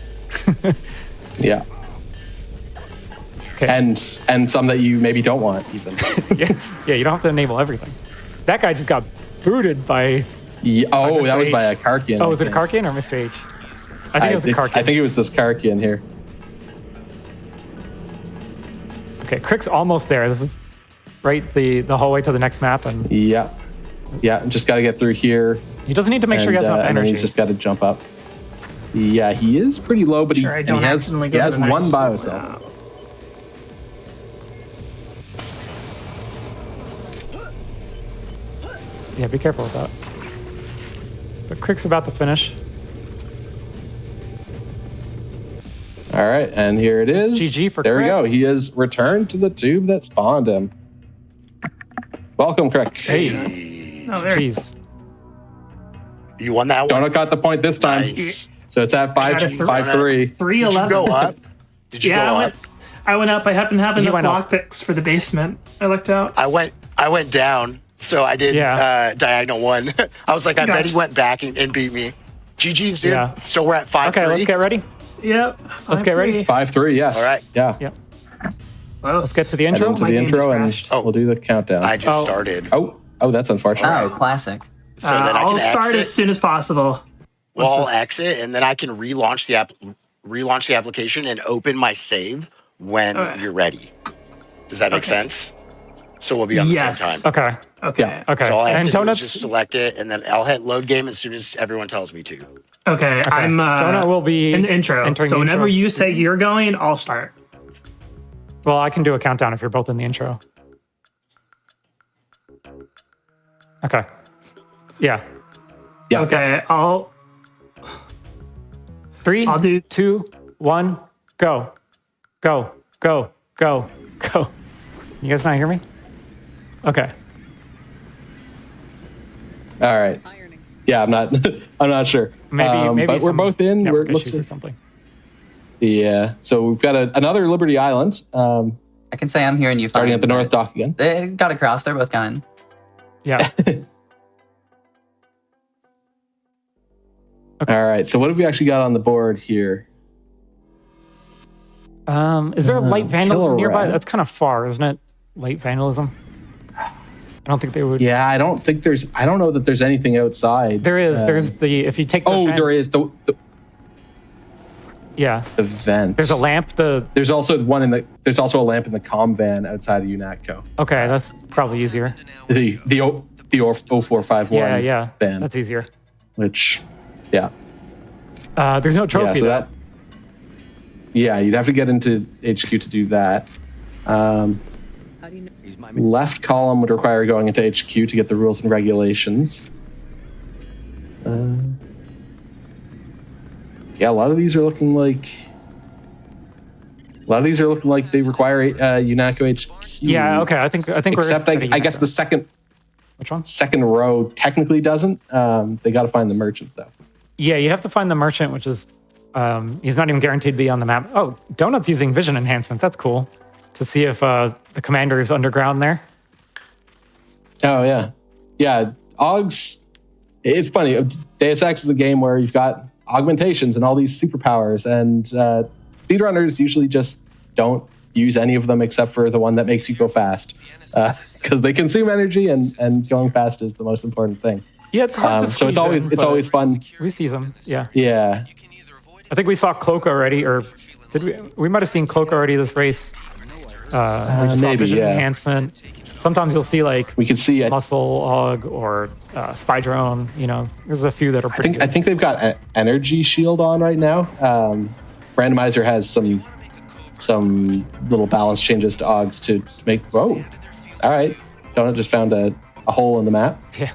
Speaker 2: Yeah.
Speaker 3: Okay.
Speaker 2: And some that you maybe don't want even.
Speaker 3: yeah, you don't have to enable everything. That guy just got booted by.
Speaker 2: Yeah, that was by a Karkian.
Speaker 3: Oh, was it a Karkian or Mr. H? I think it was a Karkian.
Speaker 2: I think it was this Karkian here.
Speaker 3: Okay, Crick's almost there. This is right the hallway to the next map, and
Speaker 2: yeah, just got to get through here.
Speaker 3: He doesn't need to make sure he has enough energy.
Speaker 2: And then he's just got to jump up. Yeah, he is pretty low, but he has one biocell.
Speaker 3: Yeah, be careful with that. But Crick's about to finish.
Speaker 2: All right, and here it is.
Speaker 3: GG for
Speaker 2: there we
Speaker 3: Crick.
Speaker 2: go. He is returned to the tube that spawned him. Welcome, Crick.
Speaker 3: Hey.
Speaker 5: Oh, there.
Speaker 3: Jeez.
Speaker 4: You won that one.
Speaker 2: Donut got the point this time.
Speaker 4: Nice.
Speaker 2: So it's at 5-3.
Speaker 5: 3-11.
Speaker 4: Did you go up? Did you
Speaker 5: Yeah,
Speaker 4: go up?
Speaker 5: I went up. I happened to have
Speaker 3: He
Speaker 5: enough
Speaker 3: went up.
Speaker 5: lockpicks for the basement. I looked out.
Speaker 4: I went down. So I did diagonal 1. I was like, I bet he went back and beat me. GG's, dude.
Speaker 3: Yeah.
Speaker 4: So we're at 5-3.
Speaker 3: Okay, let's get ready.
Speaker 5: Yep.
Speaker 3: Let's get ready.
Speaker 2: 5-3, yes.
Speaker 4: All right.
Speaker 2: Yeah.
Speaker 3: Yep.
Speaker 5: Let's
Speaker 3: Let's get to the
Speaker 2: Head
Speaker 3: intro.
Speaker 2: into
Speaker 5: My
Speaker 2: the
Speaker 5: game
Speaker 2: intro,
Speaker 5: just
Speaker 2: and
Speaker 5: crashed.
Speaker 2: we'll do the countdown.
Speaker 4: I just started.
Speaker 2: Oh, that's unfortunate.
Speaker 1: Oh, classic.
Speaker 4: So then I
Speaker 5: I'll
Speaker 4: can
Speaker 5: start
Speaker 4: exit.
Speaker 5: as soon as possible.
Speaker 4: Well, I'll
Speaker 5: Once this-
Speaker 4: exit, and then I can relaunch the application and open my save when you're ready. Does that make sense? So we'll be on the
Speaker 5: Yes.
Speaker 4: same time.
Speaker 3: Okay.
Speaker 5: Okay.
Speaker 2: Yeah.
Speaker 3: Okay.
Speaker 4: So all I have
Speaker 3: And
Speaker 4: to do is
Speaker 3: Donuts.
Speaker 4: just select it, and then I'll hit load game as soon as everyone tells me to.
Speaker 5: Okay. I'm
Speaker 3: Donut will be
Speaker 5: in the intro.
Speaker 3: entering
Speaker 5: So
Speaker 3: the
Speaker 5: whenever
Speaker 3: intro.
Speaker 5: you say you're going, I'll start.
Speaker 3: Well, I can do a countdown if you're both in the intro. Okay. Yeah.
Speaker 2: Yeah.
Speaker 5: Okay. I'll
Speaker 3: 3,
Speaker 5: I'll do-
Speaker 3: 2, 1, go. Go. Go. Go. Go. You guys not hear me? Okay.
Speaker 2: All right. Yeah, I'm not. I'm not sure.
Speaker 3: Maybe.
Speaker 2: But we're
Speaker 3: some
Speaker 2: both in.
Speaker 3: network
Speaker 2: Looks
Speaker 3: issues or
Speaker 2: like,
Speaker 3: something.
Speaker 2: yeah. So we've got another Liberty Island.
Speaker 1: I can say I'm hearing you.
Speaker 2: Starting
Speaker 1: fine,
Speaker 2: at the north
Speaker 1: but
Speaker 2: dock again.
Speaker 1: They got across. They're both gone.
Speaker 3: Yeah.
Speaker 2: All right. So what have we actually got on the board here?
Speaker 3: Is there light vandalism
Speaker 2: killer
Speaker 3: nearby?
Speaker 2: rat.
Speaker 3: That's kind of far, isn't it? Light vandalism. I don't think they would.
Speaker 2: Yeah, I don't think there's. I don't know that there's anything outside.
Speaker 3: There is. There's the if you take. The
Speaker 2: Oh,
Speaker 3: vent-
Speaker 2: there is the
Speaker 3: Yeah.
Speaker 2: vent.
Speaker 3: There's a lamp.
Speaker 2: There's also one in the. There's also a lamp in the comm van outside of UNATCO.
Speaker 3: Okay, that's probably easier.
Speaker 2: The 0451
Speaker 3: Yeah.
Speaker 2: van,
Speaker 3: That's easier.
Speaker 2: which, yeah,
Speaker 3: There's no trophy.
Speaker 2: yeah. So
Speaker 3: though.
Speaker 2: that. Yeah, you'd have to get into HQ to do that. Left column would require going into HQ to get the rules and regulations. Yeah, a lot of these are looking like. They require UNATCO HQ.
Speaker 3: Yeah. Okay. I think
Speaker 2: Except
Speaker 3: we're.
Speaker 2: I guess the second
Speaker 3: Which one?
Speaker 2: second row technically doesn't. They got to find the merchant though.
Speaker 3: Yeah, you have to find the merchant, which is he's not even guaranteed to be on the map. Oh, Donut's using vision enhancement. That's cool. To see if the commander is underground there.
Speaker 2: Oh yeah, yeah. Augs. It's funny. Deus Ex is a game where you've got augmentations and all these superpowers, and speedrunners usually just don't use any of them except for the one that makes you go fast, because they consume energy, and going fast is the most important thing.
Speaker 3: Yeah, it's hard to
Speaker 2: so it's
Speaker 3: squeeze in,
Speaker 2: it's
Speaker 3: but
Speaker 2: always fun.
Speaker 3: We see them. Yeah.
Speaker 2: Yeah.
Speaker 3: I think we saw Cloak already, or did we? We might have seen Cloak already this race. We just saw
Speaker 2: maybe,
Speaker 3: vision
Speaker 2: yeah.
Speaker 3: enhancement. Sometimes you'll see like
Speaker 2: We can see.
Speaker 3: muscle aug or spy drone. You know, there's a few that are pretty.
Speaker 2: I think they've got an energy shield on right now. Randomizer has some little balance changes to Augs to make. Whoa! All right, Donut just found a hole in the map.
Speaker 3: Yeah.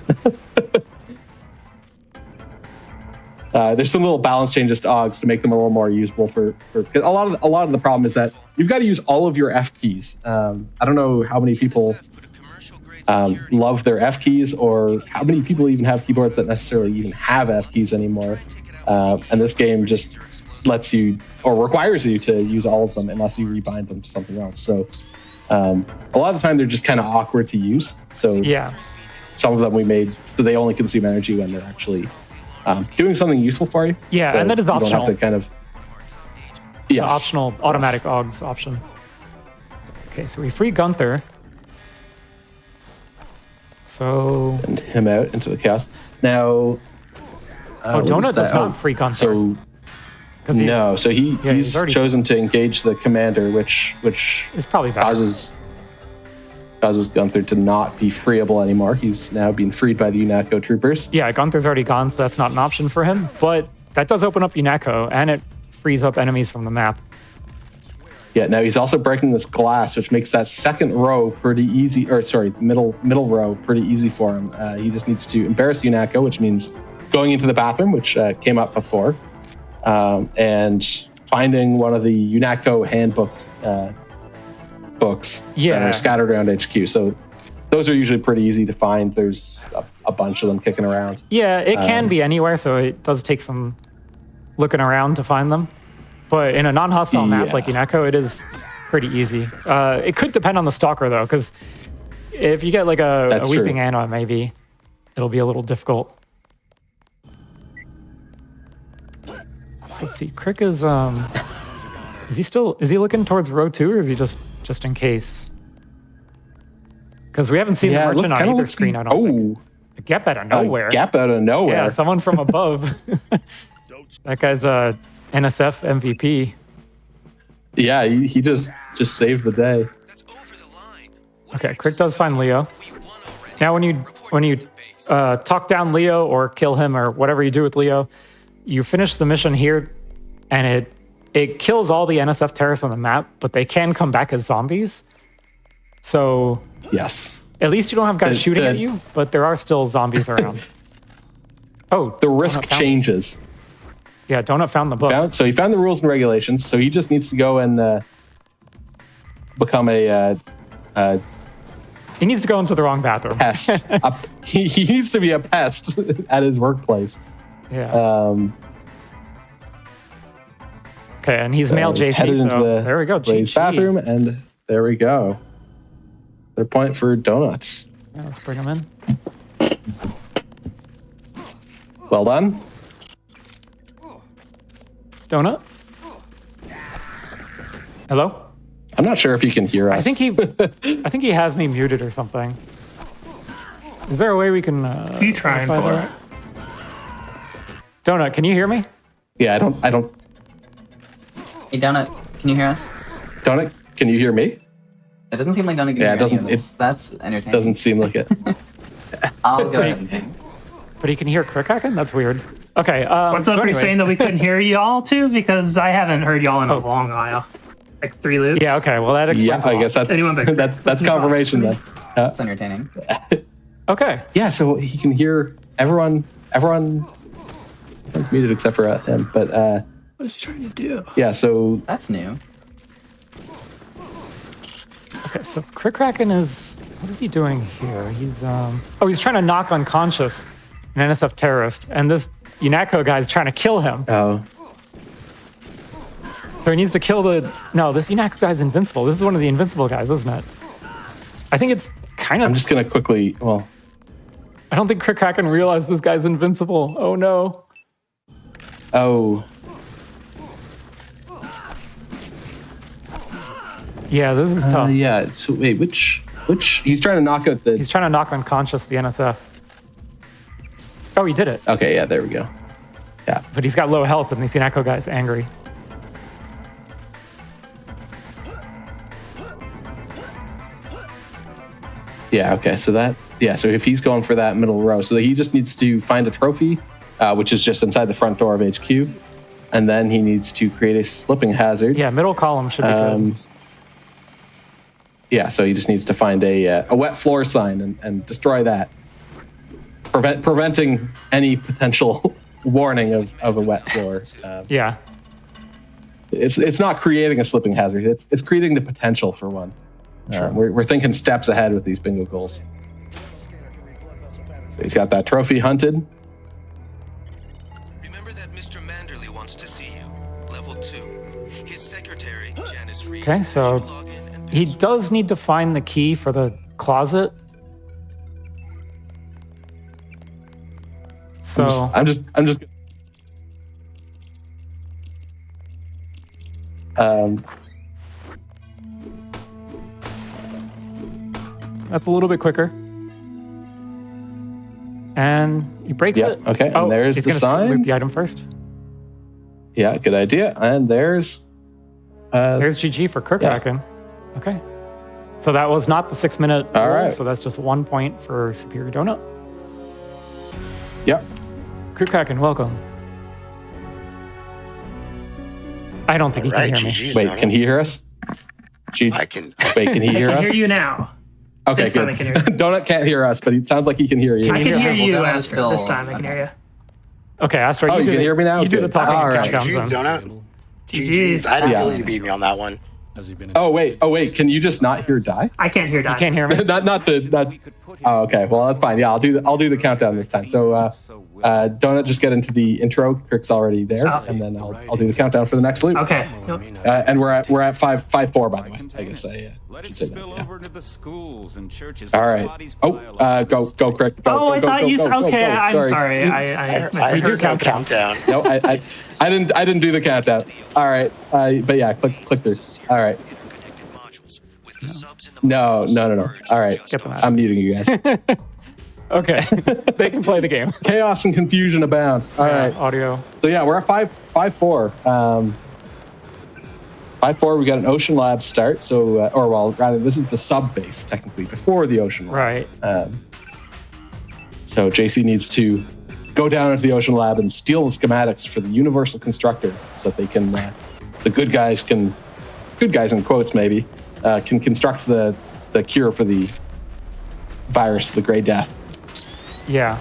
Speaker 2: There's some little balance changes to Augs to make them a little more usable for cause a lot of the problem is that you've got to use all of your F keys. I don't know how many people love their F keys, or how many people even have keyboards that necessarily even have F keys anymore. And this game just lets you or requires you to use all of them unless you rebind them to something else. So a lot of the time they're just kind of awkward to use. So
Speaker 3: Yeah.
Speaker 2: some of them we made so they only consume energy when they're actually doing something useful for you.
Speaker 3: Yeah,
Speaker 2: So
Speaker 3: and that is
Speaker 2: you don't
Speaker 3: optional.
Speaker 2: have to kind of
Speaker 3: The
Speaker 2: yes.
Speaker 3: optional automatic Augs option. Okay, so we free Gunther. So
Speaker 2: Send him out into the chaos. Now, what was
Speaker 3: Donut does
Speaker 2: that?
Speaker 3: not free Gunther.
Speaker 2: So
Speaker 3: 'cause he-
Speaker 2: no, so
Speaker 3: he's
Speaker 2: he's
Speaker 3: already-
Speaker 2: chosen to engage the commander, which
Speaker 3: It's probably better.
Speaker 2: causes Gunther to not be freeable anymore. He's now being freed by the UNATCO troopers.
Speaker 3: Yeah, Gunther's already gone, so that's not an option for him. But that does open up UNATCO, and it frees up enemies from the map.
Speaker 2: Yeah, now he's also breaking this glass, which makes that second row pretty easy, or sorry, middle row pretty easy for him. He just needs to embarrass UNATCO, which means going into the bathroom, which came up before, and finding one of the UNATCO handbook books that are scattered around HQ. So those are usually pretty easy to find. There's a bunch of them kicking around.
Speaker 3: Yeah, it can be anywhere, so it does take some looking around to find them. But in a non-hostile map like UNATCO, it is pretty easy. It could depend on the stalker, though, because if you get like a Weeping Anna, maybe it'll be a little difficult. So let's see. Crick is he looking towards row 2, or is he just in case? Because we haven't seen the merchant on either screen, I don't think. A gap out of nowhere.
Speaker 2: Gap out of nowhere.
Speaker 3: Yeah, someone from above. That guy's a NSF MVP.
Speaker 2: Yeah, he just saved the day.
Speaker 3: Okay, Crick does find Leo. Now when you talk down Leo or kill him or whatever you do with Leo, you finish the mission here, and it kills all the NSF terrorists on the map, but they can come back as zombies. So
Speaker 2: yes,
Speaker 3: at least you don't have guys shooting at you, but there are still zombies around. Oh,
Speaker 2: the risk changes.
Speaker 3: Yeah, Donut found the book.
Speaker 2: So he found the rules and regulations. So he just needs to go and become a.
Speaker 3: He needs to go into the wrong bathroom.
Speaker 2: Pest. He needs to be a pest at his workplace.
Speaker 3: Yeah. Okay, and he's male JC, so there we go.
Speaker 2: Ladies' bathroom, and there we go. Their point for donuts.
Speaker 3: Yeah, let's bring him in.
Speaker 2: Well done.
Speaker 3: Donut? Hello?
Speaker 2: I'm not sure if he can hear us.
Speaker 3: I think he has me muted or something. Is there a way we can
Speaker 5: you trying for it?
Speaker 3: Donut, can you hear me?
Speaker 2: Yeah, I don't.
Speaker 1: Hey, Donut, can you hear us?
Speaker 2: Donut, can you hear me?
Speaker 1: It doesn't seem like Donut can hear
Speaker 2: it doesn't.
Speaker 1: any of this. That's entertaining.
Speaker 2: Doesn't seem like it.
Speaker 1: I'll go ahead and ping.
Speaker 3: But he can hear Crickacken? That's weird. Okay.
Speaker 5: What's up? You're saying that we couldn't hear y'all too? Because I haven't heard y'all in a long while. Like 3 loops.
Speaker 3: Yeah. Okay. Well, that explains.
Speaker 2: Yeah, I guess that's confirmation then.
Speaker 1: That's entertaining.
Speaker 3: Okay.
Speaker 2: Yeah. So he can hear everyone. Everyone's muted except for him. But
Speaker 5: what is he trying to do?
Speaker 2: Yeah. So
Speaker 1: that's new.
Speaker 3: Okay. So Crickracken is. What is he doing here? He's he's trying to knock unconscious an NSF terrorist, and this UNATCO guy is trying to kill him.
Speaker 2: Oh.
Speaker 3: So he needs to kill this UNATCO guy's invincible. This is one of the invincible guys, isn't it? I think it's kind of...
Speaker 2: I'm just going to quickly... Well...
Speaker 3: I don't think Crickracken realized this guy's invincible. Oh, no.
Speaker 2: Oh.
Speaker 3: Yeah, this is tough.
Speaker 2: Yeah, so wait, which... He's trying to knock out the...
Speaker 3: He's trying to knock unconscious the NSF. Oh, he did it.
Speaker 2: Okay, yeah, there we go. Yeah.
Speaker 3: But he's got low health, and the UNATCO guy's angry.
Speaker 2: Yeah, okay, so if he's going for that middle row, so he just needs to find a trophy, which is just inside the front door of HQ, and then he needs to create a slipping hazard.
Speaker 3: Yeah, middle column should be good.
Speaker 2: Yeah, so he just needs to find a wet floor sign and destroy that, preventing any potential warning of a wet floor.
Speaker 3: Yeah.
Speaker 2: It's not creating a slipping hazard, it's creating the potential for one. Sure. We're thinking steps ahead with these bingo goals. So he's got that trophy hunted.
Speaker 8: Remember that Mr. Manderley wants to see you. Level 2. His secretary, Janice Reed.
Speaker 3: Okay, so he does need to find the key for the closet. So
Speaker 2: I'm just
Speaker 3: that's a little bit quicker. And he breaks it.
Speaker 2: Okay, and there's the sign.
Speaker 3: Loot the item first.
Speaker 2: Yeah, good idea. And there's
Speaker 3: GG for Crickracken. Yeah. Okay. So that was not the 6-minute
Speaker 2: All
Speaker 3: roll,
Speaker 2: right.
Speaker 3: So that's just 1 point for Superior Donut.
Speaker 2: Yep.
Speaker 3: Crickracken, welcome. I don't think he can hear me.
Speaker 4: GG's
Speaker 2: Wait, can he hear us?
Speaker 4: I can.
Speaker 2: Wait, can he hear
Speaker 5: I
Speaker 2: us?
Speaker 5: can hear you now.
Speaker 2: Okay,
Speaker 5: this
Speaker 2: good.
Speaker 5: time I can hear you.
Speaker 2: Donut can't hear us, but it sounds like he can hear you.
Speaker 5: I can hear you,
Speaker 1: Donut
Speaker 5: Astra. This
Speaker 1: still-
Speaker 5: time I can hear you.
Speaker 3: Okay, Astra,
Speaker 2: Oh, you can hear me now?
Speaker 3: You do the
Speaker 2: Good.
Speaker 3: talking
Speaker 2: All
Speaker 3: and
Speaker 2: right.
Speaker 3: countdowns
Speaker 4: GG,
Speaker 3: then.
Speaker 4: Donut.
Speaker 5: GG's.
Speaker 4: I didn't know you beat me on that one.
Speaker 2: Oh wait. Can you just not hear die?
Speaker 5: I can't hear that.
Speaker 3: You can't hear me?
Speaker 2: not. Oh, okay. Well, that's fine. Yeah, I'll do the countdown this time. So, Donut, just get into the intro. Crick's already there, and then I'll do the countdown for the next loop.
Speaker 5: Okay.
Speaker 2: And we're at 5-4, by the way. I guess I should say that. Yeah. All right. Oh, go, Crick. Go,
Speaker 5: I thought you said. Okay, I'm sorry.
Speaker 4: I heard no countdown.
Speaker 2: No, I didn't do the countdown. All right. But yeah, click through. All right. No. All right. I'm muting you guys.
Speaker 3: Okay. They can play the game.
Speaker 2: Chaos and confusion abound. All right.
Speaker 3: Audio.
Speaker 2: So yeah, we're at 5-4. 5-4, we got an Ocean Lab start. So, this is the sub base, technically, before the Ocean Lab.
Speaker 3: Right.
Speaker 2: So JC needs to go down into the Ocean Lab and steal the schematics for the Universal Constructor so that they can, the good guys in quotes maybe, can construct the cure for the virus, the Grey Death.
Speaker 3: Yeah.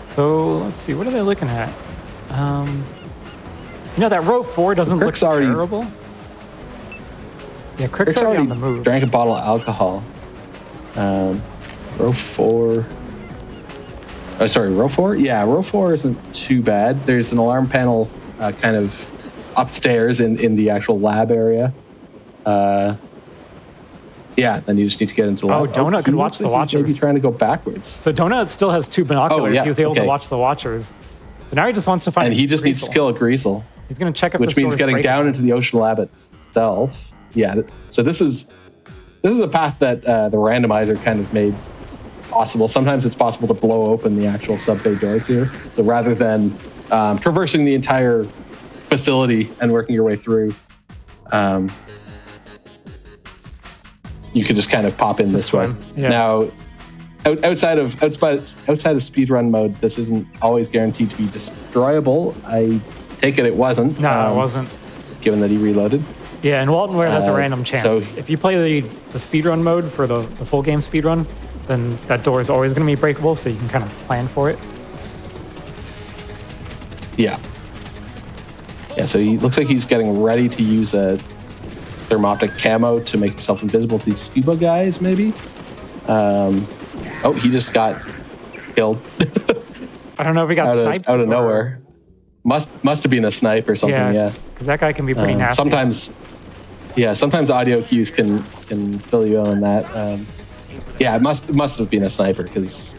Speaker 3: So let's see. What are they looking at? That row 4 doesn't look terrible. Yeah, Crick's already on the move.
Speaker 2: Drank a bottle of alcohol. Row 4. Oh, sorry, row 4? Yeah, row 4 isn't too bad. There's an alarm panel kind of upstairs in the actual lab area. Yeah, then you just need to get into the lab.
Speaker 3: Oh, Donut could watch the Watchers.
Speaker 2: Maybe trying to go backwards.
Speaker 3: So Donut still has 2 binoculars. He was able to watch the Watchers. So now he just wants to find.
Speaker 2: And he just needs to kill a Greasel.
Speaker 3: He's going to check up.
Speaker 2: Which means getting down into the Ocean Lab itself. Yeah. So this is a path that the randomizer kind of made possible. Sometimes it's possible to blow open the actual sub-bay doors here. So rather than traversing the entire facility and working your way through, you could just kind of pop in this way.
Speaker 3: Yeah.
Speaker 2: Now, outside of speedrun mode, this isn't always guaranteed to be destroyable. I take it wasn't.
Speaker 3: No, it wasn't.
Speaker 2: Given that he reloaded.
Speaker 3: Yeah, and Waltonware has a random chance.
Speaker 2: So
Speaker 3: if you play the speedrun mode for the full game speedrun, then that door is always going to be breakable, so you can kind of plan for it.
Speaker 2: Yeah. Yeah, so he looks like he's getting ready to use a thermoptic camo to make himself invisible to these scuba guys, maybe? He just got killed.
Speaker 3: I don't know if he got sniped.
Speaker 2: Out of nowhere. Must have been a snipe or something, yeah.
Speaker 3: Because that guy can be pretty nasty.
Speaker 2: Sometimes audio cues can fill you in on that. It must have been a sniper because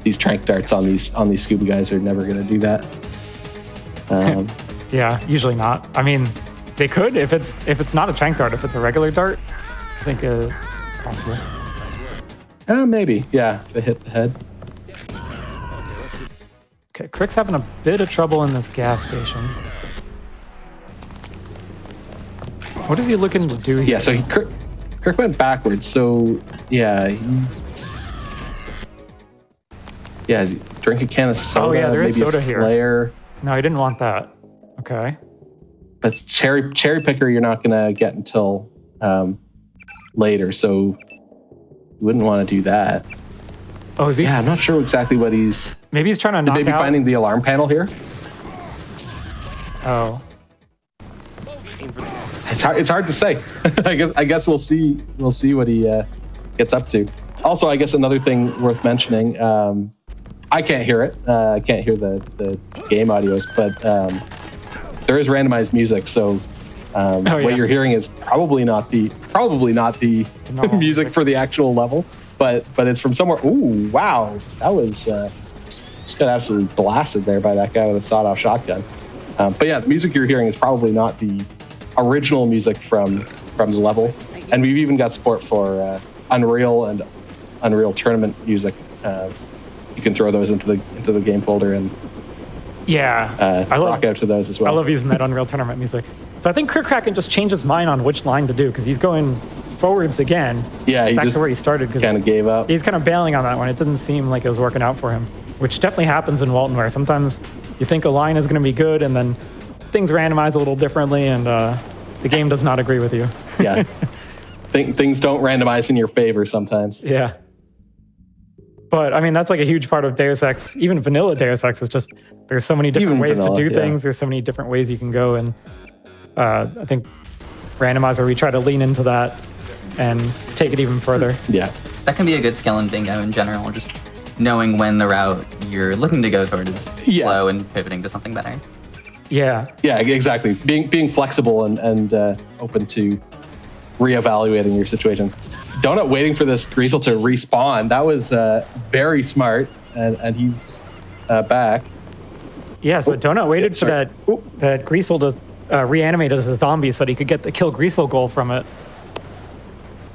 Speaker 2: these trank darts on these scuba guys are never going to do that.
Speaker 3: Yeah, usually not. I mean, they could if it's not a trank dart. If it's a regular dart, I think it's possible.
Speaker 2: Maybe. Yeah, they hit the head.
Speaker 3: Okay, Crick's having a bit of trouble in this gas station. What is he looking to do here?
Speaker 2: Yeah, so Crick went backwards. So drink a can of soda.
Speaker 3: Oh yeah, there is
Speaker 2: maybe
Speaker 3: soda
Speaker 2: a
Speaker 3: here.
Speaker 2: Flare.
Speaker 3: No, he didn't want that. Okay.
Speaker 2: But cherry picker, you're not gonna get until later, so you wouldn't want to do that.
Speaker 3: Oh, is he?
Speaker 2: Yeah, I'm not sure exactly what he's.
Speaker 3: Maybe he's trying to knock
Speaker 2: maybe
Speaker 3: out.
Speaker 2: Finding the alarm panel here.
Speaker 3: Oh.
Speaker 2: It's hard to say. I guess we'll see what he gets up to. Also, I guess another thing worth mentioning. I can't hear it. I can't hear the game audios, but there is randomized music, so what you're hearing is probably not the music for the actual level, but it's from somewhere. Ooh, wow, that was just got absolutely blasted there by that guy with a sawed-off shotgun. But yeah, the music you're hearing is probably not the original music from the level, and we've even got support for Unreal and Unreal Tournament music. You can throw those into the game folder and I rock out to those as well.
Speaker 3: I love using that Unreal Tournament music. So I think Crick can just change his mind on which line to do because he's going forwards again.
Speaker 2: Yeah, he
Speaker 3: back
Speaker 2: just
Speaker 3: to where he started.
Speaker 2: Kind of gave up.
Speaker 3: He's kind of bailing on that one. It didn't seem like it was working out for him, which definitely happens in Waltonware. Sometimes you think a line is going to be good, and then things randomize a little differently, and the game does not agree with you.
Speaker 2: Yeah, things don't randomize in your favor sometimes.
Speaker 3: Yeah. But I mean, that's like a huge part of Deus Ex. Even vanilla Deus Ex is just there's so many different ways to do things. There's so many different ways you can go, and I think randomizer, we try to lean into that and take it even further.
Speaker 2: Yeah.
Speaker 1: That can be a good skill in bingo in general, just knowing when the route you're looking to go toward is slow and pivoting to something better.
Speaker 3: Yeah.
Speaker 2: Yeah, exactly. Being flexible and open to reevaluating your situation. Donut waiting for this Greasel to respawn. That was very smart, and he's back.
Speaker 3: Yeah, so Donut waited for that Greasel to reanimate as a zombie so that he could get the kill Greasel goal from it.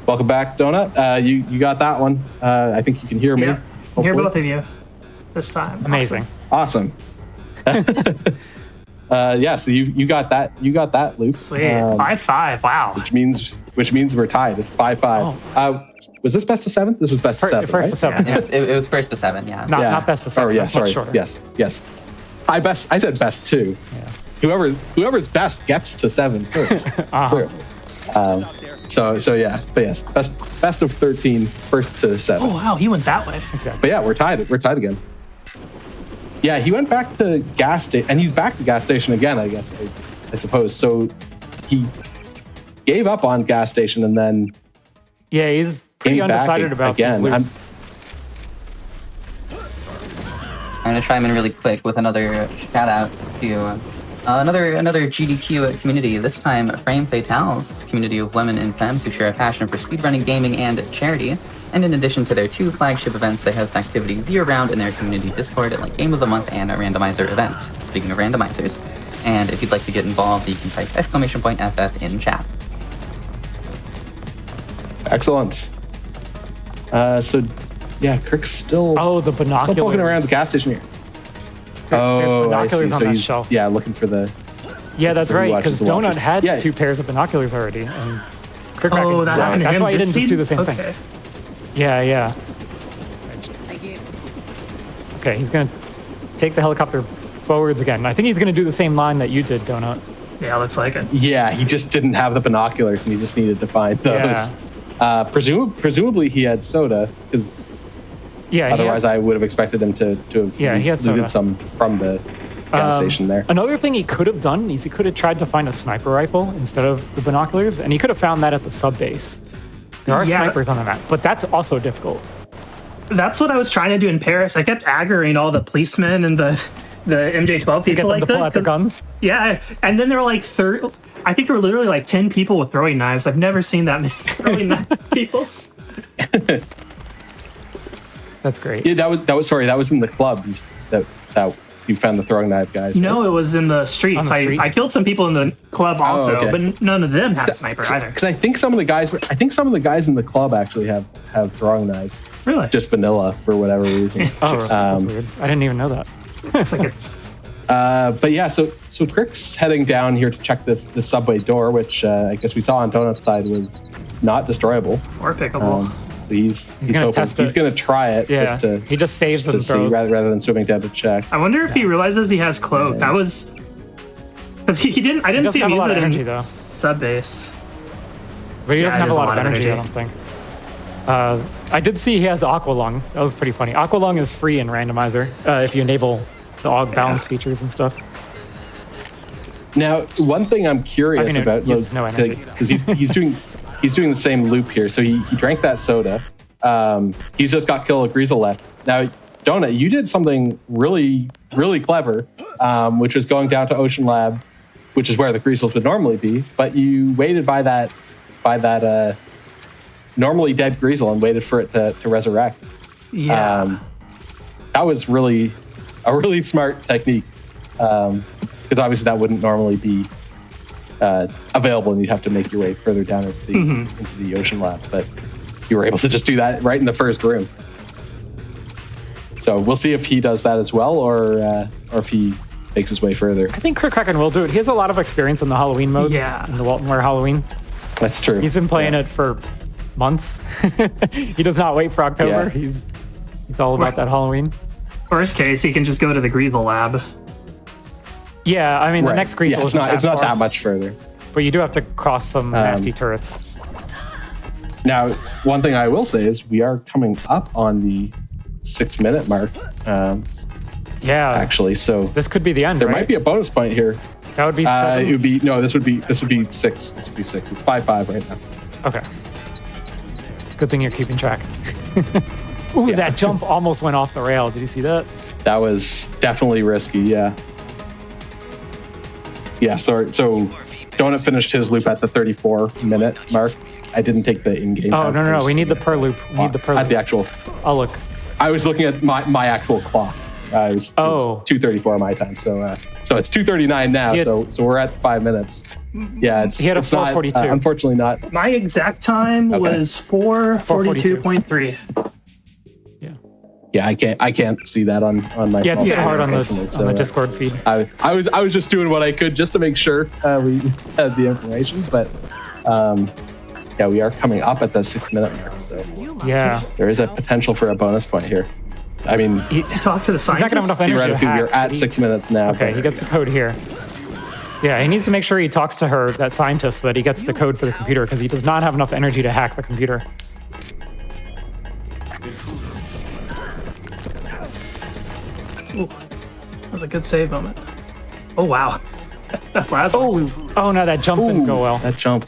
Speaker 2: Welcome back, Donut. You got that one. I think you can hear me.
Speaker 5: Yeah, I can hear both of you this time.
Speaker 3: Amazing.
Speaker 2: Awesome. Yeah, so you got that. You got that, Luke.
Speaker 5: Sweet. 5-5. Wow.
Speaker 2: Which means we're tied. It's 5-5. Was this best of 7? This was best of 7.
Speaker 3: First
Speaker 2: right?
Speaker 3: to 7.
Speaker 1: Yeah, it was first to 7, yeah.
Speaker 3: Not best of 7.
Speaker 2: Oh yeah, sorry.
Speaker 3: Shorter.
Speaker 2: Yes. I said best 2. Yeah. Whoever's best gets to 7 first. So yeah, but yes, best of 13, first to 7.
Speaker 5: Oh wow, he went that way.
Speaker 2: But yeah, we're tied. We're tied again. Yeah, he went back to gas station, and he's back to gas station again, I guess, I suppose. So he gave up on gas station and then
Speaker 3: he's pretty undecided about
Speaker 2: again.
Speaker 1: I'm gonna chime in really quick with another shout out to another GDQ community. This time, Frame Fatales, a community of women and femmes who share a passion for speedrunning, gaming, and charity. And in addition to their 2 flagship events, they host activities year-round in their community Discord at like Game of the Month and randomizer events. Speaking of randomizers, and if you'd like to get involved, you can type !FF in chat.
Speaker 2: Excellent. So yeah, Kirk's still
Speaker 3: the binoculars.
Speaker 2: still poking around the gas station here. I see. So he's looking for the.
Speaker 3: Yeah, that's right. Because Donut
Speaker 2: watches.
Speaker 3: had 2 pairs of binoculars already, and
Speaker 5: That happened to
Speaker 3: that's
Speaker 5: him.
Speaker 3: why he didn't just do the same thing. Yeah. Okay, he's gonna take the helicopter forwards again. I think he's gonna do the same line that you did, Donut.
Speaker 5: Yeah, looks like it.
Speaker 2: Yeah, he just didn't have the binoculars, and he just needed to find those.
Speaker 3: Yeah.
Speaker 2: Presumably he had soda, because otherwise I would have expected him to have
Speaker 3: he had
Speaker 2: looted some from the gas station there.
Speaker 3: Another thing he could have done is he could have tried to find a sniper rifle instead of the binoculars, and he could have found that at the sub base. There are snipers on the map, but that's also difficult.
Speaker 5: That's what I was trying to do in Paris. I kept aggroing all the policemen and the MJ-12 people like
Speaker 3: to pull out the guns.
Speaker 5: Yeah, and then there were like I think there were literally like 10 people with throwing knives. I've never seen that many throwing knife people.
Speaker 3: That's great.
Speaker 2: Yeah, that was in the club that you found the throwing knife guys.
Speaker 5: No,
Speaker 2: right?
Speaker 5: It was in the streets. I killed some people in the club also, but none of them had a sniper either.
Speaker 2: Because I think some of the guys in the club actually have throwing knives.
Speaker 5: Really?
Speaker 2: Just vanilla for whatever reason.
Speaker 3: That's weird. I didn't even know that.
Speaker 5: It's like it's.
Speaker 2: But yeah, so Crick's heading down here to check the subway door, which I guess we saw on Donut's side was not destroyable
Speaker 5: Or pickable.
Speaker 2: So he's hoping he's going to try it just to
Speaker 3: he just saves
Speaker 2: to see rather than swimming down to check.
Speaker 5: I wonder if he realizes he has cloak. That was because he didn't. I didn't see him use it in sub base.
Speaker 3: But he doesn't have a lot of energy. I don't think. I did see he has Aqualung. That was pretty funny. Aqualung is free in randomizer if you enable the AUG balance features and stuff.
Speaker 2: Now, one thing I'm curious about, because he's doing the same loop here. So he drank that soda. He's just got Kill a Greasel left. Now, Donut, you did something really, really clever, which was going down to Ocean Lab, which is where the Greasels would normally be, but you waited by that normally dead Greasel and waited for it to resurrect.
Speaker 5: Yeah.
Speaker 2: That was really a really smart technique, because obviously that wouldn't normally be available, and you'd have to make your way further down into the Ocean Lab. But you were able to just do that right in the first room. So we'll see if he does that as well, or if he makes his way further.
Speaker 3: I think Kirk Kraken will do it. He has a lot of experience in the Halloween modes.
Speaker 5: Yeah.
Speaker 3: In the Waltonware Halloween.
Speaker 2: That's true.
Speaker 3: He's been playing it for months. He does not wait for October. Yeah. He's all about that Halloween.
Speaker 5: Worst case, he can just go to the Greasel lab.
Speaker 3: Yeah, I mean the next Greasel
Speaker 2: it's not that much further.
Speaker 3: But you do have to cross some nasty turrets.
Speaker 2: Now, one thing I will say is we are coming up on the 6-minute mark.
Speaker 3: Yeah.
Speaker 2: Actually, so
Speaker 3: this could be the end.
Speaker 2: There might be a bonus point here.
Speaker 3: That would be
Speaker 2: it would be no. This would be 6. This would be 6. It's 5-5 right now.
Speaker 3: Okay. Good thing you're keeping track. Ooh, that jump almost went off the rail. Did you see that?
Speaker 2: That was definitely risky. Yeah. Yeah. So Donut finished his loop at the 34-minute mark. I didn't take the in-game.
Speaker 3: Oh no! We need the per loop. We need the per loop.
Speaker 2: At the actual.
Speaker 3: I'll look.
Speaker 2: I was looking at my actual clock. It was 2:34 my time. So it's 2:39 now. So we're at 5 minutes. Yeah,
Speaker 3: he had a 4:42.
Speaker 2: Unfortunately not.
Speaker 5: My exact time was 4:42.3.
Speaker 2: Yeah, I can't see that on my.
Speaker 3: Yeah, it's getting hard on the Discord feed.
Speaker 2: I was just doing what I could just to make sure we had the information, but yeah, we are coming up at the 6-minute mark, so
Speaker 3: yeah,
Speaker 2: there is a potential for a bonus point here. I mean,
Speaker 5: you talk to the scientist.
Speaker 2: Theoretically, we're at 6 minutes now.
Speaker 3: Okay, he gets the code here. Yeah, he needs to make sure he talks to her, that scientist, so that he gets the code for the computer, because he does not have enough energy to hack the computer.
Speaker 5: Ooh, that was a good save moment. Oh wow.
Speaker 3: Oh no, that jump didn't go well.
Speaker 2: That jump.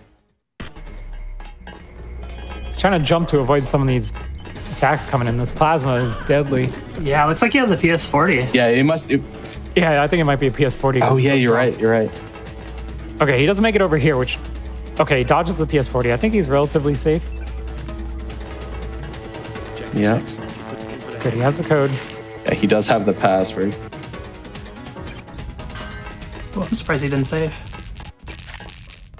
Speaker 3: He's trying to jump to avoid some of these attacks coming in. This plasma is deadly.
Speaker 5: Yeah, looks like he has a PS40.
Speaker 2: Yeah, he must.
Speaker 3: Yeah, I think it might be a PS40.
Speaker 2: Oh yeah, you're right. You're right.
Speaker 3: Okay, he doesn't make it over here, which... Okay, he dodges the PS40. I think he's relatively safe.
Speaker 2: Yeah.
Speaker 3: Good, he has the code.
Speaker 2: Yeah, he does have the password.
Speaker 5: Well, I'm surprised he didn't save.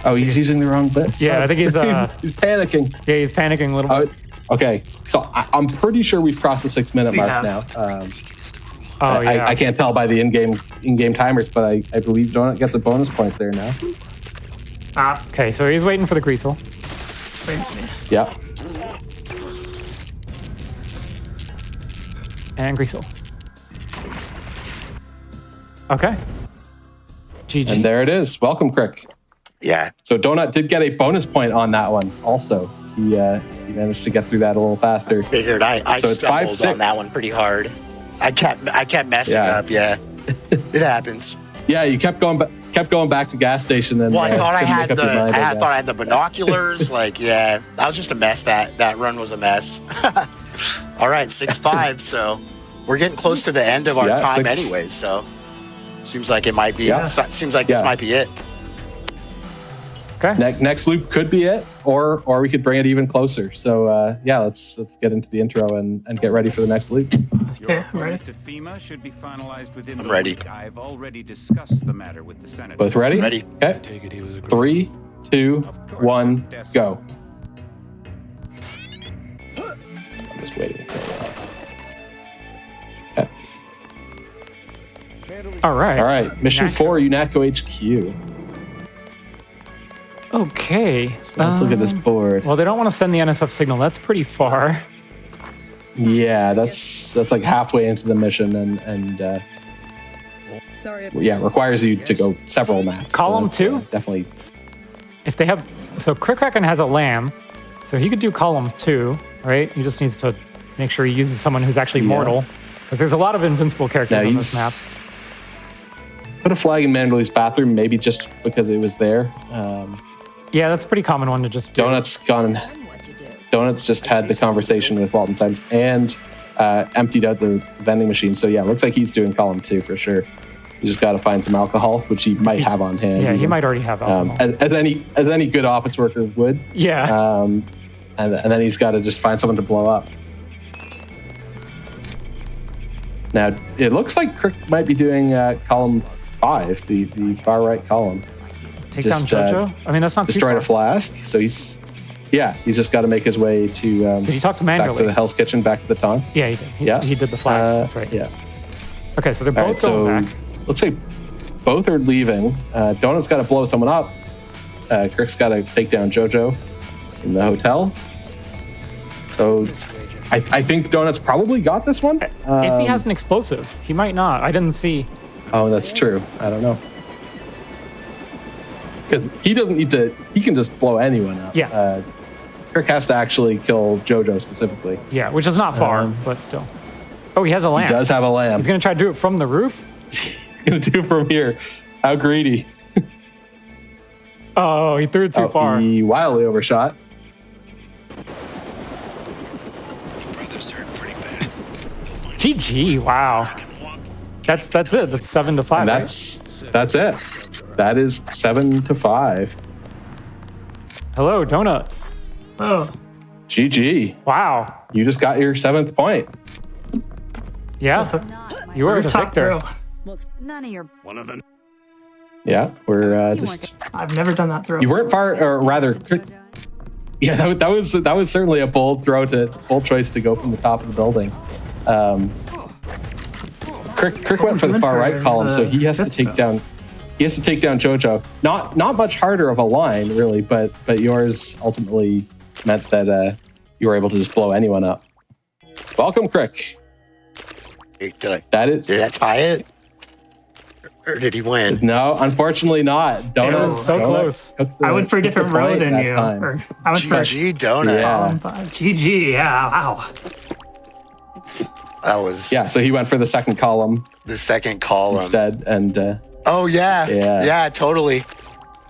Speaker 2: Oh, he's using the wrong bit.
Speaker 3: Yeah, I think he's...
Speaker 2: he's panicking.
Speaker 3: Yeah, he's panicking a little bit.
Speaker 2: Okay, so I'm pretty sure we've crossed the 6-minute mark now.
Speaker 3: Yeah.
Speaker 2: I can't tell by the in-game timers, but I believe Donut gets a bonus point there now.
Speaker 3: Okay, so he's waiting for the Greasel.
Speaker 5: Same to me.
Speaker 2: Yeah.
Speaker 3: And Greasel. Okay. GG.
Speaker 2: And there it is. Welcome, Crick.
Speaker 4: Yeah.
Speaker 2: So Donut did get a bonus point on that one also. He managed to get through that a little faster.
Speaker 4: Figured I
Speaker 2: so
Speaker 4: stumbled on that one pretty hard. I kept messing up. Yeah, it happens.
Speaker 2: Yeah, you kept going back to gas station and.
Speaker 4: Well, I thought I had I had the binoculars. Like, yeah, I was just a mess. That run was a mess. All right, 6-5. So we're getting close to the end of our time, anyways. So seems like it might be.
Speaker 2: Yeah.
Speaker 4: Seems like this might be it.
Speaker 3: Okay.
Speaker 2: Next loop could be it, or we could bring it even closer. So yeah, let's get into the intro and get ready for the next loop.
Speaker 5: Okay, I'm ready.
Speaker 6: To FEMA should be finalized within
Speaker 4: I'm ready.
Speaker 6: I've already discussed the matter with the Senate.
Speaker 2: Both ready?
Speaker 4: Ready.
Speaker 2: Okay.
Speaker 7: Take it he was a
Speaker 2: 3, 2, 1, go. I'm just waiting. Okay.
Speaker 3: All right.
Speaker 2: All right. Mission 4, UNATCO HQ.
Speaker 3: Okay.
Speaker 2: So let's look at this board.
Speaker 3: Well, they don't want to send the NSF signal. That's pretty far.
Speaker 2: Yeah, that's like halfway into the mission, and yeah, it requires you to go several maps.
Speaker 3: Column 2?
Speaker 2: Definitely.
Speaker 3: If they have... So Crick-Kraken has a lamb, so he could do column 2, right? He just needs to make sure he uses someone who's actually mortal, because there's a lot of invincible characters on this map.
Speaker 2: Put a flag in Manderley's bathroom, maybe just because it was there.
Speaker 3: Yeah, that's a pretty common one to just do.
Speaker 2: Donuts just had the conversation with Walton Symes and emptied out the vending machine. So yeah, looks like he's doing column 2 for sure. You just got to find some alcohol, which he might have on hand.
Speaker 3: Yeah, he might already have alcohol.
Speaker 2: As any good office worker would.
Speaker 3: Yeah.
Speaker 2: And then he's got to just find someone to blow up. Now it looks like Crick might be doing column 5, the far right column.
Speaker 3: Take down JoJo? I mean, that's not
Speaker 2: destroyed a flask. So he's just got to make his way to.
Speaker 3: Did he talk to Manderley?
Speaker 2: Back to the Hell's Kitchen, back to the Taunt.
Speaker 3: Yeah, he did. He did the flag. That's right.
Speaker 2: Yeah.
Speaker 3: Okay, so they're both going back.
Speaker 2: Looks like both are leaving. Donut's got to blow someone up. Crick's got to take down JoJo in the hotel. So I think Donut's probably got this one.
Speaker 3: If he has an explosive, he might not. I didn't see.
Speaker 2: Oh, that's true. I don't know. Because he doesn't need to. He can just blow anyone up.
Speaker 3: Yeah.
Speaker 2: Crick has to actually kill JoJo specifically.
Speaker 3: Yeah, which is not far, but still. Oh, he has a lamp.
Speaker 2: He does have a lamp.
Speaker 3: He's gonna try to do it from the roof.
Speaker 2: He's gonna do it from here. How greedy.
Speaker 3: Oh, he threw it too far.
Speaker 2: He wildly overshot.
Speaker 3: GG, wow. That's it. That's 7-5.
Speaker 2: And that's it. That is 7-5.
Speaker 3: Hello, Donut.
Speaker 5: Oh,
Speaker 2: GG.
Speaker 3: Wow.
Speaker 2: You just got your 7th point.
Speaker 3: Yeah. You are the
Speaker 5: rooftop
Speaker 3: victor.
Speaker 5: throw.
Speaker 9: None of your.
Speaker 10: One of them.
Speaker 2: Yeah, we're just.
Speaker 5: I've never done that throw.
Speaker 2: You weren't far, or rather, yeah, that was certainly a bold choice to go from the top of the building. Crick went for the far right column, so he has to take down. He has to take down Jojo. Not much harder of a line, really, but yours ultimately meant that you were able to just blow anyone up. Welcome, Crick.
Speaker 4: Did I tie it? Or did he win?
Speaker 2: No, unfortunately not. Donut
Speaker 3: was so close.
Speaker 5: I went for a different road than you. I went for
Speaker 4: GG Donut.
Speaker 2: Yeah.
Speaker 5: GG. Yeah. Wow.
Speaker 4: That was
Speaker 2: Yeah, so he went for the second column
Speaker 4: the second column
Speaker 2: instead, and
Speaker 4: Oh yeah, totally.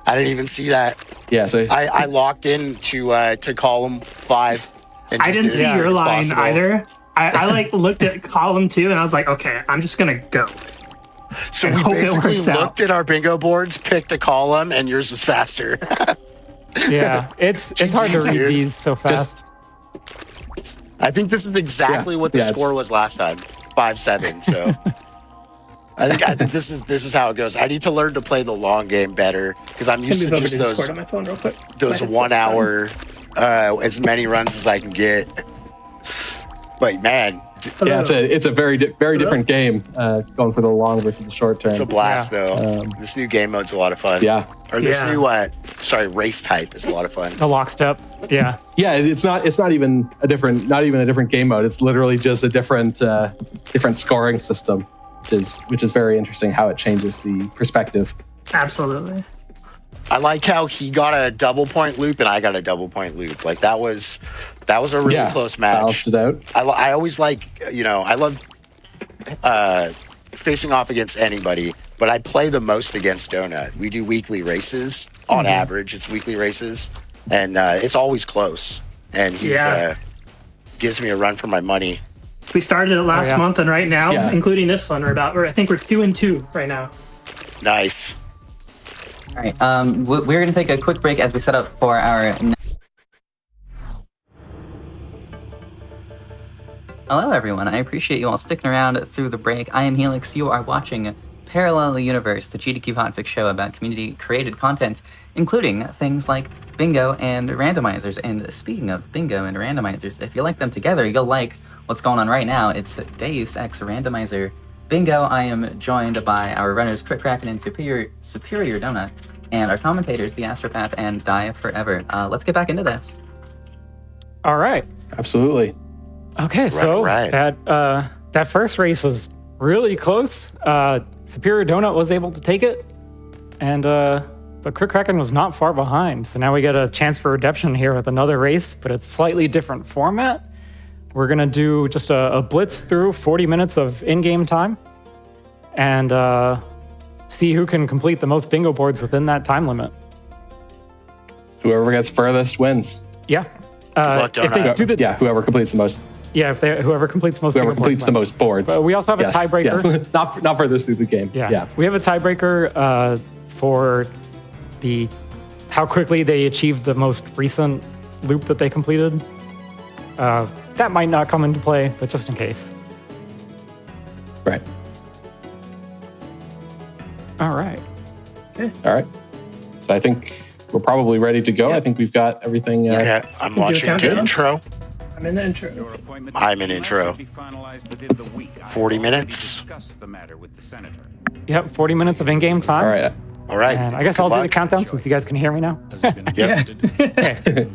Speaker 4: I didn't even see that.
Speaker 2: yeah, so
Speaker 4: I locked in to column 5. And
Speaker 5: I
Speaker 4: just
Speaker 5: didn't
Speaker 4: did it
Speaker 5: see
Speaker 4: as
Speaker 5: your
Speaker 4: quick as
Speaker 5: line
Speaker 4: possible.
Speaker 5: either. I like looked at column 2 and I was like, okay, I'm just gonna go.
Speaker 4: So
Speaker 5: and
Speaker 4: we
Speaker 5: hope it
Speaker 4: basically
Speaker 5: works out.
Speaker 4: looked at our bingo boards, picked a column, and yours was faster.
Speaker 3: Yeah, it's hard to read
Speaker 4: dude.
Speaker 3: these so fast.
Speaker 4: I think this is exactly what the score was last time, 5-7. So I think this is how it goes. I need to learn to play the long game better because I'm used to just those
Speaker 5: on my phone real quick.
Speaker 4: those 1 hour as many runs as I can get. But man,
Speaker 2: yeah, it's a very different game going for the long versus the short term.
Speaker 4: it's a blast though. This new game mode's a lot of fun.
Speaker 2: Yeah,
Speaker 4: Or this new race type is a lot of fun.
Speaker 3: The lockstep. Yeah.
Speaker 2: yeah. It's not even a different game mode. It's literally just a different scoring system, which is very interesting how it changes the perspective.
Speaker 5: Absolutely.
Speaker 4: I like how he got a double point loop and I got a double point loop. Like that was a really close match.
Speaker 2: Balanced it out.
Speaker 4: I always like, I love facing off against anybody, but I play the most against Donut. We do weekly races. On average, it's weekly races, and it's always close. And he gives me a run for my money.
Speaker 5: We started it last month, and right now, including this one, I think we're 2-2 right now.
Speaker 4: Nice.
Speaker 1: All right, we're going to take a quick break as we set up for our... Hello, everyone. I appreciate you all sticking around through the break. I am Helix. You are watching Parallel Universe, the GDQ Hotfix show about community-created content, including things like bingo and randomizers. And speaking of bingo and randomizers, if you like them together, you'll like what's going on right now. It's Deus Ex Randomizer Bingo. I am joined by our runners, Crit Kraken and Superior Donut, and our commentators, the Astropath and Die Forever. Let's get back into this.
Speaker 3: All right.
Speaker 2: Absolutely.
Speaker 3: Okay, so that first race was really close. Superior Donut was able to take it, and but Crit Kraken was not far behind. So now we get a chance for redemption here with another race, but it's slightly different format. We're gonna do just a blitz through 40 minutes of in-game time, and see who can complete the most bingo boards within that time limit.
Speaker 2: Whoever gets furthest wins.
Speaker 3: Yeah.
Speaker 4: Luck,
Speaker 3: if they do
Speaker 2: whoever completes the most.
Speaker 3: Yeah, whoever completes the most.
Speaker 2: Whoever completes the most boards.
Speaker 3: But we also have a tiebreaker.
Speaker 2: Yes. not furthest through the game.
Speaker 3: Yeah. We have a tiebreaker for how quickly they achieved the most recent loop that they completed. That might not come into play, but just in case.
Speaker 2: Right.
Speaker 3: All right.
Speaker 2: Okay. All right. So I think we're probably ready to go.
Speaker 5: Yeah.
Speaker 2: I think we've got everything.
Speaker 4: Okay, I'm watching the intro.
Speaker 5: I'm in the intro.
Speaker 4: I'm in intro. 40 minutes.
Speaker 3: Yep, 40 minutes of in-game time.
Speaker 2: All right.
Speaker 3: And I guess I'll do the countdown since you guys can hear me now.
Speaker 4: Yeah.
Speaker 3: Okay.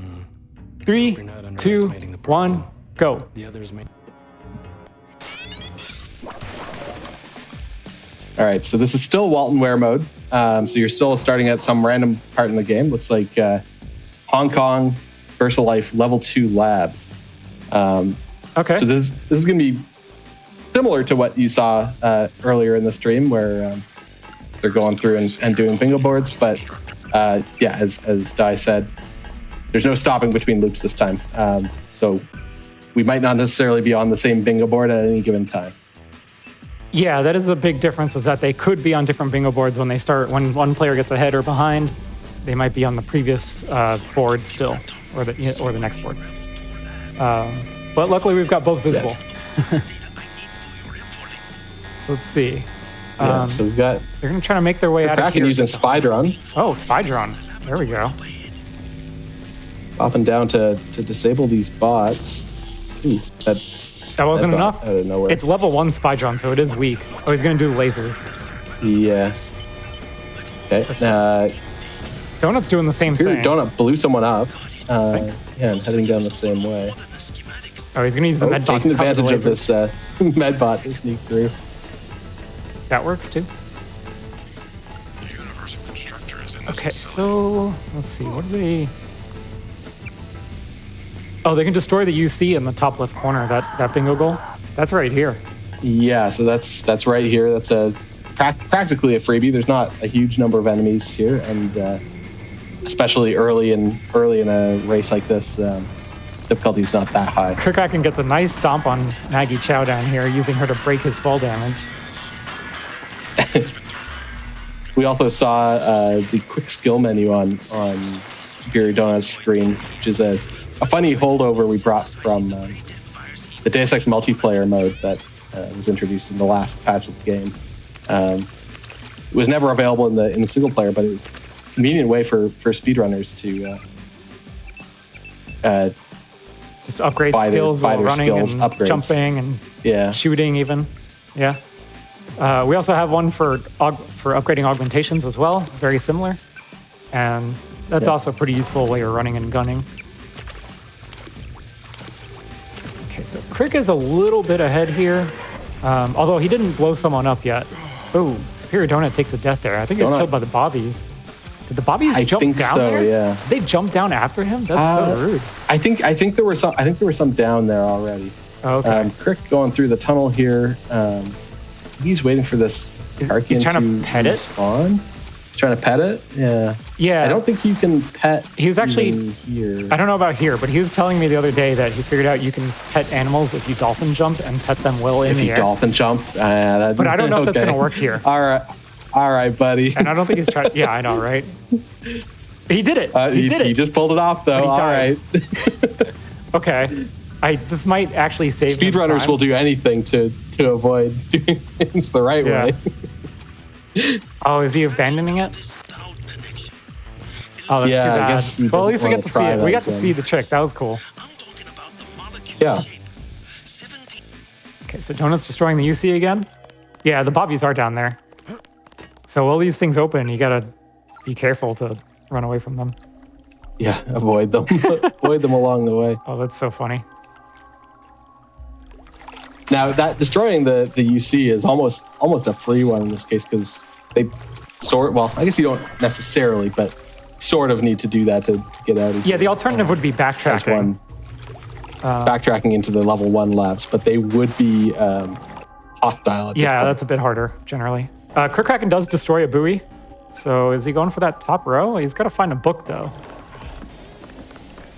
Speaker 3: 3, 2, 1, go.
Speaker 7: The others may.
Speaker 2: All right. So this is still Waltonware mode. So you're still starting at some random part in the game. Looks like Hong Kong VersaLife Level 2 Labs.
Speaker 3: Okay.
Speaker 2: So this is going to be similar to what you saw earlier in the stream, where they're going through and doing bingo boards, but as Di said, there's no stopping between loops this time. So we might not necessarily be on the same bingo board at any given time.
Speaker 3: Yeah, that is a big difference, is that they could be on different bingo boards when they start. When one player gets ahead or behind, they might be on the previous board still, or the next board. But luckily, we've got both visible. Yeah. Let's see.
Speaker 2: So we've got...
Speaker 3: They're going to try to make their way out of here.
Speaker 2: using Speedrun.
Speaker 3: Oh, Speedrun. There we go.
Speaker 2: Off and down to disable these bots. Ooh,
Speaker 3: that wasn't enough?
Speaker 2: Out of nowhere.
Speaker 3: It's level 1 Speedrun, so it is weak. Oh, he's going to do lasers.
Speaker 2: Yeah. Okay.
Speaker 3: Donut's doing the same thing.
Speaker 2: Donut blew someone up. And heading down the same way.
Speaker 3: Oh, he's going to use the med bot.
Speaker 2: Taking advantage of this med bot to sneak through.
Speaker 3: That works too. Okay, so let's see. What do they... Oh, they can destroy the UC in the top left corner, that bingo goal. That's right here. Yeah,
Speaker 2: so that's right here. That's practically a freebie. There's not a huge number of enemies here, and especially early in a race like this, difficulty is not that high.
Speaker 3: Kirkaken gets a nice stomp on Maggie Chow down here, using her to break his fall damage.
Speaker 2: We also saw the quick skill menu on Superior Donut's screen, which is a funny holdover we brought from the Deus Ex multiplayer mode that was introduced in the last patch of the game. It was never available in the single player, but it was a convenient way for speedrunners to
Speaker 3: just upgrade skills while running and
Speaker 2: upgrades.
Speaker 3: Jumping and shooting even. Yeah. We also have one for upgrading augmentations as well, very similar. And that's also pretty useful while you're running and gunning. Okay, so Crick is a little bit ahead here, although he didn't blow someone up yet. Oh, Superior Donut takes a death there. I think he was killed by the Bobbies. Did the Bobbies jump down there?
Speaker 2: Yeah.
Speaker 3: Did they jump down after him? That's so rude.
Speaker 2: I think there were some down there already.
Speaker 3: Oh, okay.
Speaker 2: Crick going through the tunnel here. He's waiting for this Archean
Speaker 3: He's trying to pet it?
Speaker 2: Spawn. He's trying to pet it? Yeah.
Speaker 3: Yeah.
Speaker 2: I don't think you can pet
Speaker 3: he was actually
Speaker 2: here.
Speaker 3: I don't know about here, but he was telling me the other day that he figured out you can pet animals if you dolphin jump and pet them well in the air.
Speaker 2: If you dolphin jump?
Speaker 3: But I don't know if that's going to work here.
Speaker 2: All right, buddy.
Speaker 3: And I don't think he's trying... Yeah, I know, right? He did it. He did it.
Speaker 2: He just pulled it off, though. All right.
Speaker 3: Okay. This might actually save
Speaker 2: Speedrunners will do anything to avoid doing things the right way.
Speaker 3: Oh, is he abandoning it? Oh, that's too bad.
Speaker 2: I guess
Speaker 3: well, at least we get to see it. We got to see the trick. That was cool.
Speaker 2: Yeah.
Speaker 3: Okay, so Donut's destroying the UC again. Yeah, the Bobbies are down there. So while these things open, you gotta be careful to run away from them.
Speaker 2: Yeah, avoid them. Avoid them along the way.
Speaker 3: Oh, that's so funny.
Speaker 2: Now, that destroying the UC is almost a free one in this case, because they well, I guess you don't necessarily, but sort of need to do that to get out of
Speaker 3: Yeah, the alternative would be backtracking.
Speaker 2: Backtracking into the level 1 labs, but they would be hostile at this point.
Speaker 3: That's a bit harder, generally. Kirkraken does destroy a buoy, so is he going for that top row? He's got to find a book, though.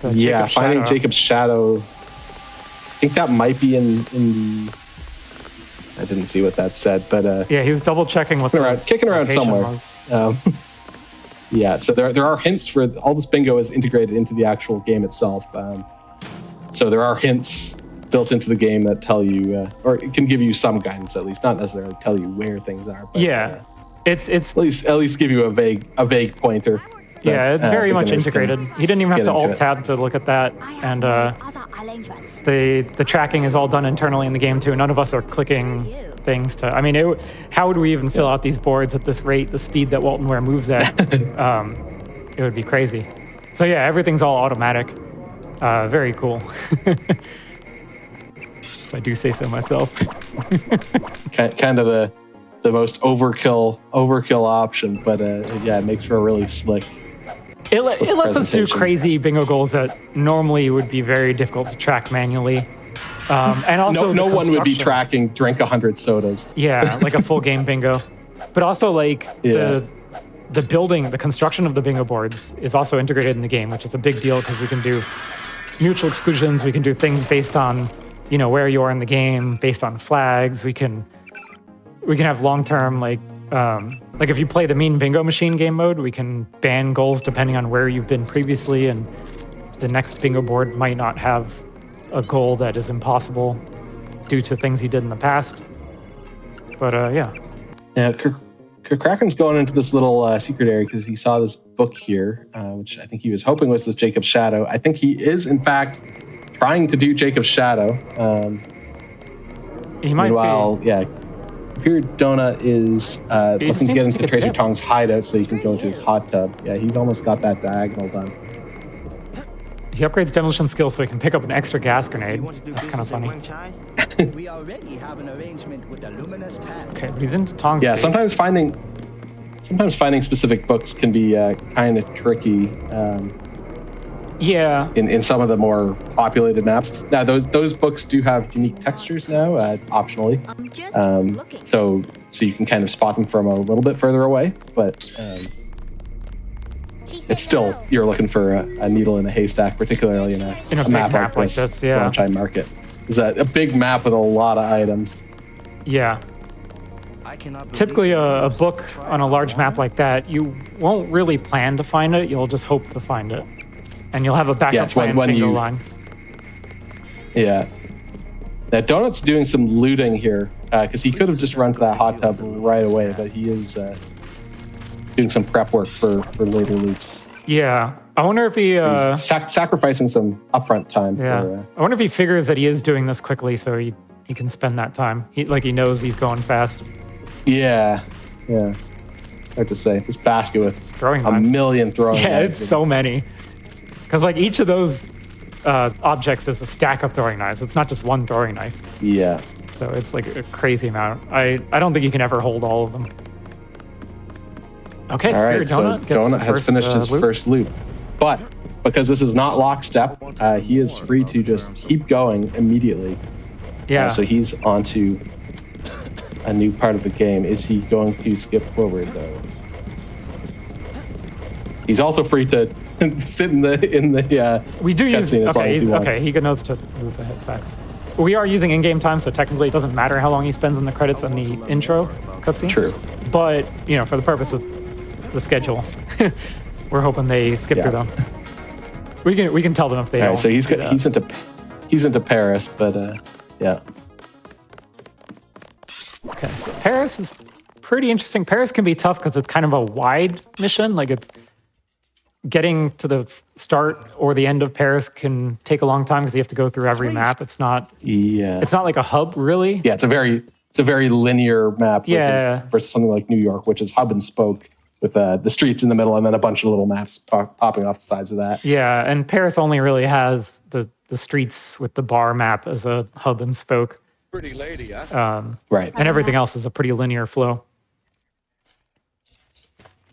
Speaker 2: Finding Jacob's Shadow. I think that might be in the... I didn't see what that said, but...
Speaker 3: yeah, he was double-checking what
Speaker 2: kicking around somewhere. So there are hints for... All this bingo is integrated into the actual game itself. So there are hints built into the game that tell you... or it can give you some guidance, at least. Not necessarily tell you where things are. But,
Speaker 3: it's
Speaker 2: at least give you a vague pointer.
Speaker 3: Yeah, it's very much integrated. He didn't even have to alt-tab to look at that. And the tracking is all done internally in the game, too. None of us are clicking things to... I mean, how would we even fill out these boards at this rate, the speed that Waltonware moves at? It would be crazy. So yeah, everything's all automatic. Very cool. If I do say so myself.
Speaker 2: Kind of the most overkill option, but it makes for a really slick...
Speaker 3: It lets us do crazy bingo goals that normally would be very difficult to track manually. And also
Speaker 2: no one would be tracking drink 100 sodas.
Speaker 3: Yeah, like a full game bingo. But also the the construction of the bingo boards is also integrated in the game, which is a big deal because we can do mutual exclusions. We can do things based on, where you are in the game, based on flags. We can have long-term, like if you play the mean bingo machine game mode, we can ban goals depending on where you've been previously, and the next bingo board might not have a goal that is impossible due to things you did in the past. But yeah.
Speaker 2: Yeah, Kraken's going into this little secret area because he saw this book here, which I think he was hoping was this Jacob's Shadow. I think he is, in fact, trying to do Jacob's Shadow.
Speaker 3: He might
Speaker 2: be. Yeah. Here, Donut is looking to get into Tracer Tong's hideout so he can go into his hot tub. Yeah, he's almost got that diagonal done.
Speaker 3: He upgrades demolition skills so he can pick up an extra gas grenade. That's kind of funny.
Speaker 9: We already have an arrangement with the luminous path.
Speaker 3: Okay, but he's into Tong's.
Speaker 2: Yeah, sometimes finding specific books can be kind of tricky.
Speaker 3: Yeah.
Speaker 2: In some of the more populated maps. Now, those books do have unique textures now, optionally. So you can kind of spot them from a little bit further away, but it's still, you're looking for a needle in a haystack, particularly in a map like this.
Speaker 3: Yeah.
Speaker 2: Launchine Market. It's a big map with a lot of items.
Speaker 3: Yeah. Typically, a book on a large map like that, you won't really plan to find it. You'll just hope to find it. And you'll have a backup plan bingo line.
Speaker 2: Yeah. Now, Donut's doing some looting here, because he could have just run to that hot tub right away, but he is doing some prep work for later loops.
Speaker 3: Yeah. I wonder if he...
Speaker 2: sacrificing some upfront time.
Speaker 3: Yeah. I wonder if he figures that he is doing this quickly so he can spend that time. He knows he's going fast.
Speaker 2: Yeah. Yeah. Hard to say. This basket with
Speaker 3: throwing
Speaker 2: a million throwing knives.
Speaker 3: It's so many. Because each of those objects is a stack of throwing knives. It's not just one throwing knife.
Speaker 2: Yeah.
Speaker 3: So it's like a crazy amount. I don't think you can ever hold all of them. Okay,
Speaker 2: all right, so Donut has finished his first loop. But because this is not lockstep, he is free to just keep going immediately.
Speaker 3: Yeah.
Speaker 2: So he's on to a new part of the game. Is he going to skip forward, though? He's also free to sit in the
Speaker 3: we do use
Speaker 2: as long as he wants.
Speaker 3: Okay, he knows to move ahead facts. We are using in-game time, so technically it doesn't matter how long he spends in the credits and the intro cutscene.
Speaker 2: True.
Speaker 3: But for the purpose of the schedule, we're hoping they skip through them. We can tell them if they don't.
Speaker 2: Right, so he's into Paris, but yeah.
Speaker 3: Okay, so Paris is pretty interesting. Paris can be tough because it's kind of a wide mission. Like, it's getting to the start or the end of Paris can take a long time because you have to go through every map. It's not.
Speaker 2: Yeah.
Speaker 3: It's not like a hub, really.
Speaker 2: Yeah, it's a very linear map versus something like New York, which is hub and spoke with the streets in the middle and then a bunch of little maps popping off the sides of that.
Speaker 3: Yeah, and Paris only really has the streets with the bar map as a hub and spoke.
Speaker 10: Pretty lady, huh?
Speaker 2: Right.
Speaker 3: And everything else is a pretty linear flow.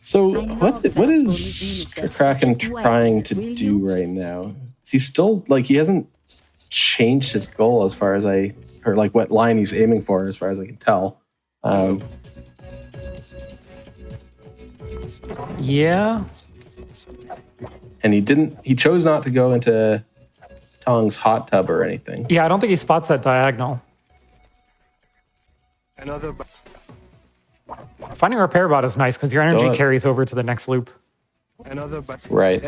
Speaker 2: So what is Kraken trying to do right now? Is he still, he hasn't changed his goal as far as or what line he's aiming for as far as I can tell.
Speaker 3: Yeah.
Speaker 2: And he chose not to go into Tong's hot tub or anything.
Speaker 3: Yeah, I don't think he spots that diagonal. Finding a repair bot is nice because your energy carries over to the next loop.
Speaker 2: Right.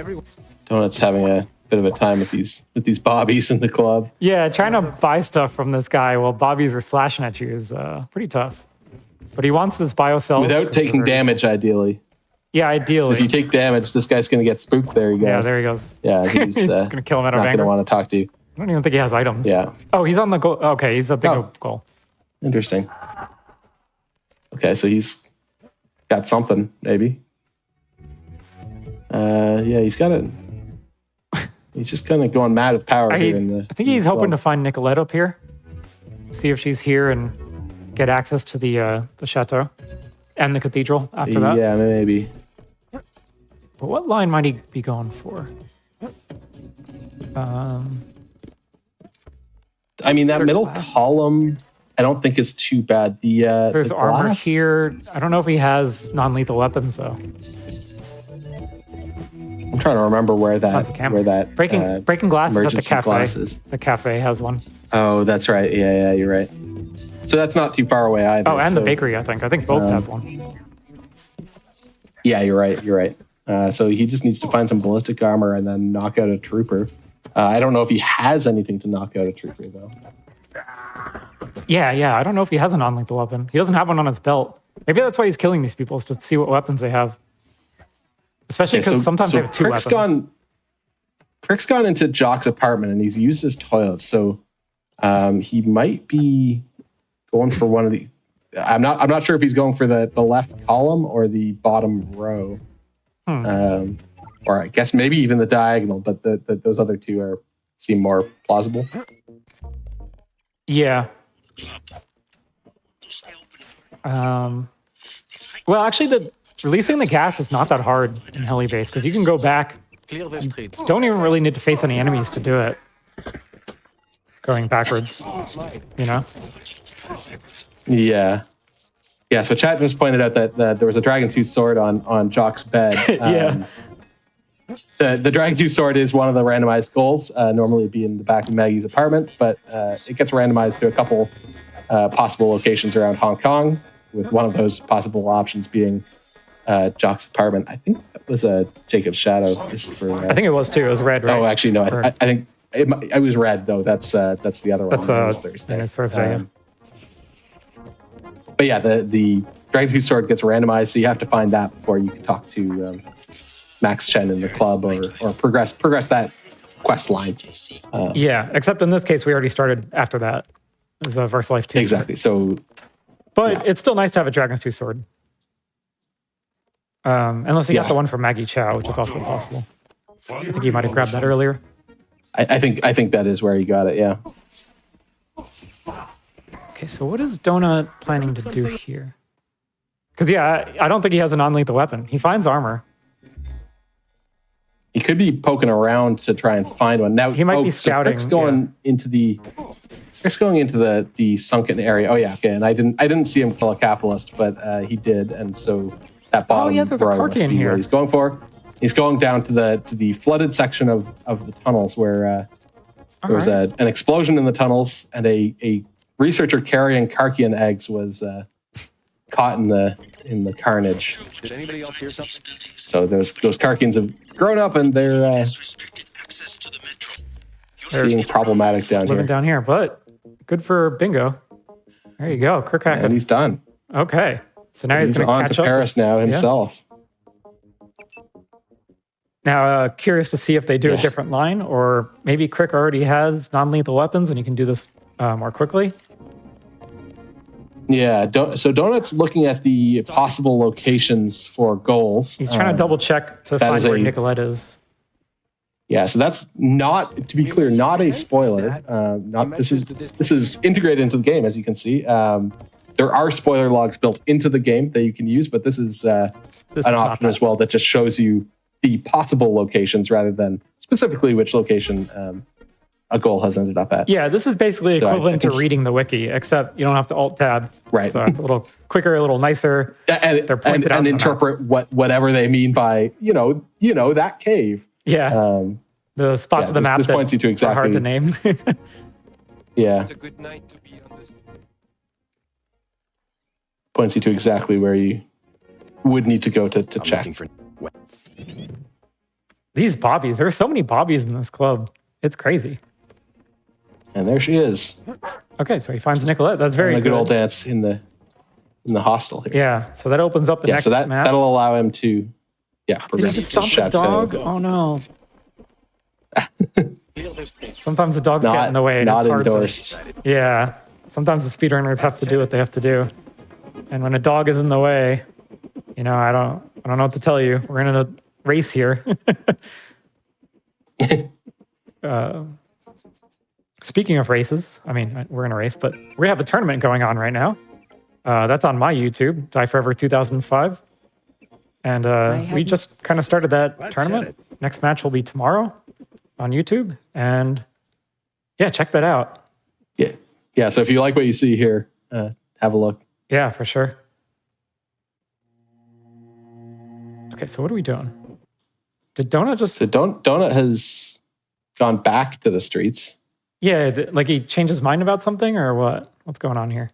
Speaker 2: Donut's having a bit of a time with these bobbies in the club.
Speaker 3: Yeah, trying to buy stuff from this guy while bobbies are slashing at you is pretty tough. But he wants this biocell
Speaker 2: without taking damage, ideally.
Speaker 3: Yeah, ideally.
Speaker 2: So if you take damage, this guy's going to get spooked. There he goes.
Speaker 3: Yeah, there he goes.
Speaker 2: Yeah, he's
Speaker 3: going to kill him out of
Speaker 2: anger. Not going to want to talk to you.
Speaker 3: I don't even think he has items.
Speaker 2: Yeah.
Speaker 3: Oh, he's on the goal. Okay, he's a big goal.
Speaker 2: Interesting. Okay, so he's got something, maybe. Yeah, he's got it. He's just kind of going mad with power here.
Speaker 3: I think he's hoping to find Nicolette up here. See if she's here and get access to the chateau and the cathedral after that.
Speaker 2: Yeah, maybe.
Speaker 3: But what line might he be going for?
Speaker 2: I mean, that middle column, I don't think is too bad.
Speaker 3: There's
Speaker 2: the
Speaker 3: armor
Speaker 2: glass?
Speaker 3: here. I don't know if he has non-lethal weapons, though.
Speaker 2: trying to remember where that
Speaker 3: breaking glass is at the
Speaker 2: emergency
Speaker 3: cafe.
Speaker 2: glass is.
Speaker 3: The cafe has one.
Speaker 2: Oh, that's right. Yeah, you're right. So that's not too far away either.
Speaker 3: Oh, and
Speaker 2: so,
Speaker 3: the bakery, I think. I think both have one.
Speaker 2: Yeah, you're right. So he just needs to find some ballistic armor and then knock out a trooper. I don't know if he has anything to knock out a trooper, though.
Speaker 3: Yeah. I don't know if he has a non-lethal weapon. He doesn't have one on his belt. Maybe that's why he's killing these people, is to see what weapons they have. Especially because sometimes they have two weapons.
Speaker 2: Crick's gone into Jock's apartment and he's used his toilet. So he might be going for one of the... I'm not sure if he's going for the left column or the bottom row. Or I guess maybe even the diagonal, but those other two seem more plausible.
Speaker 3: Yeah. Well, actually, releasing the gas is not that hard in Heli Base because you can go back. You don't even really need to face any enemies to do it. Going backwards, you know?
Speaker 2: Yeah. So chat just pointed out that there was a Dragon 2 sword on Jock's bed.
Speaker 3: Yeah.
Speaker 2: The Dragon 2 sword is one of the randomized goals. Normally it'd be in the back of Maggie's apartment, but it gets randomized to a couple possible locations around Hong Kong, with one of those possible options being Jock's apartment. I think that was a Jacob's Shadow. Just for,
Speaker 3: I think it was too. It was red, right?
Speaker 2: Oh, actually, no. I think it was red, though. That's the other one.
Speaker 3: That's
Speaker 2: it was Thursday.
Speaker 3: It's Thursday,
Speaker 2: But yeah, the Dragon 2 sword gets randomized, so you have to find that before you can talk to Max Chen in the club or progress that quest line.
Speaker 3: Yeah, except in this case, we already started after that. It was a Verse-Life 2.
Speaker 2: Exactly. So,
Speaker 3: but it's still nice to have a Dragon's 2 sword. Unless you got the one from Maggie Chow, which is also possible. I think you might have grabbed that earlier.
Speaker 2: I think that is where you got it. Yeah.
Speaker 3: Okay, so what is Donut planning to do here? Because I don't think he has a non-lethal weapon. He finds armor.
Speaker 2: He could be poking around to try and find one. Now
Speaker 3: he might be scouting.
Speaker 2: So Crick's going into the sunken area. Oh yeah, okay. And I didn't see him kill a capitalist, but he did, and so that bottom row must be where he's going for. He's going down to the flooded section of the tunnels where there was an explosion in the tunnels, and a researcher carrying Karkian eggs was caught in the carnage.
Speaker 10: Did anybody else hear something?
Speaker 2: So those Karkians have grown up and they're being problematic down here.
Speaker 3: Living down here, but good for Bingo. There you go, Kirk Hackett.
Speaker 2: And he's done.
Speaker 3: Okay, so now he's going
Speaker 2: on
Speaker 3: to catch
Speaker 2: to
Speaker 3: up
Speaker 2: Paris now himself.
Speaker 3: Now, curious to see if they do a different line, or maybe Crick already has non-lethal weapons and you can do this more quickly.
Speaker 2: Yeah, so Donut's looking at the possible locations for goals.
Speaker 3: He's trying to double check to find where Nicolette is.
Speaker 2: Yeah, so that's not, to be clear, not a spoiler. This is integrated into the game, as you can see. There are spoiler logs built into the game that you can use, but this is an option as well that just shows you the possible locations rather than specifically which location a goal has ended up at.
Speaker 3: Yeah, this is basically equivalent to reading the wiki, except you don't have to alt-tab.
Speaker 2: Right.
Speaker 3: So it's a little quicker, a little nicer.
Speaker 2: And interpret whatever they mean by, that cave.
Speaker 3: Yeah. The spots of the map
Speaker 2: this points you to exactly,
Speaker 3: are hard to name.
Speaker 2: Yeah. It's a good night to be on this. Points you to exactly where you would need to go to check.
Speaker 3: These bobbies. There's so many bobbies in this club. It's crazy.
Speaker 2: And there she is.
Speaker 3: Okay, so he finds Nicolette. That's very good.
Speaker 2: A good old dance in the hostel here.
Speaker 3: Yeah, so that opens up the next map.
Speaker 2: That'll allow him to progress.
Speaker 3: Did he just stomp the dog? Oh no. Sometimes the dogs get in the way.
Speaker 2: Not endorsed.
Speaker 3: Yeah. Sometimes the speedrunners have to do what they have to do. And when a dog is in the way, I don't know what to tell you. We're in a race here. Speaking of races, we're in a race, but we have a tournament going on right now. That's on my YouTube, Die Forever 2005. And we just kind of started that tournament. Next match will be tomorrow on YouTube. And check that out.
Speaker 2: Yeah. So if you like what you see here, have a look.
Speaker 3: Yeah, for sure. Okay, so what are we doing? Did Donut just...
Speaker 2: So Donut has gone back to the streets.
Speaker 3: Yeah, like he changed his mind about something or what? What's going on here?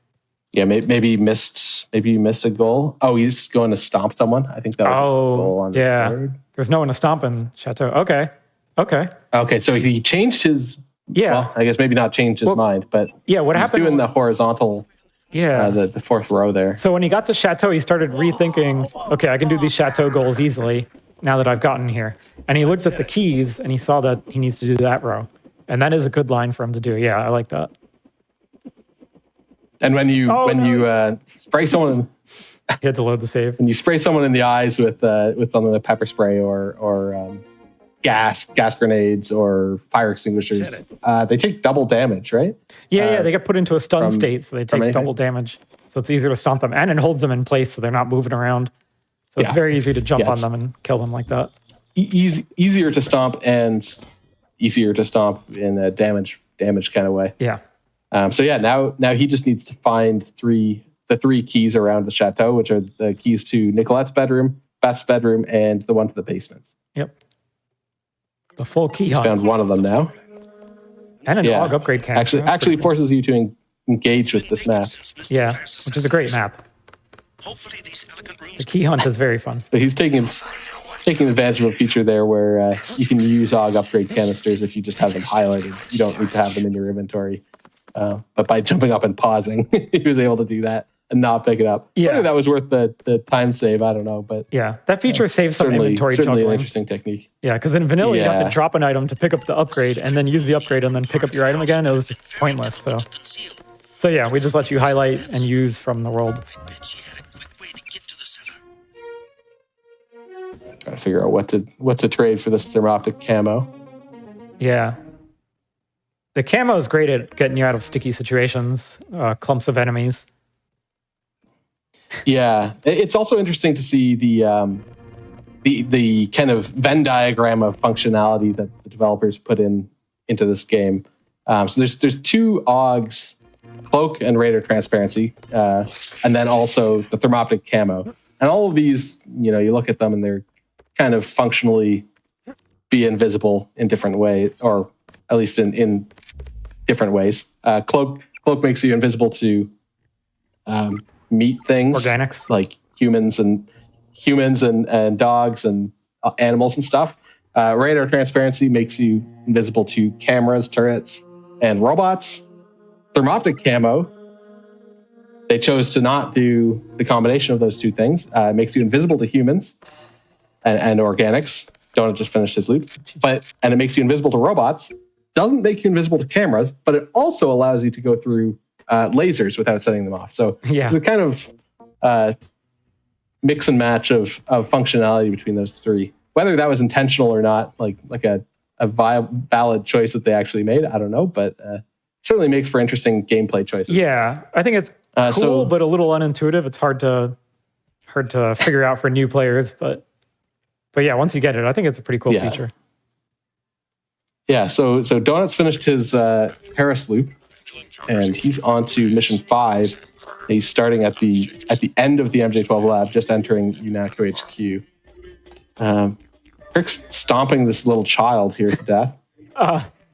Speaker 2: Yeah, maybe he missed a goal. Oh, he's going to stomp someone. I think that was a goal on his board.
Speaker 3: There's no one to stomp in Chateau. Okay,
Speaker 2: so he changed his...
Speaker 3: Yeah.
Speaker 2: Well, I guess maybe not changed his mind, but
Speaker 3: what
Speaker 2: he's
Speaker 3: happened
Speaker 2: doing the horizontal...
Speaker 3: Yeah.
Speaker 2: The fourth row there.
Speaker 3: So when he got to Chateau, he started rethinking, okay, I can do these Chateau goals easily now that I've gotten here. And he looked at the keys and he saw that he needs to do that row. And that is a good line for him to do. Yeah, I like that.
Speaker 2: And when you spray someone...
Speaker 3: You had to load the save.
Speaker 2: When you spray someone in the eyes with some of the pepper spray or gas grenades or fire extinguishers, they take double damage, right?
Speaker 3: Yeah, they get put into a stun state, so they take double damage. So it's easier to stomp them, and it holds them in place so they're not moving around. So it's very easy to jump on them and kill them like that.
Speaker 2: Easier to stomp and easier to stomp in a damage kind of way.
Speaker 3: Yeah.
Speaker 2: Now he just needs to find the three keys around the chateau, which are the keys to Nicolette's bedroom, Beth's bedroom, and the one to the basement.
Speaker 3: Yep. The full key.
Speaker 2: He's found one of them now.
Speaker 3: And an AUG upgrade cannon.
Speaker 2: Actually forces you to engage with this map.
Speaker 3: Yeah, which is a great map. The key hunt is very fun.
Speaker 2: But he's taking advantage of a feature there where you can use AUG upgrade canisters if you just have them highlighted. You don't need to have them in your inventory. But by jumping up and pausing, he was able to do that and not pick it up.
Speaker 3: Yeah.
Speaker 2: Whether that was worth the time save, I don't know. But
Speaker 3: yeah, that feature saves some inventory
Speaker 2: certainly
Speaker 3: juggling.
Speaker 2: An interesting technique.
Speaker 3: Yeah, because in vanilla, you have to drop an item to pick up the upgrade and then use the upgrade and then pick up your item again. It was just pointless. So yeah, we just let you highlight and use from the world.
Speaker 2: Trying to figure out what to trade for this thermoptic camo.
Speaker 3: Yeah. The camo is great at getting you out of sticky situations, clumps of enemies.
Speaker 2: Yeah, it's also interesting to see the kind of Venn diagram of functionality that the developers put into this game. So there's two AUGs, cloak and radar transparency, and then also the thermoptic camo. And all of these, you look at them and they're kind of functionally be invisible in different ways, or at least in different ways. Cloak makes you invisible to meat things,
Speaker 3: organics,
Speaker 2: like humans and dogs and animals and stuff. Radar transparency makes you invisible to cameras, turrets, and robots. Thermoptic camo, they chose to not do the combination of those two things. It makes you invisible to humans and organics. Donut just finished his loop. And it makes you invisible to robots. Doesn't make you invisible to cameras, but it also allows you to go through lasers without setting them off. So the kind of mix and match of functionality between those three. Whether that was intentional or not, like a valid choice that they actually made, I don't know, but certainly makes for interesting gameplay choices.
Speaker 3: Yeah, I think it's cool, but a little unintuitive. It's hard to figure out for new players, but yeah, once you get it, I think it's a pretty cool feature.
Speaker 2: Yeah, so Donut's finished his Paris loop, and he's on to mission 5. He's starting at the end of the MJ12 lab, just entering UNACO HQ. Rick's stomping this little child here to death.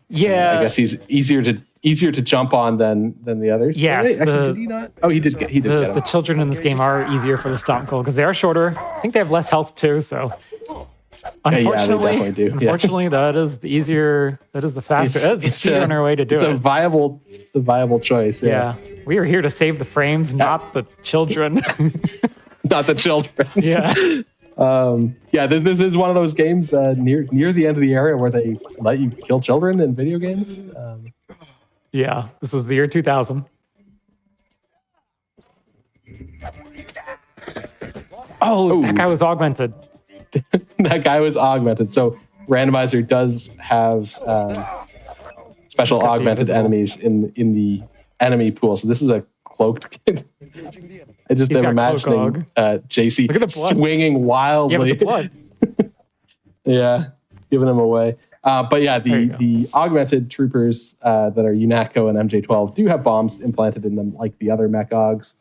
Speaker 3: Yeah.
Speaker 2: I guess he's easier to jump on than the others.
Speaker 3: Yeah.
Speaker 2: Did he not? Oh, he did get him.
Speaker 3: The children in this game are easier for the stomp goal because they are shorter. I think they have less health too, so unfortunately,
Speaker 2: they definitely do.
Speaker 3: Unfortunately, that is the easier. That is the faster. It's a speedrunner way to do it.
Speaker 2: It's a viable choice.
Speaker 3: Yeah. We are here to save the frames, not the children.
Speaker 2: Not the children.
Speaker 3: Yeah.
Speaker 2: This is one of those games near the end of the era where they let you kill children in video games.
Speaker 3: Yeah, this is the year 2000. Oh, that guy was augmented.
Speaker 2: That guy was augmented. So randomizer does have special augmented enemies in the enemy pool. So this is a cloaked kid. I just am imagining JC swinging wildly.
Speaker 3: Yeah, with the blood.
Speaker 2: Yeah, giving him away. But yeah, the augmented troopers that are UNATCO and MJ12 do have bombs implanted in them like the other mech AUGs.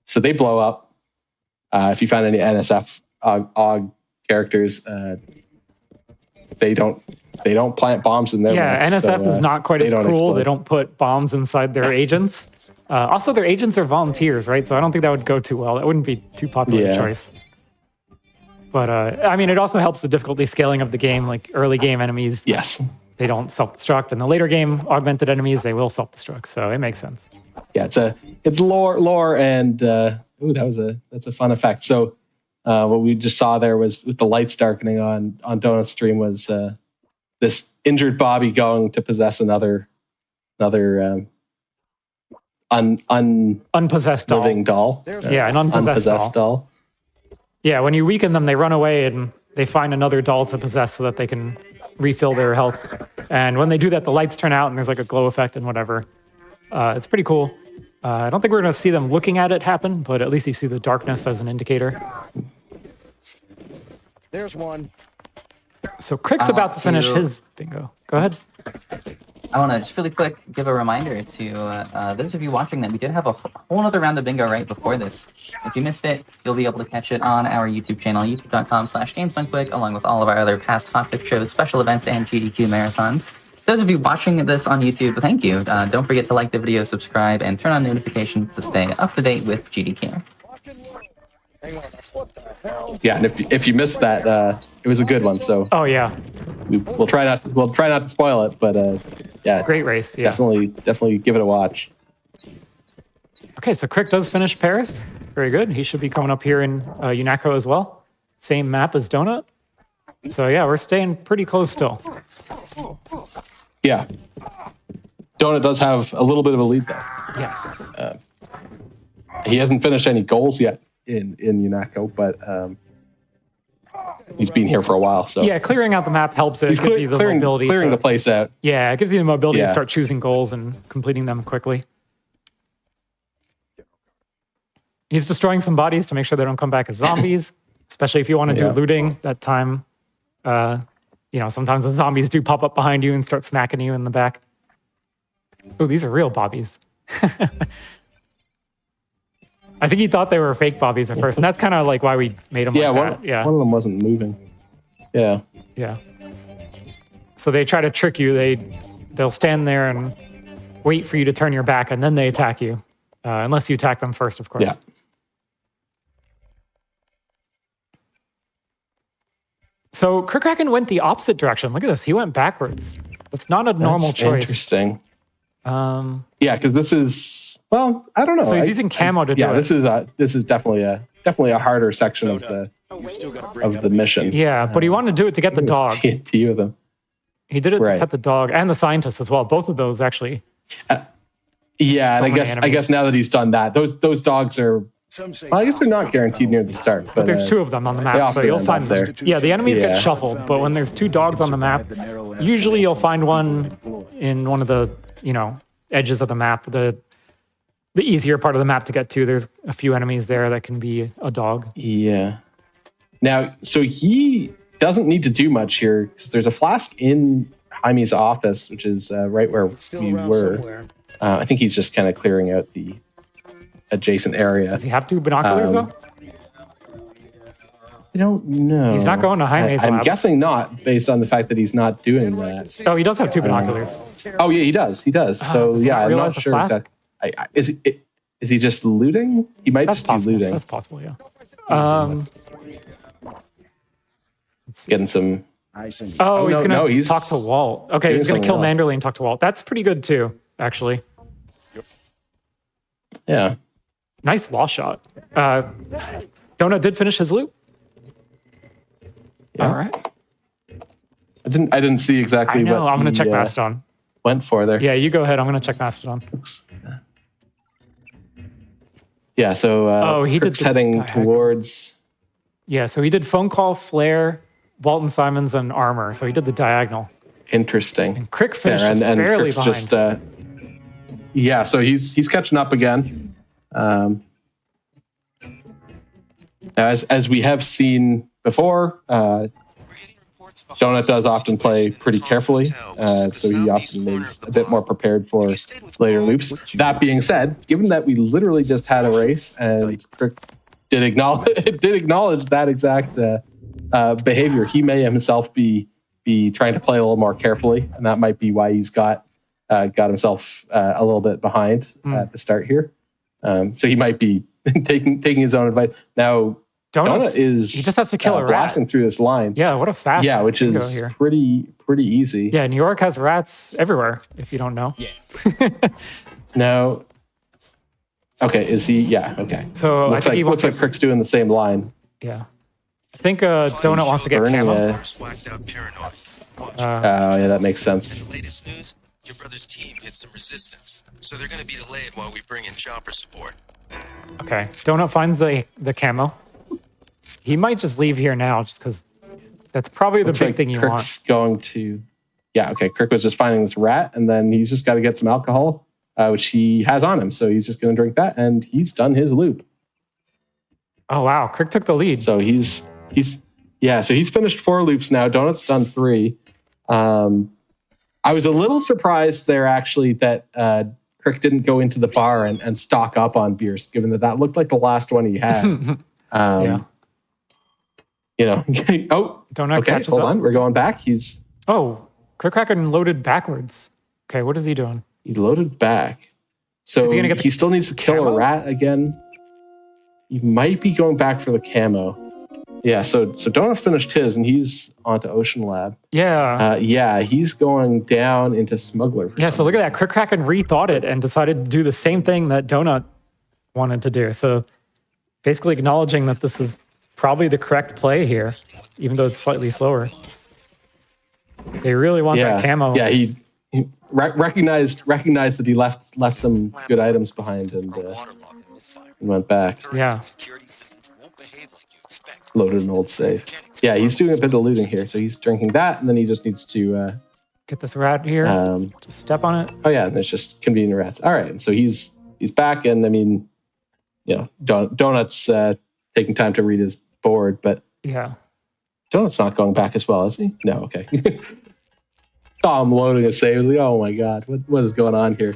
Speaker 2: So they blow up. If you find any NSF AUG characters, they don't plant bombs in their mechs,
Speaker 3: NSF is not quite as cruel.
Speaker 2: explode.
Speaker 3: They don't put bombs inside their agents. Also, their agents are volunteers, right? So I don't think that would go too well. That wouldn't be too popular a choice. But I mean, it also helps the difficulty scaling of the game. Like early game enemies,
Speaker 2: Yes.
Speaker 3: they don't self-destruct, and the later game augmented enemies, they will self-destruct. So it makes sense.
Speaker 2: Yeah, it's lore, and that's a fun effect. So what we just saw there was with the lights darkening on Donut's stream was this injured Bobby going to possess another
Speaker 3: unpossessed
Speaker 2: living doll.
Speaker 3: Yeah, an unpossessed doll. Yeah, when you weaken them, they run away and they find another doll to possess so that they can refill their health. And when they do that, the lights turn out and there's like a glow effect and whatever. It's pretty cool. I don't think we're going to see them looking at it happen, but at least you see the darkness as an indicator.
Speaker 10: There's one.
Speaker 3: So Crick's about to finish his bingo. Go ahead.
Speaker 1: I want to just really quick give a reminder to those of you watching that we did have a whole other round of bingo right before this. If you missed it, you'll be able to catch it on our YouTube channel, youtube.com/gamesdonequick, along with all of our other past Hotfix shows, special events, and GDQ marathons. Those of you watching this on YouTube, thank you. Don't forget to like the video, subscribe, and turn on notifications to stay up to date with GDQ.
Speaker 2: Yeah, and if you missed that, it was a good one. So
Speaker 3: yeah,
Speaker 2: we'll try not to spoil it, but yeah,
Speaker 3: great race. Yeah,
Speaker 2: definitely give it a watch.
Speaker 3: Okay, so Crick does finish Paris. Very good. He should be coming up here in UNACO as well. Same map as Donut. So yeah, we're staying pretty close still.
Speaker 2: Yeah, Donut does have a little bit of a lead though.
Speaker 3: Yes.
Speaker 2: He hasn't finished any goals yet in UNACO, but he's been here for a while. So
Speaker 3: yeah, clearing out the map helps it.
Speaker 2: He's
Speaker 3: gives you the mobility
Speaker 2: clearing the place out.
Speaker 3: Yeah, it gives you the mobility to start choosing goals and completing them quickly. He's destroying some bodies to make sure they don't come back as zombies, especially if you want to do looting that time. Sometimes the zombies do pop up behind you and start snacking you in the back. Oh, these are real bobbies. I think he thought they were fake bobbies at first, and that's kind of like why we made them like that.
Speaker 2: One of them wasn't moving. Yeah.
Speaker 3: Yeah. So they try to trick you. They'll stand there and wait for you to turn your back, and then they attack you. Unless you attack them first, of course.
Speaker 2: Yeah.
Speaker 3: So Kraken went the opposite direction. Look at this. He went backwards. That's not a normal choice.
Speaker 2: Interesting. Yeah, because this is, well, I don't know.
Speaker 3: So he's using camo to do it.
Speaker 2: Yeah, this is definitely a harder section of the mission.
Speaker 3: Yeah, but he wanted to do it to get the dog.
Speaker 2: TNT with him.
Speaker 3: He did it to pet the dog and the scientist as well. Both of those actually.
Speaker 2: Yeah, and I guess now that he's done that, those dogs are. Well, I guess they're not guaranteed near the start, but
Speaker 3: there's two of them on the map, so you'll find them. Yeah, the enemies get shuffled, but when there's two dogs on the map, usually you'll find one in one of the edges of the map, the easier part of the map to get to. There's a few enemies there that can be a dog.
Speaker 2: Yeah. Now, so he doesn't need to do much here because there's a flask in Jaime's office, which is right where we were. I think he's just kind of clearing out the adjacent area.
Speaker 3: Does he have two binoculars though?
Speaker 2: I don't know.
Speaker 3: He's not going to Jaime's lab.
Speaker 2: I'm guessing not, based on the fact that he's not doing that.
Speaker 3: Oh, he does have two binoculars.
Speaker 2: Oh yeah, he does. He does. So yeah, I'm not sure exactly. Is he just looting? He might just be looting.
Speaker 3: That's possible. Yeah.
Speaker 2: Getting some.
Speaker 3: He's gonna talk to Walt. Okay, he's gonna kill Manderley and talk to Walt. That's pretty good too, actually.
Speaker 2: Yeah.
Speaker 3: Nice law shot. Donut did finish his loop.
Speaker 2: Yeah.
Speaker 3: All right.
Speaker 2: I didn't see exactly what
Speaker 3: I'm gonna check Mastodon.
Speaker 2: Went for there.
Speaker 3: Yeah, you go ahead. I'm gonna check Mastodon.
Speaker 2: Yeah. So
Speaker 3: he did
Speaker 2: heading towards.
Speaker 3: Yeah. So he did phone call, flare, Walton Simons, and armor. So he did the diagonal.
Speaker 2: Interesting.
Speaker 3: And Crick finished and barely
Speaker 2: Crick's
Speaker 3: behind.
Speaker 2: Yeah, so he's catching up again. Now, as we have seen before, Donut does often play pretty carefully, so he often is a bit more prepared for later loops. That being said, given that we literally just had a race and Crick did acknowledge that exact behavior, he may himself be trying to play a little more carefully, and that might be why he's got himself a little bit behind at the start here. So he might be taking his own advice. Now, Donut is
Speaker 3: he just has to kill a rat.
Speaker 2: Blasting through this line.
Speaker 3: Yeah, what a fast
Speaker 2: which is
Speaker 3: here.
Speaker 2: pretty easy.
Speaker 3: Yeah, New York has rats everywhere, if you don't know.
Speaker 2: Yeah. Now, okay, is he? Yeah, okay.
Speaker 3: So
Speaker 2: looks like Crick's doing the same line.
Speaker 3: Yeah. I think Donut wants to get camo.
Speaker 2: Yeah, that makes sense.
Speaker 8: Latest news, your brother's team hit some resistance, so they're going to be delayed while we bring in chopper support.
Speaker 3: Okay, Donut finds the camo. He might just leave here now, just because that's probably the big thing you want.
Speaker 2: Crick's going to... Yeah, okay, Crick was just finding this rat, and then he's just got to get some alcohol, which he has on him, so he's just going to drink that, and he's done his loop.
Speaker 3: Oh, wow, Crick took the lead.
Speaker 2: So he's finished 4 loops now. Donut's done 3. I was a little surprised there, actually, that Crick didn't go into the bar and stock up on beers, given that looked like the last one he had.
Speaker 3: Yeah.
Speaker 2: You know,
Speaker 3: Donut
Speaker 2: okay,
Speaker 3: catches
Speaker 2: hold
Speaker 3: up.
Speaker 2: on. We're going back.
Speaker 3: Crick loaded backwards. Okay, what is he doing?
Speaker 2: He loaded back. So he still needs to kill a rat again. He might be going back for the camo. Yeah, so Donut finished his, and he's onto Ocean Lab.
Speaker 3: Yeah.
Speaker 2: He's going down into Smuggler.
Speaker 3: So look at that. Crick rethought it and decided to do the same thing that Donut wanted to do. So basically acknowledging that this is probably the correct play here, even though it's slightly slower. They really want that camo.
Speaker 2: Yeah, he recognized that he left some good items behind and went back.
Speaker 3: Yeah.
Speaker 2: Loaded an old save. Yeah, he's doing a bit of looting here. So he's drinking that, and then he just needs to...
Speaker 3: get this rat here. Just step on it.
Speaker 2: Oh, yeah, and it's just convenient rats. All right, so he's back, and I mean, Donut's taking time to read his board, but...
Speaker 3: Yeah.
Speaker 2: Donut's not going back as well, is he? No, okay. Saw him loading a save. I was like, oh my god, what is going on here?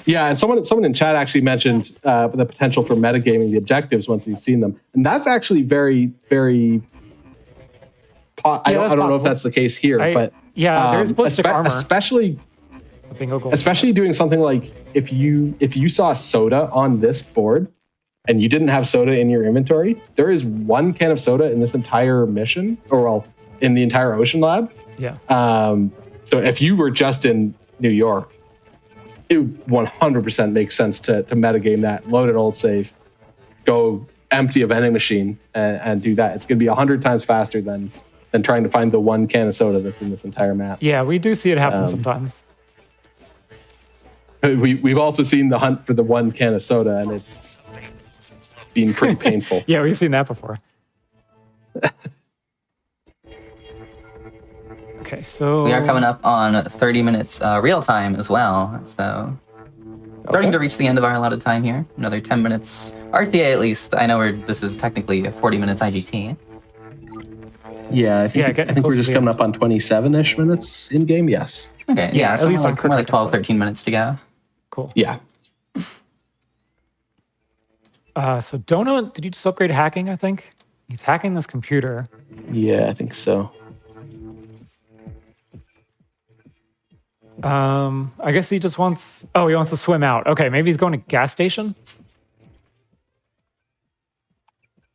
Speaker 2: Yeah, and someone in chat actually mentioned the potential for metagaming the objectives once you've seen them, and that's actually very, very. I don't know if that's the case here, but
Speaker 3: there's ballistic armor.
Speaker 2: Especially doing something like if you saw soda on this board, and you didn't have soda in your inventory, there is 1 can of soda in this entire mission, in the entire Ocean Lab.
Speaker 3: Yeah.
Speaker 2: So if you were just in New York, it would 100% make sense to metagame that, load an old save, go empty a vending machine, and do that. It's going to be 100 times faster than trying to find the 1 can of soda that's in this entire map.
Speaker 3: Yeah, we do see it happen sometimes.
Speaker 2: We've also seen the hunt for the 1 can of soda, and it's been pretty painful.
Speaker 3: Yeah, we've seen that before. Okay, so...
Speaker 1: We are coming up on 30 minutes real time as well, so... Starting to reach the end of our allotted time here. Another 10 minutes. RTA at least. I know this is technically 40 minutes IGT.
Speaker 2: Yeah, I think we're just coming up on 27-ish minutes in-game, yes.
Speaker 1: Okay, yeah, at least more like 12, 13 minutes to go.
Speaker 3: Cool.
Speaker 2: Yeah.
Speaker 3: So Donut, did you just upgrade hacking, I think? He's hacking this computer.
Speaker 2: Yeah, I think so.
Speaker 3: I guess he just wants... Oh, he wants to swim out. Okay, maybe he's going to gas station?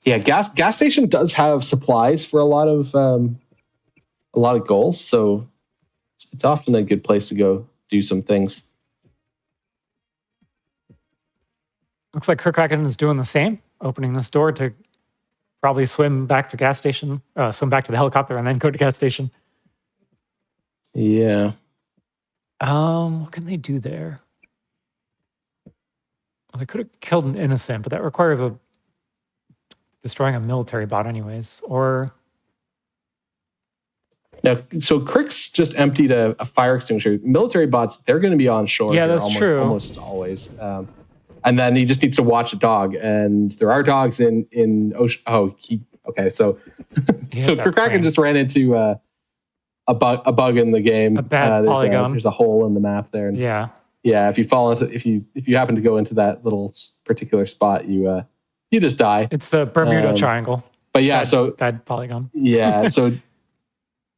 Speaker 2: Yeah, gas station does have supplies for a lot of goals, so it's often a good place to go do some things.
Speaker 3: Looks like Kirkraken is doing the same, opening this door to probably swim back to gas station, swim back to the helicopter, and then go to gas station.
Speaker 2: Yeah.
Speaker 3: What can they do there? Well, they could have killed an innocent, but that requires destroying a military bot anyways. Or...
Speaker 2: Now, so Crick's just emptied a fire extinguisher. Military bots, they're going to be on shore.
Speaker 3: Yeah, that's true.
Speaker 2: Almost always. And then he just needs to watch a dog. And there are dogs in ocean. Okay. So Kirkraken just ran into a bug in the game.
Speaker 3: A bad polygon.
Speaker 2: There's a hole in the map there. And
Speaker 3: yeah.
Speaker 2: If you fall into if you happen to go into that little particular spot, you you just die.
Speaker 3: It's the Bermuda Triangle.
Speaker 2: But yeah, so
Speaker 3: bad polygon.
Speaker 2: Yeah, so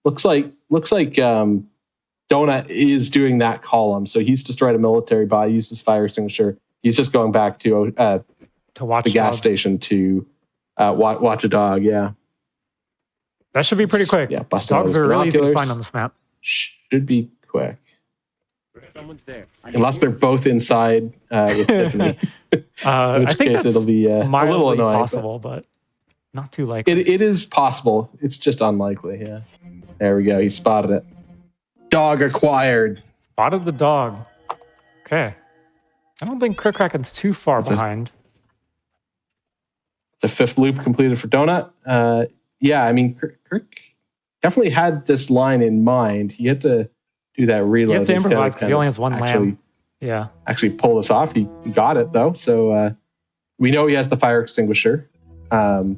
Speaker 2: looks like Donut is doing that column. So he's destroyed a military body, used his fire extinguisher. He's just going back to
Speaker 3: watch
Speaker 2: the gas station to watch a dog. Yeah,
Speaker 3: that should be pretty quick.
Speaker 2: Yeah,
Speaker 3: dogs are really easy to find on this map.
Speaker 2: Should be quick.
Speaker 10: Someone's there.
Speaker 2: Unless they're both inside with Tiffany.
Speaker 3: I think
Speaker 2: case it'll be a little annoying.
Speaker 3: Possible, but not too likely.
Speaker 2: It is possible. It's just unlikely. Yeah. There we go. He spotted it. Dog acquired.
Speaker 3: Spotted the dog. Okay. I don't think Crickraken's too far behind.
Speaker 2: The 5th loop completed for Donut. Yeah, I mean, Crick definitely had this line in mind. He had to do that reload.
Speaker 3: He has to improvise because he only has one lamb. Yeah.
Speaker 2: Actually pull this off. He got it, though. So we know he has the fire extinguisher. So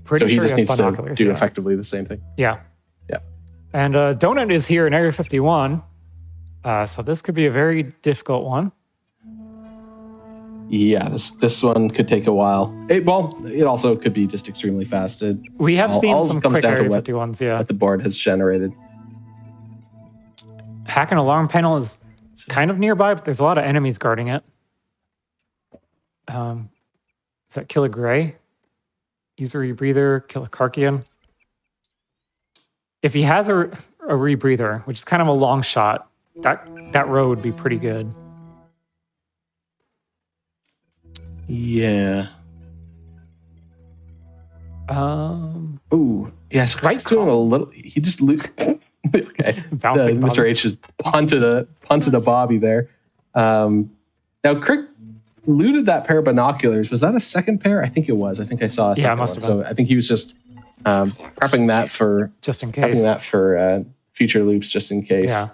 Speaker 2: he just needs to do effectively the same thing.
Speaker 3: Yeah.
Speaker 2: Yeah.
Speaker 3: And Donut is here in Area 51. So this could be a very difficult one.
Speaker 2: Yeah, this one could take a while. It also could be just extremely fast.
Speaker 3: We have seen some quick Area 51s, yeah.
Speaker 2: What the board has generated.
Speaker 3: Hack and alarm panel is kind of nearby, but there's a lot of enemies guarding it. Is that Killer Gray? User rebreather, Killer Karkian. If he has a rebreather, which is kind of a long shot, that row would be pretty good.
Speaker 2: Yeah. Ooh. Yes. Yeah, so doing a little. He just okay. Mr. H just punted a Bobby there. Now Crick looted that pair of binoculars. Was that a second pair? I think it was. I think I saw a second one. So I think he was just prepping that for
Speaker 3: just in case.
Speaker 2: Prepping that for future loops, just in case.
Speaker 3: Yeah.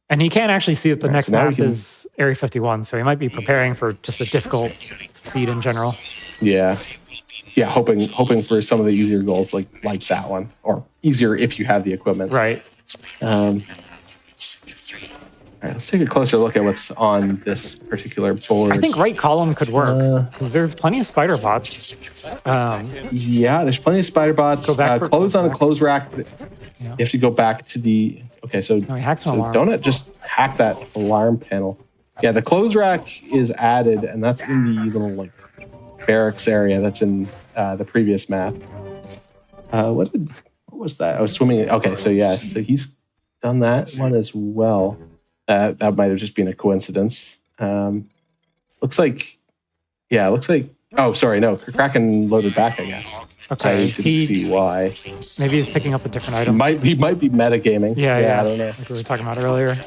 Speaker 3: And he can't actually see that the next map is Area 51, so he might be preparing for just a difficult seed in general.
Speaker 2: Yeah. Yeah, hoping for some of the easier goals like that one. Or easier if you have the equipment.
Speaker 3: Right.
Speaker 2: All right, let's take a closer look at what's on this particular board.
Speaker 3: I think right column could work, because there's plenty of spider bots.
Speaker 2: Yeah, there's plenty of spider bots. Close on a close rack. You have to go back to the... Okay, so Donut just hacked that alarm panel. Yeah, the clothes rack is added, and that's in the little barracks area that's in the previous map. What was that? I was swimming. Okay, so yeah, so he's done that one as well. That might have just been a coincidence. Looks like. Oh, sorry, no, Kraken loaded back, I guess.
Speaker 3: Okay,
Speaker 2: I didn't see why.
Speaker 3: Maybe he's picking up a different item.
Speaker 2: He might be metagaming.
Speaker 3: Yeah,
Speaker 2: I don't know.
Speaker 3: Like we were talking about earlier.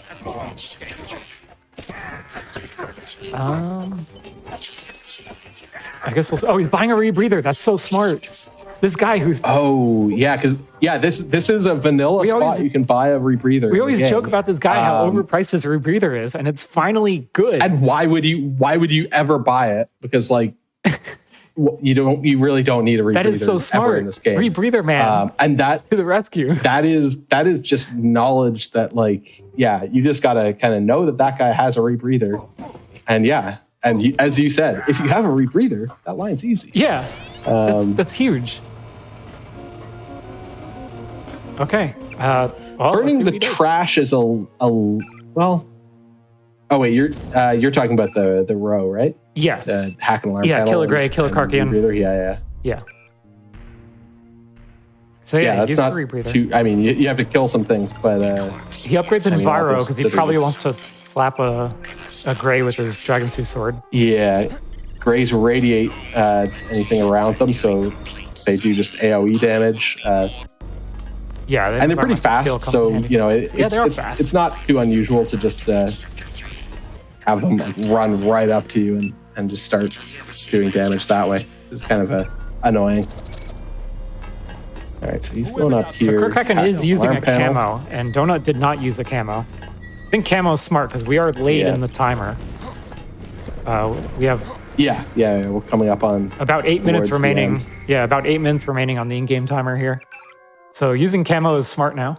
Speaker 3: I guess we'll. Oh, he's buying a rebreather. That's so smart. This guy who's.
Speaker 2: Oh yeah, because this is a vanilla spot. You can buy a rebreather.
Speaker 3: We always joke about this guy how overpriced his rebreather is, and it's finally good.
Speaker 2: And why would you ever buy it? Because you really don't need a rebreather.
Speaker 3: That is so smart.
Speaker 2: Ever in this game.
Speaker 3: Rebreather man.
Speaker 2: And that
Speaker 3: to the rescue.
Speaker 2: That is just knowledge that you just gotta kind of know that guy has a rebreather, and as you said, if you have a rebreather, that line's easy.
Speaker 3: Yeah, that's huge. Okay.
Speaker 2: Burning the trash is a well. Oh wait, you're talking about the row, right?
Speaker 3: Yes.
Speaker 2: The hack and alarm.
Speaker 3: Yeah, Killer Gray, Killer Karkian.
Speaker 2: Yeah.
Speaker 3: So
Speaker 2: that's not too. I mean, you have to kill some things, but
Speaker 3: he upgrades an Enviro because he probably wants to slap a Gray with his Dragon's Tooth sword.
Speaker 2: Yeah, Grays radiate anything around them, so they do just AOE damage.
Speaker 3: Yeah,
Speaker 2: and they're pretty fast, so it's not too unusual to just have them run right up to you and just start doing damage that way. It's kind of annoying. All right, so he's going up here.
Speaker 3: So Crickraken is using a camo, and Donut did not use a camo. I think camo is smart because we are late in the timer. We have
Speaker 2: we're coming up on
Speaker 3: about 8 minutes remaining. Yeah, about 8 minutes remaining on the in-game timer here. So using camo is smart now.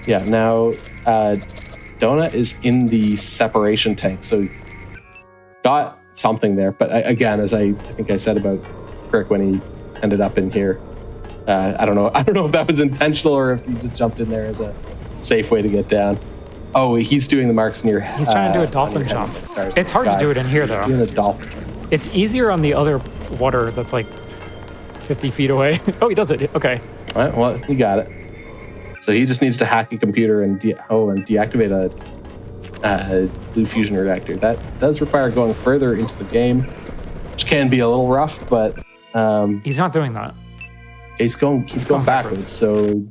Speaker 2: Yeah, now Donut is in the separation tank. So got something there. But again, as I think I said about Kirk when he ended up in here, I don't know if that was intentional or if he just jumped in there as a safe way to get down. Oh, he's doing the marks near.
Speaker 3: He's trying to do a dolphin jump. It's hard to do it in here, though.
Speaker 2: He's doing a dolphin.
Speaker 3: It's easier on the other water that's like 50 feet away. Oh, he does it. Okay.
Speaker 2: All right, well, he got it. So he just needs to hack a computer and deactivate a blue fusion reactor. That does require going further into the game, which can be a little rough, but
Speaker 3: he's not doing that.
Speaker 2: He's going backwards. So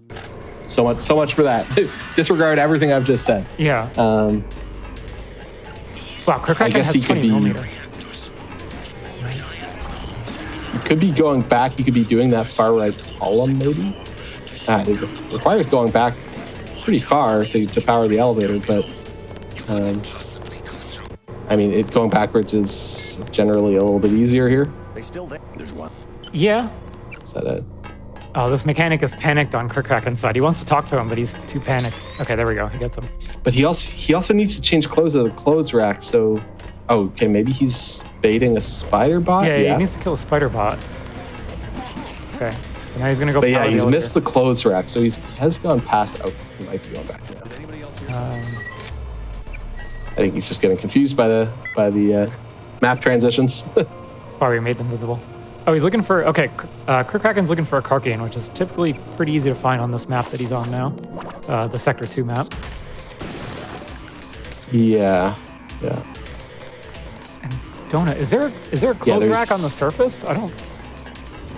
Speaker 2: much for that. Disregard everything I've just said.
Speaker 3: Yeah. Wow, Kirk
Speaker 2: I guess he could be. He could be going back. He could be doing that far right column, maybe. It requires going back pretty far to power the elevator, but I mean, going backwards is generally a little bit easier here.
Speaker 10: There's one.
Speaker 3: Yeah.
Speaker 2: Is that it?
Speaker 3: Oh, this mechanic is panicked on Kirkraken's side. He wants to talk to him, but he's too panicked. Okay, there we go. He gets him.
Speaker 2: But he also needs to change clothes at the clothes rack. So, okay, maybe he's baiting a spider bot.
Speaker 3: Yeah, he needs to kill a spider bot. Okay, so now he's gonna go.
Speaker 2: But yeah, he's missed the clothes rack, so he has gone past. Oh, he might be going back now. I think he's just getting confused by the map transitions.
Speaker 3: Sorry, we made them visible. Oh, he's looking for, okay, Kirkraken's looking for a Karkian, which is typically pretty easy to find on this map that he's on now, the Sector 2 map.
Speaker 2: Yeah.
Speaker 3: And Donut, is there a clothes rack on the surface? I don't...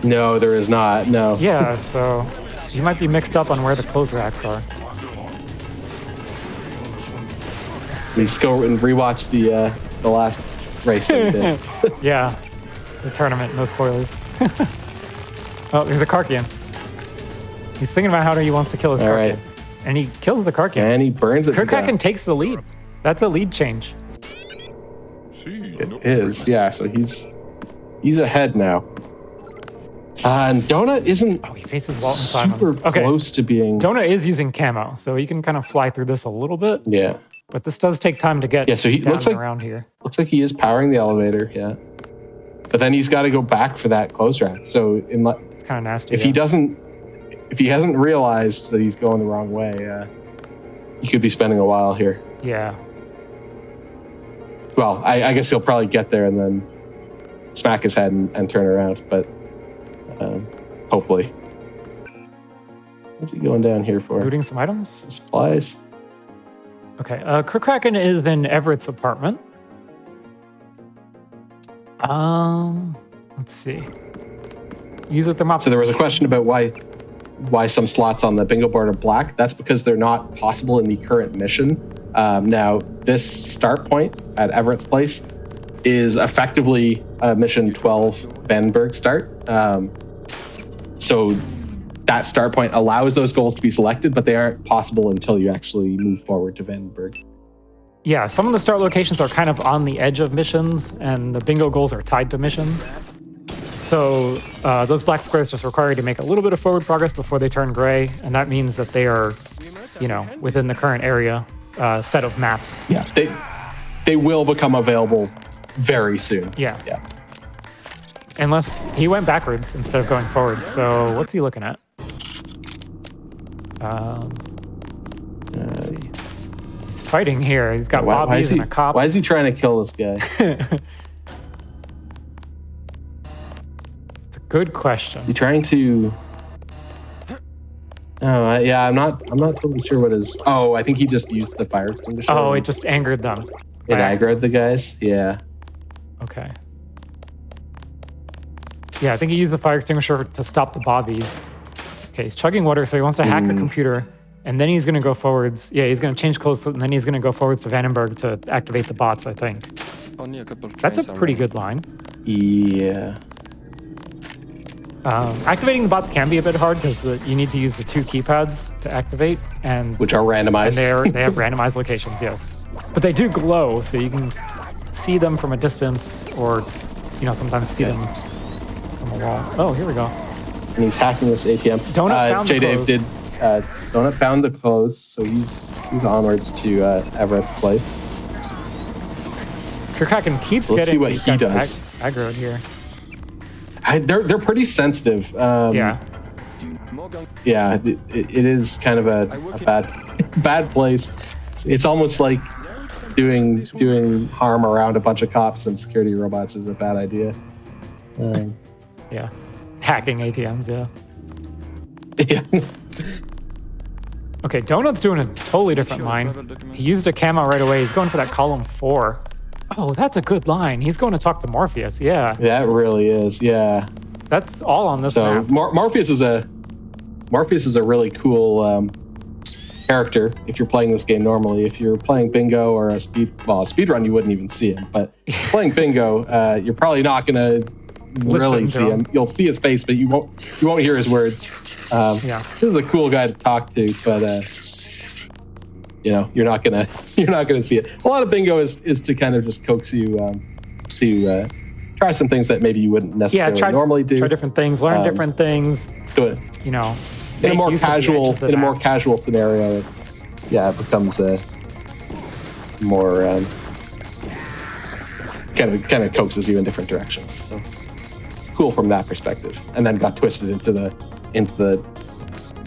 Speaker 2: No, there is not, no.
Speaker 3: Yeah, so you might be mixed up on where the clothes racks are.
Speaker 2: Let's go and rewatch the last race that we did.
Speaker 3: Yeah. The tournament, no spoilers. Oh, there's a Karkian. He's thinking about how he wants to kill his Karkian. Right. And he kills the Karkian.
Speaker 2: And he burns it.
Speaker 3: Kirkraken takes the lead. That's a lead change.
Speaker 2: It is, yeah. So he's ahead now. And Donut isn't
Speaker 3: he faces Walton
Speaker 2: super
Speaker 3: Simons.
Speaker 2: close to being...
Speaker 3: Donut is using camo, so he can kind of fly through this a little bit.
Speaker 2: Yeah.
Speaker 3: But this does take time to get
Speaker 2: so he
Speaker 3: down
Speaker 2: looks like,
Speaker 3: around here.
Speaker 2: Looks like he is powering the elevator, yeah. But then he's got to go back for that clothes rack. So
Speaker 3: it's kind of nasty.
Speaker 2: If he hasn't realized that he's going the wrong way, he could be spending a while here.
Speaker 3: Yeah.
Speaker 2: Well, I guess he'll probably get there and then smack his head and turn around. But hopefully. What's he going down here for?
Speaker 3: Looting some items?
Speaker 2: Some supplies.
Speaker 3: Okay. Kirkraken is in Everett's apartment. Let's see. Use a thermoplastic.
Speaker 2: So there was a question about why some slots on the bingo board are black. That's because they're not possible in the current mission. Now, this start point at Everett's place is effectively a mission 12 Vandenberg start. So that start point allows those goals to be selected, but they aren't possible until you actually move forward to Vandenberg.
Speaker 3: Yeah, some of the start locations are kind of on the edge of missions, and the bingo goals are tied to missions. So those black squares just require you to make a little bit of forward progress before they turn gray, and that means that they are, within the current area set of maps.
Speaker 2: Yeah, they will become available very soon.
Speaker 3: Yeah. Unless he went backwards instead of going forward. So what's he looking at? Let's see. He's fighting here. He's got bobbies and a cop.
Speaker 2: Why is he trying to kill this guy?
Speaker 3: It's a good question.
Speaker 2: He's trying to... Oh, yeah, I'm not totally sure what his... Oh, I think he just used the fire extinguisher.
Speaker 3: Oh, it just angered them.
Speaker 2: It aggroed the guys? Yeah.
Speaker 3: Okay. Yeah, I think he used the fire extinguisher to stop the bobbies. Okay, he's chugging water, so he wants to hack the computer, and then he's going to go forwards. Yeah, he's going to change clothes, and then he's going to go forwards to Vandenberg to activate the bots, I think. That's a pretty good line.
Speaker 2: Yeah.
Speaker 3: Activating the bots can be a bit hard because you need to use the 2 keypads to activate, and
Speaker 2: which are randomized.
Speaker 3: And they have randomized locations, yes. But they do glow, so you can see them from a distance, or sometimes see them from a wall. Oh, here we go.
Speaker 2: And he's hacking this ATM.
Speaker 3: Donut found the
Speaker 2: J-Dave did. Donut found the clothes, so he's onwards to Everett's place.
Speaker 3: Kraken keeps
Speaker 2: Let's
Speaker 3: getting
Speaker 2: see what
Speaker 3: these
Speaker 2: he
Speaker 3: guys
Speaker 2: does.
Speaker 3: aggroed here.
Speaker 2: They're pretty sensitive.
Speaker 3: Yeah.
Speaker 2: Yeah, it is kind of a bad place. It's almost like doing harm around a bunch of cops and security robots is a bad idea.
Speaker 3: Yeah. Hacking ATMs, yeah.
Speaker 2: Yeah.
Speaker 3: Okay, Donut's doing a totally different line. He used a camo right away. He's going for that column 4. Oh, that's a good line. He's going to talk to Morpheus, yeah.
Speaker 2: That really is, yeah.
Speaker 3: That's all on this
Speaker 2: So
Speaker 3: map.
Speaker 2: Morpheus is a really cool character if you're playing this game normally. If you're playing bingo or a speedrun, you wouldn't even see him. But playing bingo, you're probably not going to really see him. You'll see his face, but you won't hear his words.
Speaker 3: Yeah.
Speaker 2: This is a cool guy to talk to, but you're not gonna see it. A lot of bingo is to kind of just coax you to try some things that maybe you wouldn't necessarily normally do.
Speaker 3: Try different things, learn different things.
Speaker 2: Do it.
Speaker 3: You know,
Speaker 2: in a more casual scenario. It becomes a more kind of coaxes you in different directions. So it's cool from that perspective. And then got twisted into the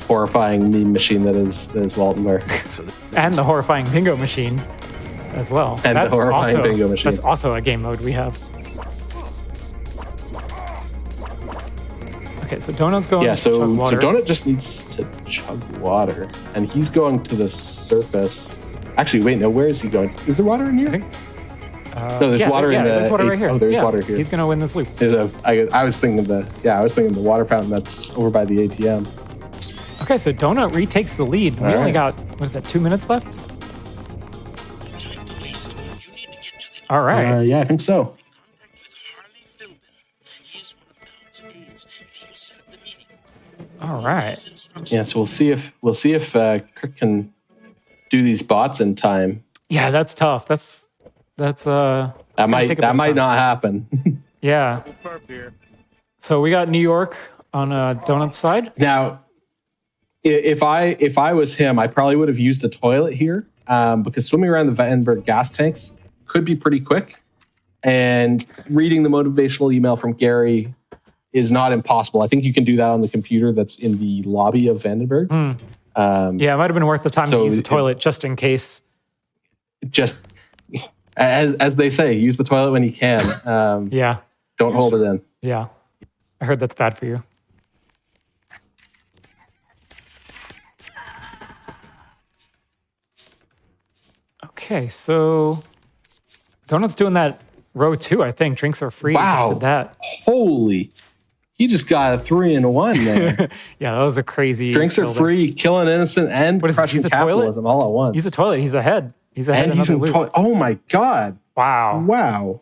Speaker 2: horrifying meme machine that is Waltenberg.
Speaker 3: And the horrifying bingo machine as well.
Speaker 2: And the horrifying bingo machine.
Speaker 3: That's also a game mode we have. Okay, so Donut's going to chug water.
Speaker 2: So Donut just needs to chug water. And he's going to the surface. Actually, wait, no, where is he going? Is there water in here? No, there's water in the...
Speaker 3: there's water right here.
Speaker 2: Oh, there's water here.
Speaker 3: He's going to win this loop.
Speaker 2: I was thinking the water fountain that's over by the ATM.
Speaker 3: Okay, so Donut retakes the lead. We only got, 2 minutes left? All right.
Speaker 2: Yeah, I think so.
Speaker 3: All right.
Speaker 2: Yeah, so we'll see if Crick can do these bots in time.
Speaker 3: Yeah, that's tough. That
Speaker 2: might not happen.
Speaker 3: Yeah. So we got New York on Donut's side.
Speaker 2: Now, if I was him, I probably would have used a toilet here because swimming around the Vandenberg gas tanks could be pretty quick, and reading the motivational email from Gary is not impossible. I think you can do that on the computer that's in the lobby of Vandenberg.
Speaker 3: Yeah, it might have been worth the time to use the toilet just in case.
Speaker 2: Just as they say, use the toilet when you can.
Speaker 3: Yeah.
Speaker 2: Don't hold it in.
Speaker 3: Yeah. I heard that's bad for you. Okay, so Donut's doing that row 2, I think. Drinks are free.
Speaker 2: Wow.
Speaker 3: Did that.
Speaker 2: Holy. He just got a 3-in-1 there.
Speaker 3: Yeah, that was a crazy...
Speaker 2: Drinks are free, killing innocent, and crushing capitalism all at once.
Speaker 3: He's a toilet. He's ahead. He's ahead.
Speaker 2: And he's in toilet. Oh my God.
Speaker 3: Wow.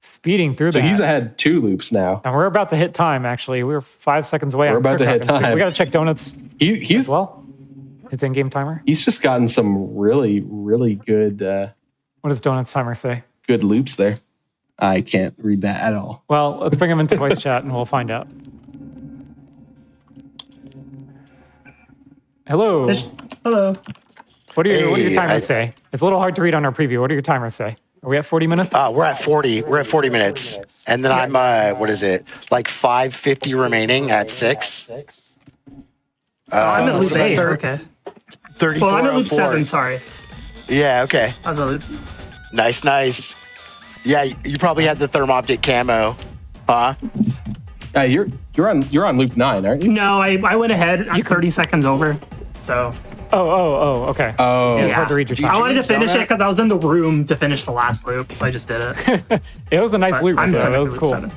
Speaker 3: Speeding through that.
Speaker 2: So he's ahead 2 loops now.
Speaker 3: And we're about to hit time, actually. We're 5 seconds away.
Speaker 2: We're about to hit time.
Speaker 3: We got to check Donuts
Speaker 2: he's,
Speaker 3: as well. His in-game timer.
Speaker 2: He's just gotten some really, really good...
Speaker 3: what does Donut's timer say?
Speaker 2: Good loops there. I can't read that at all.
Speaker 3: Well, let's bring him into voice chat and we'll find out. Hello.
Speaker 5: Hello.
Speaker 3: What do your timers say? It's a little hard to read on our preview. What do your timers say? Are we at 40 minutes?
Speaker 4: We're at 40. We're at 40 minutes. And then I'm, like 5:50 remaining at 6.
Speaker 5: I'm at loop 8. Okay.
Speaker 4: 34.
Speaker 5: Well, I'm at loop 7, sorry.
Speaker 4: Yeah, okay.
Speaker 5: I was at loop.
Speaker 4: Nice. Yeah, you probably had the thermoptic camo, huh?
Speaker 2: You're on loop 9, aren't you?
Speaker 5: No, I went ahead. I'm 30 seconds over. So.
Speaker 3: Oh, okay.
Speaker 2: Oh.
Speaker 3: Yeah, it's hard to read your time.
Speaker 5: I wanted to finish it because I was in the room to finish the last loop, so I just did it.
Speaker 3: It was a nice loop.
Speaker 5: I'm
Speaker 3: It was
Speaker 5: loop
Speaker 3: cool.
Speaker 5: 7.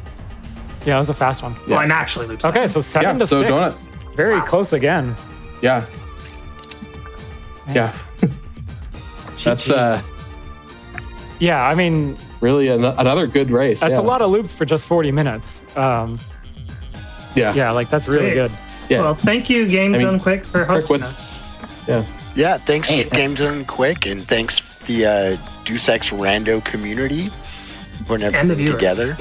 Speaker 3: Yeah, it was a fast one.
Speaker 5: Well, I'm actually loop 7.
Speaker 3: Okay, so 7 to 6.
Speaker 2: Donut.
Speaker 3: Very close again.
Speaker 2: Yeah. Yeah. That's
Speaker 3: yeah, I mean,
Speaker 2: really another good race.
Speaker 3: That's a lot of loops for just 40 minutes. Yeah, like that's really good.
Speaker 2: Yeah.
Speaker 5: Well, thank you, Game Zone Quick, for hosting us.
Speaker 4: Yeah, thanks Game Zone Quick, and thanks the Deus Ex Rando community for putting everything together.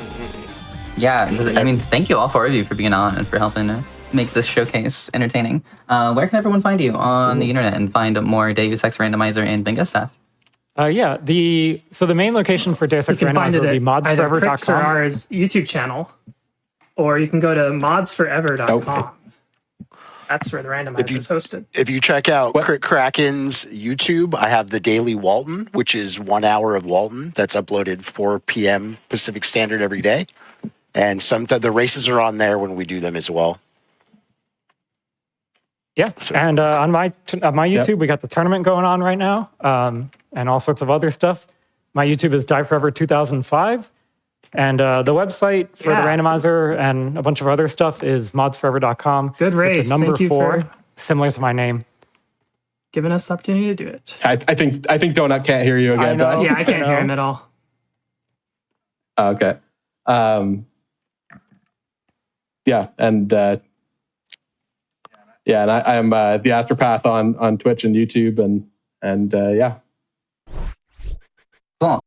Speaker 1: Yeah, I mean, thank you all 4 of you for being on and for helping make this showcase entertaining. Where can everyone find you on the internet and find more Deus Ex Randomizer and bingo stuff?
Speaker 3: Yeah. The main location for Deus Ex
Speaker 5: You can find
Speaker 3: Randomizer
Speaker 5: it
Speaker 3: would be
Speaker 5: at either Crix or
Speaker 3: modsforever.com.
Speaker 5: ours YouTube channel, or you can go to modsforever.com.
Speaker 2: Okay.
Speaker 5: That's where the randomizer is hosted.
Speaker 4: If you check out Kraken's YouTube, I have the Daily Walton, which is 1 hour of Walton that's uploaded 4 p.m. Pacific Standard every day. And some the races are on there when we do them as well.
Speaker 3: Yeah, and on my YouTube, we got the tournament going on right now, and all sorts of other stuff. My YouTube is Die Forever 2005, and the website for the randomizer and a bunch of other stuff is modsforever.com.
Speaker 5: Good race.
Speaker 3: The number
Speaker 5: Thank you
Speaker 3: 4,
Speaker 5: for
Speaker 3: similar to my name.
Speaker 5: Giving us the opportunity to do it.
Speaker 2: I think Donut can't hear you again.
Speaker 3: I know,
Speaker 5: I can't hear him at all.
Speaker 2: Okay. Yeah, and I'm the Astropath on Twitch and YouTube, and yeah.
Speaker 1: Cool.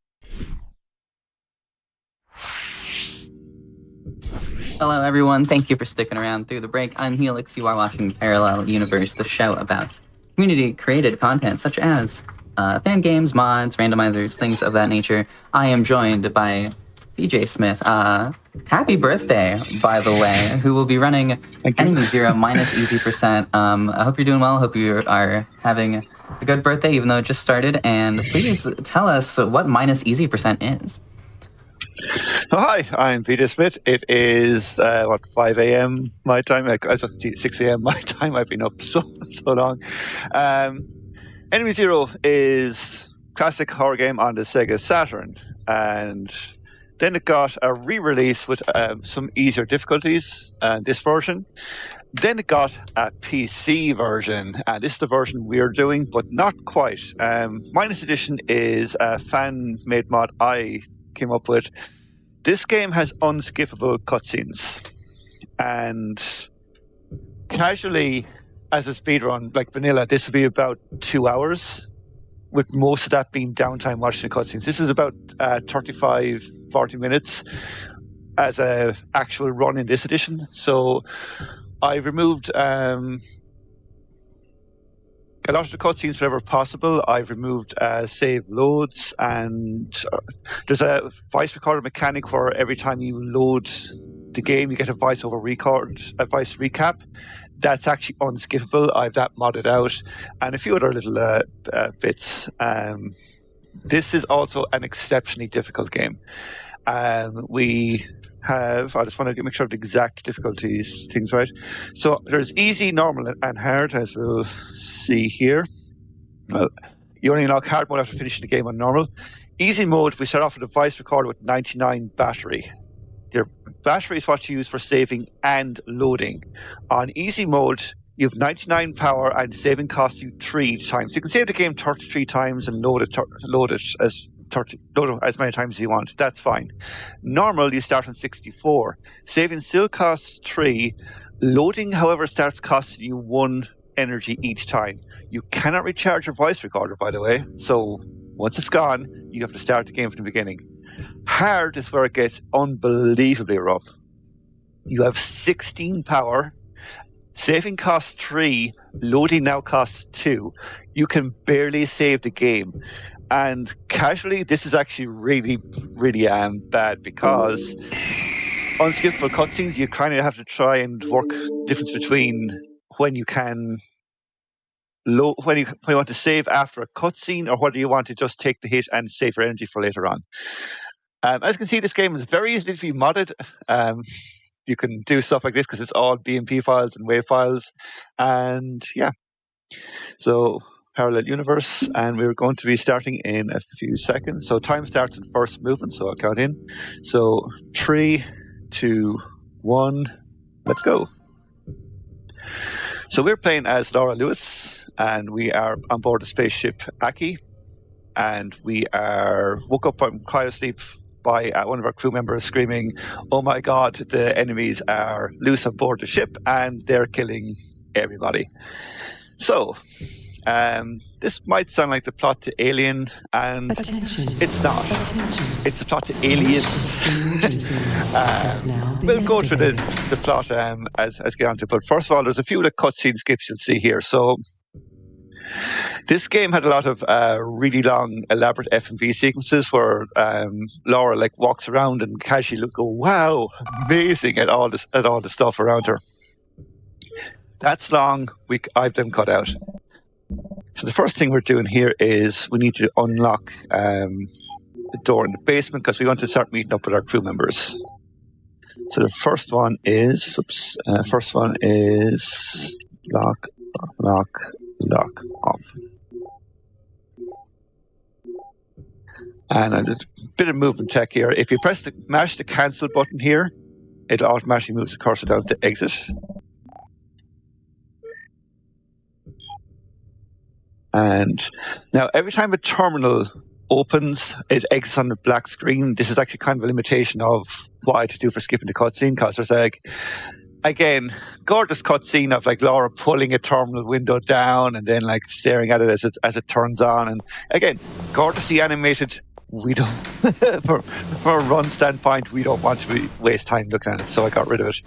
Speaker 1: Hello, everyone. Thank you for sticking around through the break. I'm Helix. You are watching Parallel Universe, the show about community-created content such as fan games, mods, randomizers, things of that nature. I am joined by DJ Smith. Happy birthday, by the way, who will be running Enemy Zero minus easy %. I hope you're doing well. I hope you are having a good birthday, even though it just started. And please tell us what minus easy % is.
Speaker 11: Hi, I'm Peter Smith. It is 5 a.m. my time. 6 a.m. my time. I've been up so long. Enemy Zero is classic horror game on the Sega Saturn, and then it got a re-release with some easier difficulties. This version. Then it got a PC version, and this is the version we're doing, but not quite. Minus Edition is a fan-made mod I came up with. This game has unskippable cutscenes, and casually, as a speedrun, like vanilla, this would be about 2 hours, with most of that being downtime watching the cutscenes. This is about 35, 40 minutes as a actual run in this edition. So I removed a lot of the cutscenes wherever possible. I've removed save loads, and there's a voice recorder mechanic where every time you load the game, you get a voice recap. That's actually unskippable. I've that modded out, and a few other little bits. This is also an exceptionally difficult game. We have, I just want to make sure the exact difficulties things right. So there's easy, normal, and hard, as we'll see here. Well, you only unlock hard mode after finishing the game on normal. Easy mode, we start off with a voice recorder with 99 battery. Your battery is what you use for saving and loading. On easy mode, you have 99 power, and saving costs you 3 times. You can save the game 33 times and load it as many times as you want. That's fine. Normal, you start on 64. Saving still costs 3. Loading, however, starts costing you 1 energy each time. You cannot recharge your voice recorder, by the way. So once it's gone, you have to start the game from the beginning. Hard is where it gets unbelievably rough. You have 16 power. Saving costs 3. Loading now costs 2. You can barely save the game. And casually, this is actually really, really bad, because unskippable cutscenes, you kind of have to try and work the difference between when you can when you want to save after a cutscene, or whether you want to just take the hit and save your energy for later on. As you can see, this game is very easily to be modded. You can do stuff like this because it's all BMP files and WAV files. And yeah, so Parallel Universe, and we're going to be starting in a few seconds. So time starts in first movement, so I'll count in. So 3, 2, 1, let's go. So we're playing as Laura Lewis, and we are on board the spaceship Aki, and we are woke up from cryosleep by one of our crew members screaming, "Oh my God, the enemies are loose on board the ship and they're killing everybody." So, this might sound like the plot to Alien, and it's not. It's the plot to Aliens. We'll go through the plot as get on to it. But first of all, there's a few of the cutscene skips you'll see here. So This game had a lot of really long, elaborate FMV sequences where Laura like walks around and casually go, "Wow, amazing!" at all the stuff around her. That's long. I've them cut out. So the first thing we're doing here is we need to unlock the door in the basement because we want to start meeting up with our crew members. So the first one is lock off. And a bit of movement tech here. If you mash the cancel button here, it automatically moves the cursor down to exit. And now every time a terminal opens, it exits on the black screen. This is actually kind of a limitation of what I had to do for skipping the cutscene, because there's again, gorgeous cutscene of like Laura pulling a terminal window down and then like staring at it as it turns on. And again, gorgeously animated. We don't, from a run standpoint, we don't want to waste time looking at it, so I got rid of it.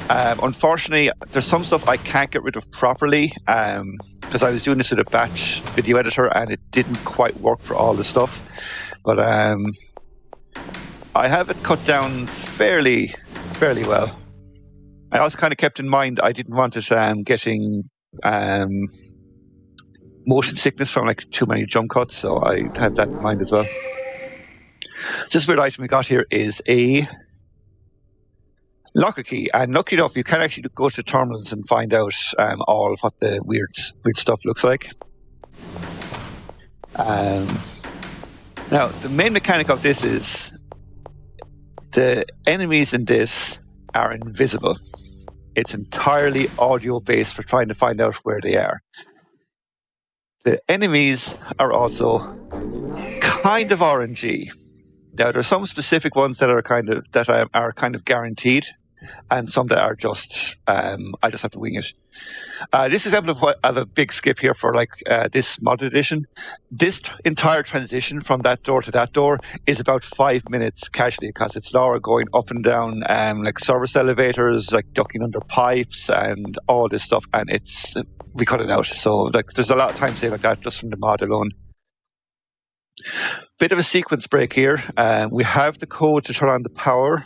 Speaker 11: Unfortunately, there's some stuff I can't get rid of properly because I was doing this with a batch video editor and it didn't quite work for all the stuff. But I have it cut down fairly well. I also kind of kept in mind I didn't want it getting motion sickness from like too many jump cuts, so I had that in mind as well. This weird item we got here is a locker key, and lucky enough you can actually go to terminals and find out all of what the weird stuff looks like. Now the main mechanic of this is the enemies in this are invisible. It's entirely audio based for trying to find out where they are. The enemies are also kind of RNG. Now, there are some specific ones that are kind of guaranteed, and some that are just I just have to wing it. This example of a big skip here for like this mod edition. This entire transition from that door to that door is about 5 minutes casually, because it's Laura going up and down like service elevators, like ducking under pipes and all this stuff, and we cut it out. So like there's a lot of time saved like that just from the mod alone. Bit of a sequence break here. We have the code to turn on the power.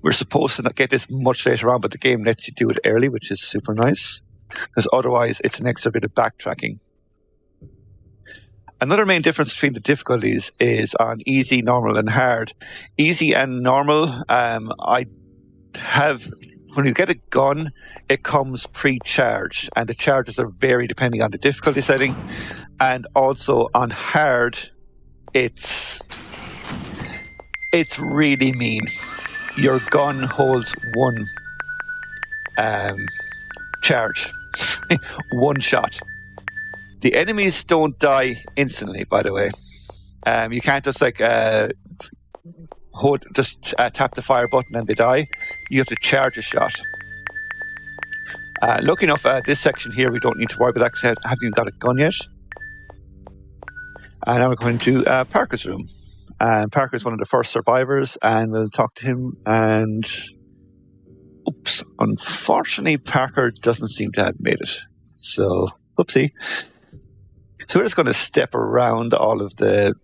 Speaker 11: We're supposed to not get this much later on, but the game lets you do it early, which is super nice, because otherwise it's an extra bit of backtracking. Another main difference between the difficulties is on easy, normal, and hard. Easy and normal, when you get a gun, it comes pre-charged, and the charges are vary depending on the difficulty setting. And also on hard, it's really mean. Your gun holds one charge, one shot. The enemies don't die instantly, by the way. You can't just like tap the fire button and they die. You have to charge a shot. Lucky enough, this section here we don't need to worry about that because I haven't even got a gun yet. And now we're going to Parker's room. Parker's one of the first survivors, and we'll talk to him. And oops, unfortunately, Parker doesn't seem to have made it. So, oopsie. So we're just going to step around all of the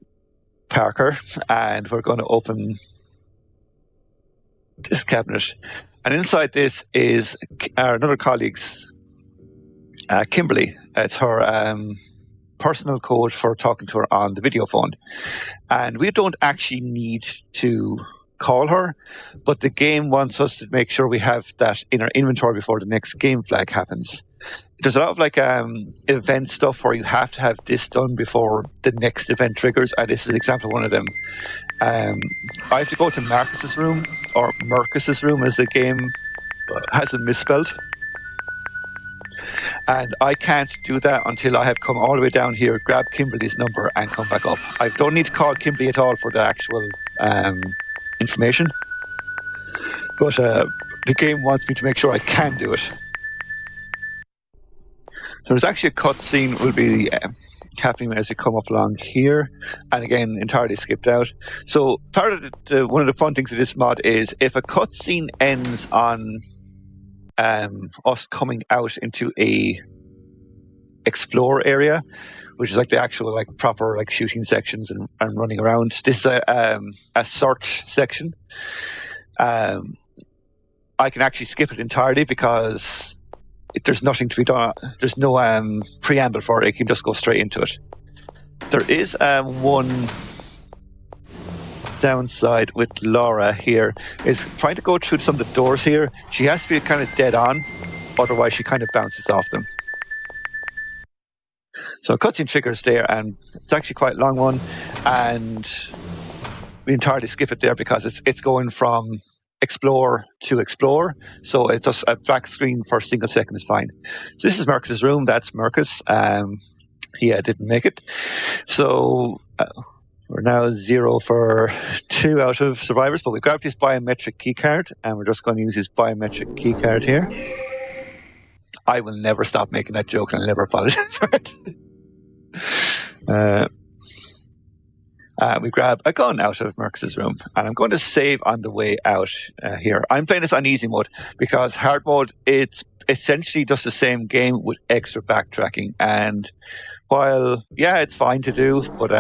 Speaker 11: Parker, and we're going to open this cabinet. And inside this is another colleague's, Kimberly. It's her personal code for talking to her on the video phone. And we don't actually need to call her, but the game wants us to make sure we have that in our inventory before the next game flag happens. There's a lot of like event stuff where you have to have this done before the next event triggers, and this is an example of one of them. I have to go to Marcus's room, or Mercus's room as the game has it misspelled. And I can't do that until I have come all the way down here, grab Kimberly's number, and come back up. I don't need to call Kimberly at all for the actual information. But the game wants me to make sure I can do it. So there's actually a cutscene will be happening as you come up along here, and again entirely skipped out. So part of one of the fun things of this mod is if a cutscene ends on us coming out into a explore area, which is like the actual like proper like shooting sections and running around. This is a search section. I can actually skip it entirely because there's nothing to be done. There's no preamble for it. You can just go straight into it. There is one downside with Laura here, is trying to go through some of the doors here. She has to be kind of dead on, otherwise she kind of bounces off them. So cutscene triggers there, and it's actually quite a long one, and we entirely skip it there because it's going from explore to explore, so it just a black screen for a single second is fine. So this is Mercus's room. That's Mercus. He didn't make it, so we're now 0 for 2 out of survivors, but we grabbed his biometric keycard, and we're just going to use his biometric keycard here. I will never stop making that joke, and I'll never apologize for it. We grab a gun out of Mercus's room, and I'm going to save on the way out here. I'm playing this on easy mode because hard mode, it's essentially just the same game with extra backtracking. And while, yeah, it's fine to do, but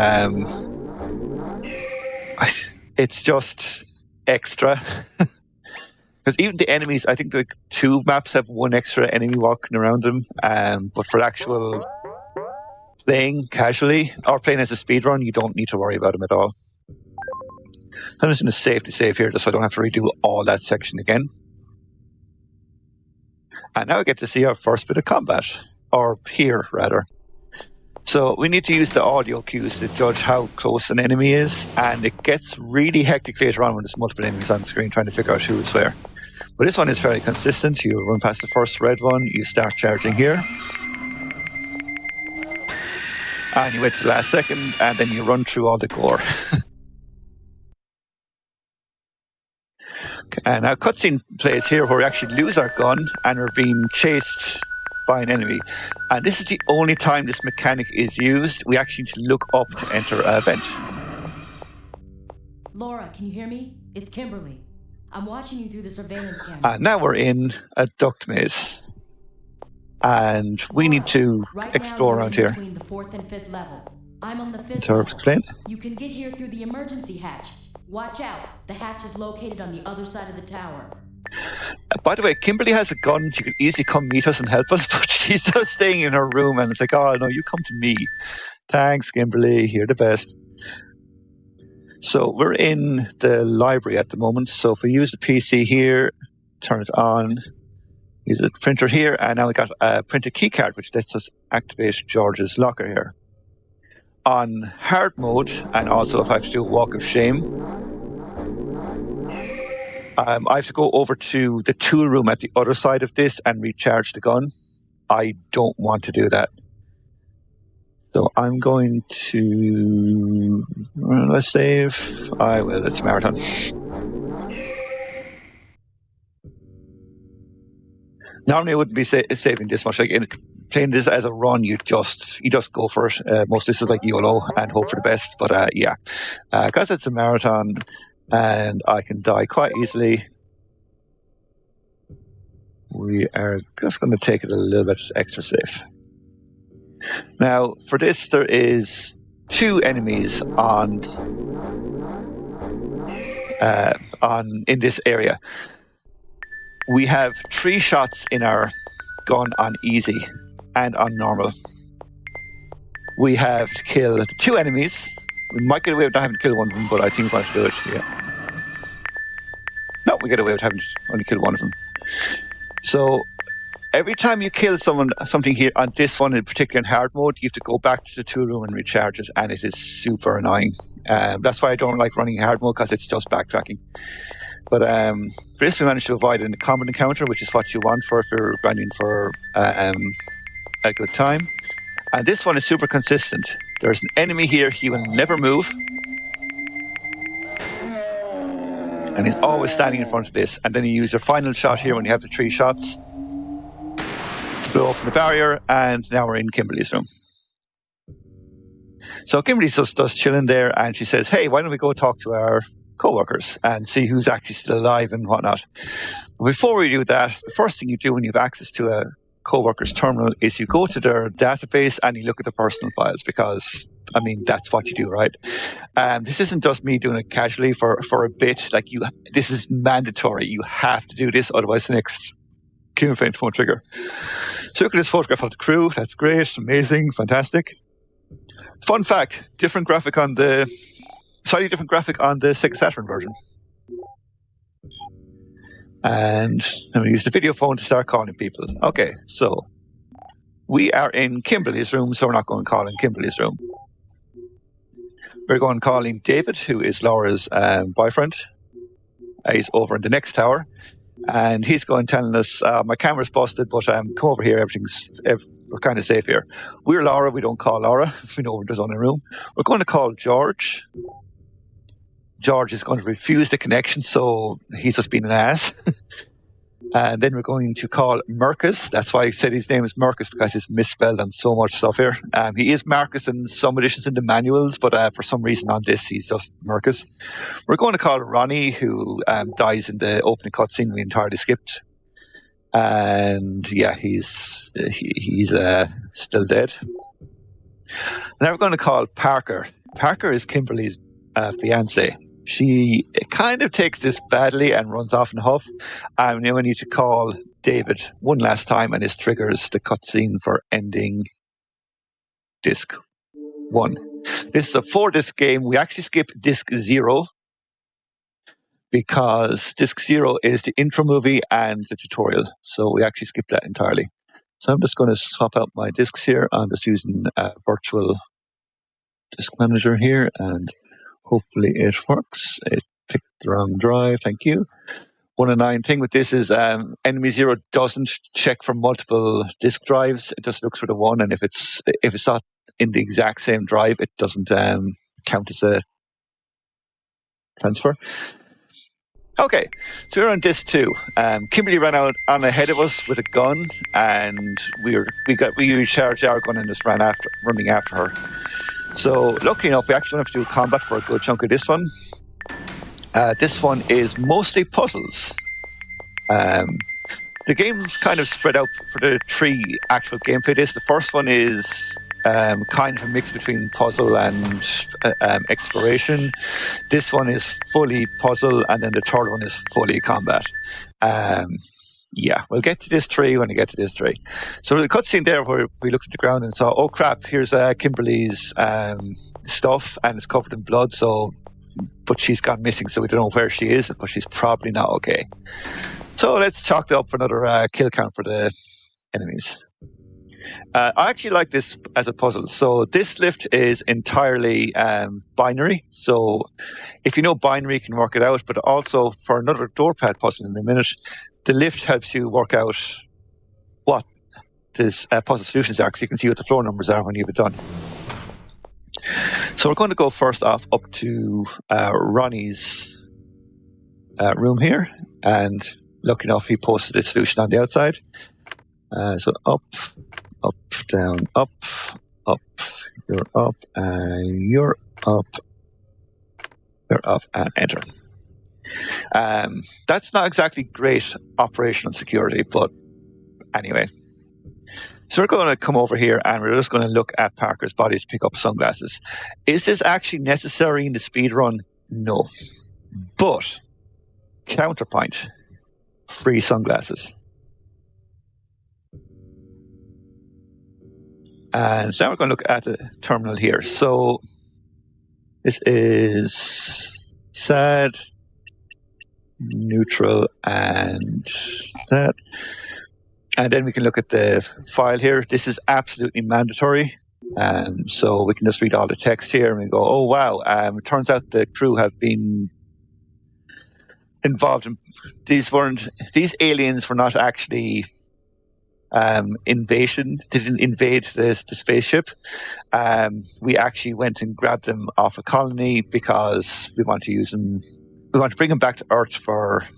Speaker 11: it's just extra. Because even the enemies, I think like 2 maps have 1 extra enemy walking around them. But for actual playing casually or playing as a speedrun, you don't need to worry about them at all. I'm just going to save here just so I don't have to redo all that section again. And now we get to see our first bit of combat, or here rather. So we need to use the audio cues to judge how close an enemy is, and it gets really hectic later on when there's multiple enemies on the screen trying to figure out who is where. But this one is fairly consistent. You run past the first red one, you start charging here, and you wait to the last second, and then you run through all the gore. And now cutscene plays here where we actually lose our gun and we're being chased by an enemy. And this is the only time this mechanic is used. We actually need to look up to enter an event.
Speaker 12: Laura, can you hear me? It's Kimberly. I'm watching you through the surveillance camera.
Speaker 11: And now we're in a duct maze. And we need to explore around here.
Speaker 12: Between the 4th and 5th level. I'm on the 5th
Speaker 11: level.
Speaker 12: Explain. You can get here through the emergency hatch. Watch out. The hatch is located on the other side of the tower.
Speaker 11: By the way, Kimberly has a gun. She could easily come meet us and help us, but she's just staying in her room, and it's like, oh, no, you come to me. Thanks, Kimberly. You're the best. So we're in the library at the moment. So if we use the PC here, turn it on, use the printer here, and now we got a printed keycard, which lets us activate George's locker here. On hard mode, and also if I have to do a walk of shame, I have to go over to the tool room at the other side of this and recharge the gun. I don't want to do that. So I'm going to... let's save. I will. It's marathon. Normally I wouldn't be saving this much. Like playing this as a run, you just go for it. Most of this is like YOLO and hope for the best. But yeah, because it's a marathon and I can die quite easily, we are just going to take it a little bit extra safe. Now, for this, there is 2 enemies in this area. We have 3 shots in our gun on easy and on normal. We have to kill the 2 enemies. We might get away with not having to kill one of them, but I think we're going to do it. Yeah. No, we get away with having to only kill one of them. So every time you kill something here on this one, in particular in hard mode, you have to go back to the tool room and recharge it, and it is super annoying. That's why I don't like running hard mode, because it's just backtracking. But for this, we managed to avoid a combat encounter, which is what you want if you're grinding for a good time. And this one is super consistent. There's an enemy here, he will never move. And he's always standing in front of this. And then you use your final shot here when you have the 3 shots to blow open the barrier. And now we're in Kimberly's room. So Kimberly's just chilling there, and she says, hey, why don't we go talk to our co-workers and see who's actually still alive and whatnot. But before we do that, the first thing you do when you have access to a co-worker's terminal is you go to their database and you look at the personal files because, I mean, that's what you do, right? This isn't just me doing it casually for a bit. Like this is mandatory. You have to do this, otherwise the next killing feint won't trigger. So look at this photograph of the crew. That's great, amazing, fantastic. Fun fact: slightly different graphic on the Sega Saturn version. And I'm going to use the video phone to start calling people. Okay, so we are in Kimberly's room, so we're not going to call in Kimberly's room. We're going to call in David, who is Laura's boyfriend. He's over in the next tower. And he's going telling us, my camera's busted, but come over here, we're kind of safe here. We're Laura, we don't call Laura. We know there's only a room. We're going to call George. George is going to refuse the connection, so he's just being an ass. And then we're going to call Marcus. That's why I said his name is Marcus, because it's misspelled on so much stuff here. He is Marcus in some editions in the manuals, but for some reason on this, he's just Marcus. We're going to call Ronnie, who dies in the opening cutscene we entirely skipped. And yeah, he's still dead. Now we're going to call Parker. Parker is Kimberly's fiance. She kind of takes this badly and runs off in a huff. And now we need to call David one last time, and this triggers the cutscene for ending disc 1. This is a 4-disc game. We actually skip disc 0 because disc 0 is the intro movie and the tutorial. So we actually skip that entirely. So I'm just going to swap out my discs here. I'm just using a virtual disk manager here, and hopefully it works. It picked the wrong drive. Thank you. 1 and 9 thing with this is Enemy Zero doesn't check for multiple disk drives. It just looks for the one, and if it's not in the exact same drive, it doesn't count as a transfer. Okay, so we're on disc 2. Kimberly ran out on ahead of us with a gun, and we recharged our gun and just running after her. So, luckily enough, we actually don't have to do combat for a good chunk of this one. This one is mostly puzzles. The game's kind of spread out for the 3 actual gameplay discs. The first one is kind of a mix between puzzle and exploration. This one is fully puzzle, and then the third one is fully combat. Yeah, we'll get to this 3 when we get to this 3. So the cutscene there where we looked at the ground and saw, oh crap, here's Kimberly's stuff, and it's covered in blood, but she's gone missing, so we don't know where she is, but she's probably not okay. So let's chalk it up for another kill count for the enemies. I actually like this as a puzzle. So this lift is entirely binary. So if you know binary, you can work it out, but also for another door pad puzzle in a minute, the lift helps you work out what this puzzle solutions are, because you can see what the floor numbers are when you have it done. So we're going to go first off up to Ronnie's room here, and lucky enough, he posted a solution on the outside. So up, down, up, you're up, you're up, and enter. That's not exactly great operational security, but anyway. So we're going to come over here and we're just going to look at Parker's body to pick up sunglasses. Is this actually necessary in the speedrun? No. But, counterpoint, free sunglasses. And now we're going to look at the terminal here. So, this is sad, neutral, and that. And then we can look at the file here. This is absolutely mandatory. So we can just read all the text here and we go, oh, wow. It turns out the crew have been involved in these aliens were not actually invasion, didn't invade the spaceship. We actually went and grabbed them off a colony because we want to use them. We want to bring them back to Earth for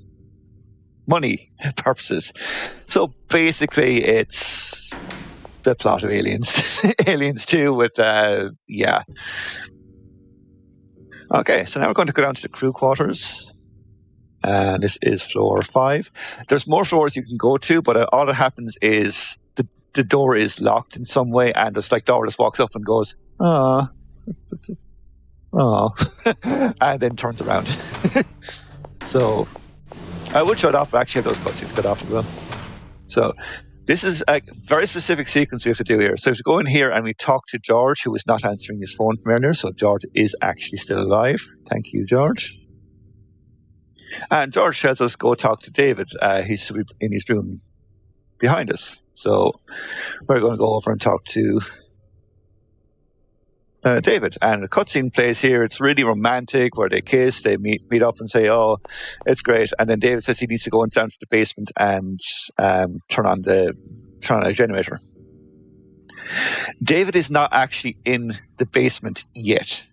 Speaker 11: money purposes. So basically it's the plot of Aliens. Aliens 2 with, yeah. Okay, so now we're going to go down to the crew quarters. And this is floor 5. There's more floors you can go to, but all that happens is the the door is locked in some way, and just like Dora just walks up and goes, oh, and then turns around. So I would shut off, but actually have those cutscenes cut off as well. So this is a very specific sequence we have to do here. So we have to go in here and we talk to George, who is not answering his phone from earlier. So George is actually still alive. Thank you, George. And George tells us go talk to David. He's in his room behind us. So we're going to go over and talk to David. And the cutscene plays here. It's really romantic, where they kiss, they meet up and say, oh, it's great. And then David says he needs to go down to the basement and turn on a generator. David is not actually in the basement yet.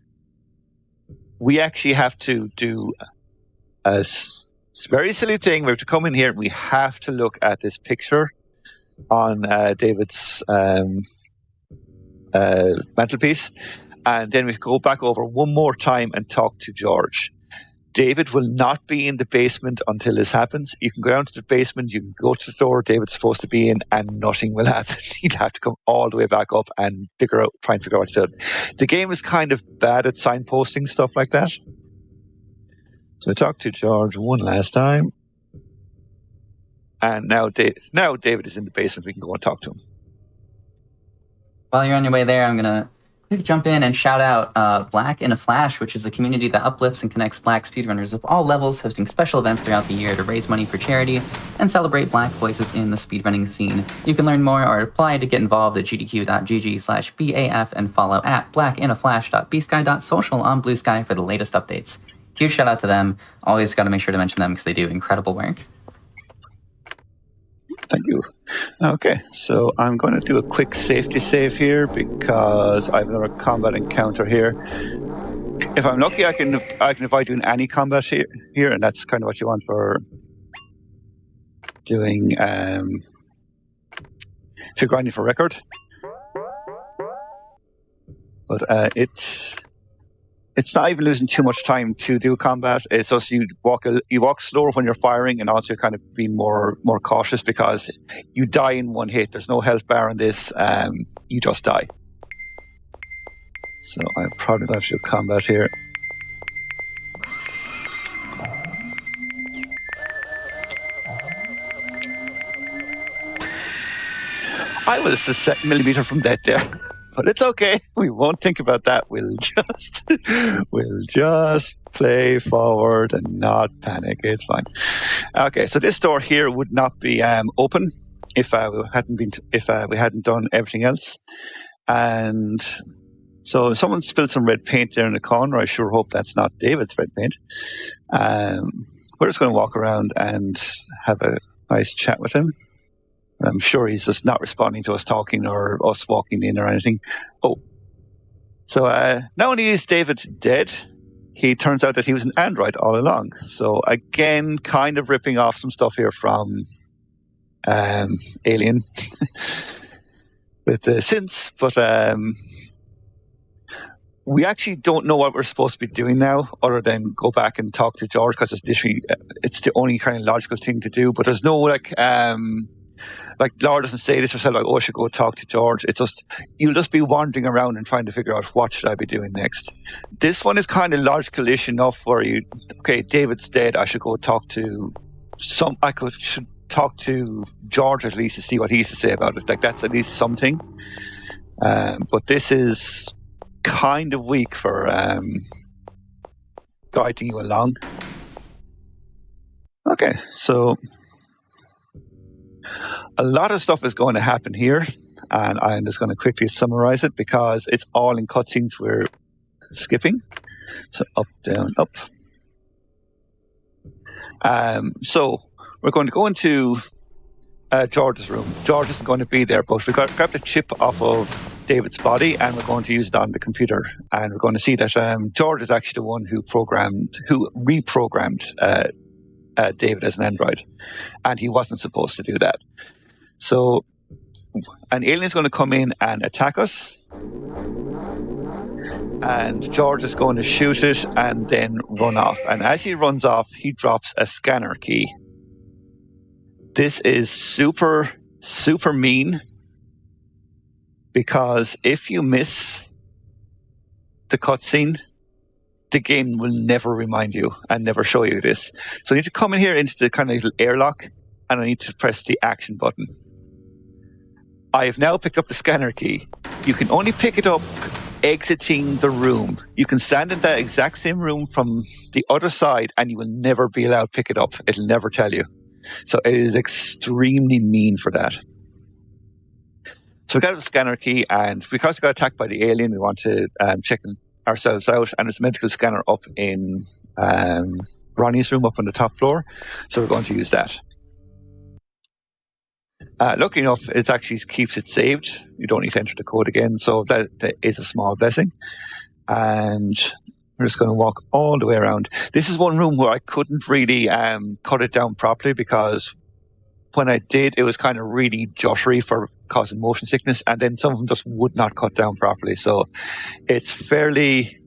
Speaker 11: We actually have to do a very silly thing. We have to come in here and we have to look at this picture on David's mantelpiece, and then we go back over one more time and talk to George. David will not be in the basement until this happens. You can go down to the basement, you can go to the door David's supposed to be in, and nothing will happen. He'd have to come all the way back up and try and figure out what to do. The game is kind of bad at signposting stuff like that. So I talked to George one last time. And now David is in the basement. We can go and talk to him.
Speaker 1: While you're on your way there, I'm going to jump in and shout out Black in a Flash, which is a community that uplifts and connects Black speedrunners of all levels, hosting special events throughout the year to raise money for charity and celebrate Black voices in the speedrunning scene. You can learn more or apply to get involved at gdq.gg/BAF and follow at blackinaflash.bsky.social on Blue Sky for the latest updates. Huge shout out to them. Always got to make sure to mention them because they do incredible work.
Speaker 11: Thank you. Okay, so I'm going to do a quick safety save here because I have another combat encounter here. If I'm lucky, I can avoid doing any combat here, and that's kind of what you want for doing if you're grinding for record. But it's not even losing too much time to do combat. It's just you walk slower when you're firing, and also you're kind of being more cautious because you die in one hit. There's no health bar on this. You just die. So I'm probably going to have to do combat here. I was a millimeter from death there. But it's okay. We won't think about that. We'll just play forward and not panic. It's fine. Okay, so this door here would not be open if we hadn't done everything else. And so someone spilled some red paint there in the corner. I sure hope that's not David's red paint. We're just going to walk around and have a nice chat with him. I'm sure he's just not responding to us talking or us walking in or anything. Oh. So not only is David dead, he turns out that he was an android all along. So again, kind of ripping off some stuff here from Alien with the synths. But we actually don't know what we're supposed to be doing now other than go back and talk to George because it's the only kind of logical thing to do. But there's no like Laura doesn't say this herself, like, oh, I should go talk to George. It's just, you'll just be wandering around and trying to figure out what should I be doing next. This one is kind of logical-ish enough where David's dead, I should go talk to should talk to George at least to see what he has to say about it. Like, that's at least something. But this is kind of weak for guiding you along. Okay, so a lot of stuff is going to happen here, and I'm just going to quickly summarize it because it's all in cutscenes we're skipping. So up, down, up. So we're going to go into George's room. George isn't going to be there, but we've got to grab the chip off of David's body, and we're going to use it on the computer. And we're going to see that George is actually the one who reprogrammed David as an android, and he wasn't supposed to do that. So an alien is going to come in and attack us, and George is going to shoot it and then run off. And as he runs off, he drops a scanner key. This is super, super mean because if you miss the cutscene, the game will never remind you and never show you this. So I need to come in here into the kind of little airlock, and I need to press the action button. I have now picked up the scanner key. You can only pick it up exiting the room. You can stand in that exact same room from the other side, and you will never be allowed to pick it up. It'll never tell you. So it is extremely mean for that. So we got the scanner key, and because we got attacked by the alien, we want to check ourselves out. And there's a medical scanner up in Ronnie's room up on the top floor. So we're going to use that. Luckily enough, it actually keeps it saved. You don't need to enter the code again. So that is a small blessing. And we're just going to walk all the way around. This is one room where I couldn't really cut it down properly, because when I did, it was kind of really joshery for causing motion sickness, and then some of them just would not cut down properly. So it's fairly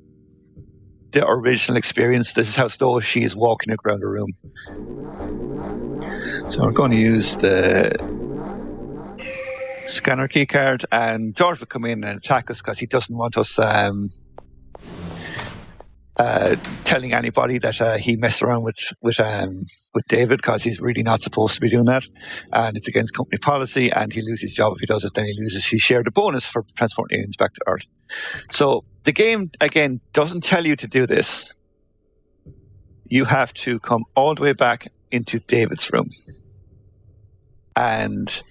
Speaker 11: the original experience. This is how slow she is walking around the room. So we're going to use the scanner key card, and George will come in and attack us because he doesn't want us telling anybody that he messed around with David, because he's really not supposed to be doing that, and it's against company policy, and he loses his job if he does it. Then he loses his share of the bonus for transporting aliens back to Earth. So the game again doesn't tell you to do this. You have to come all the way back into David's room, and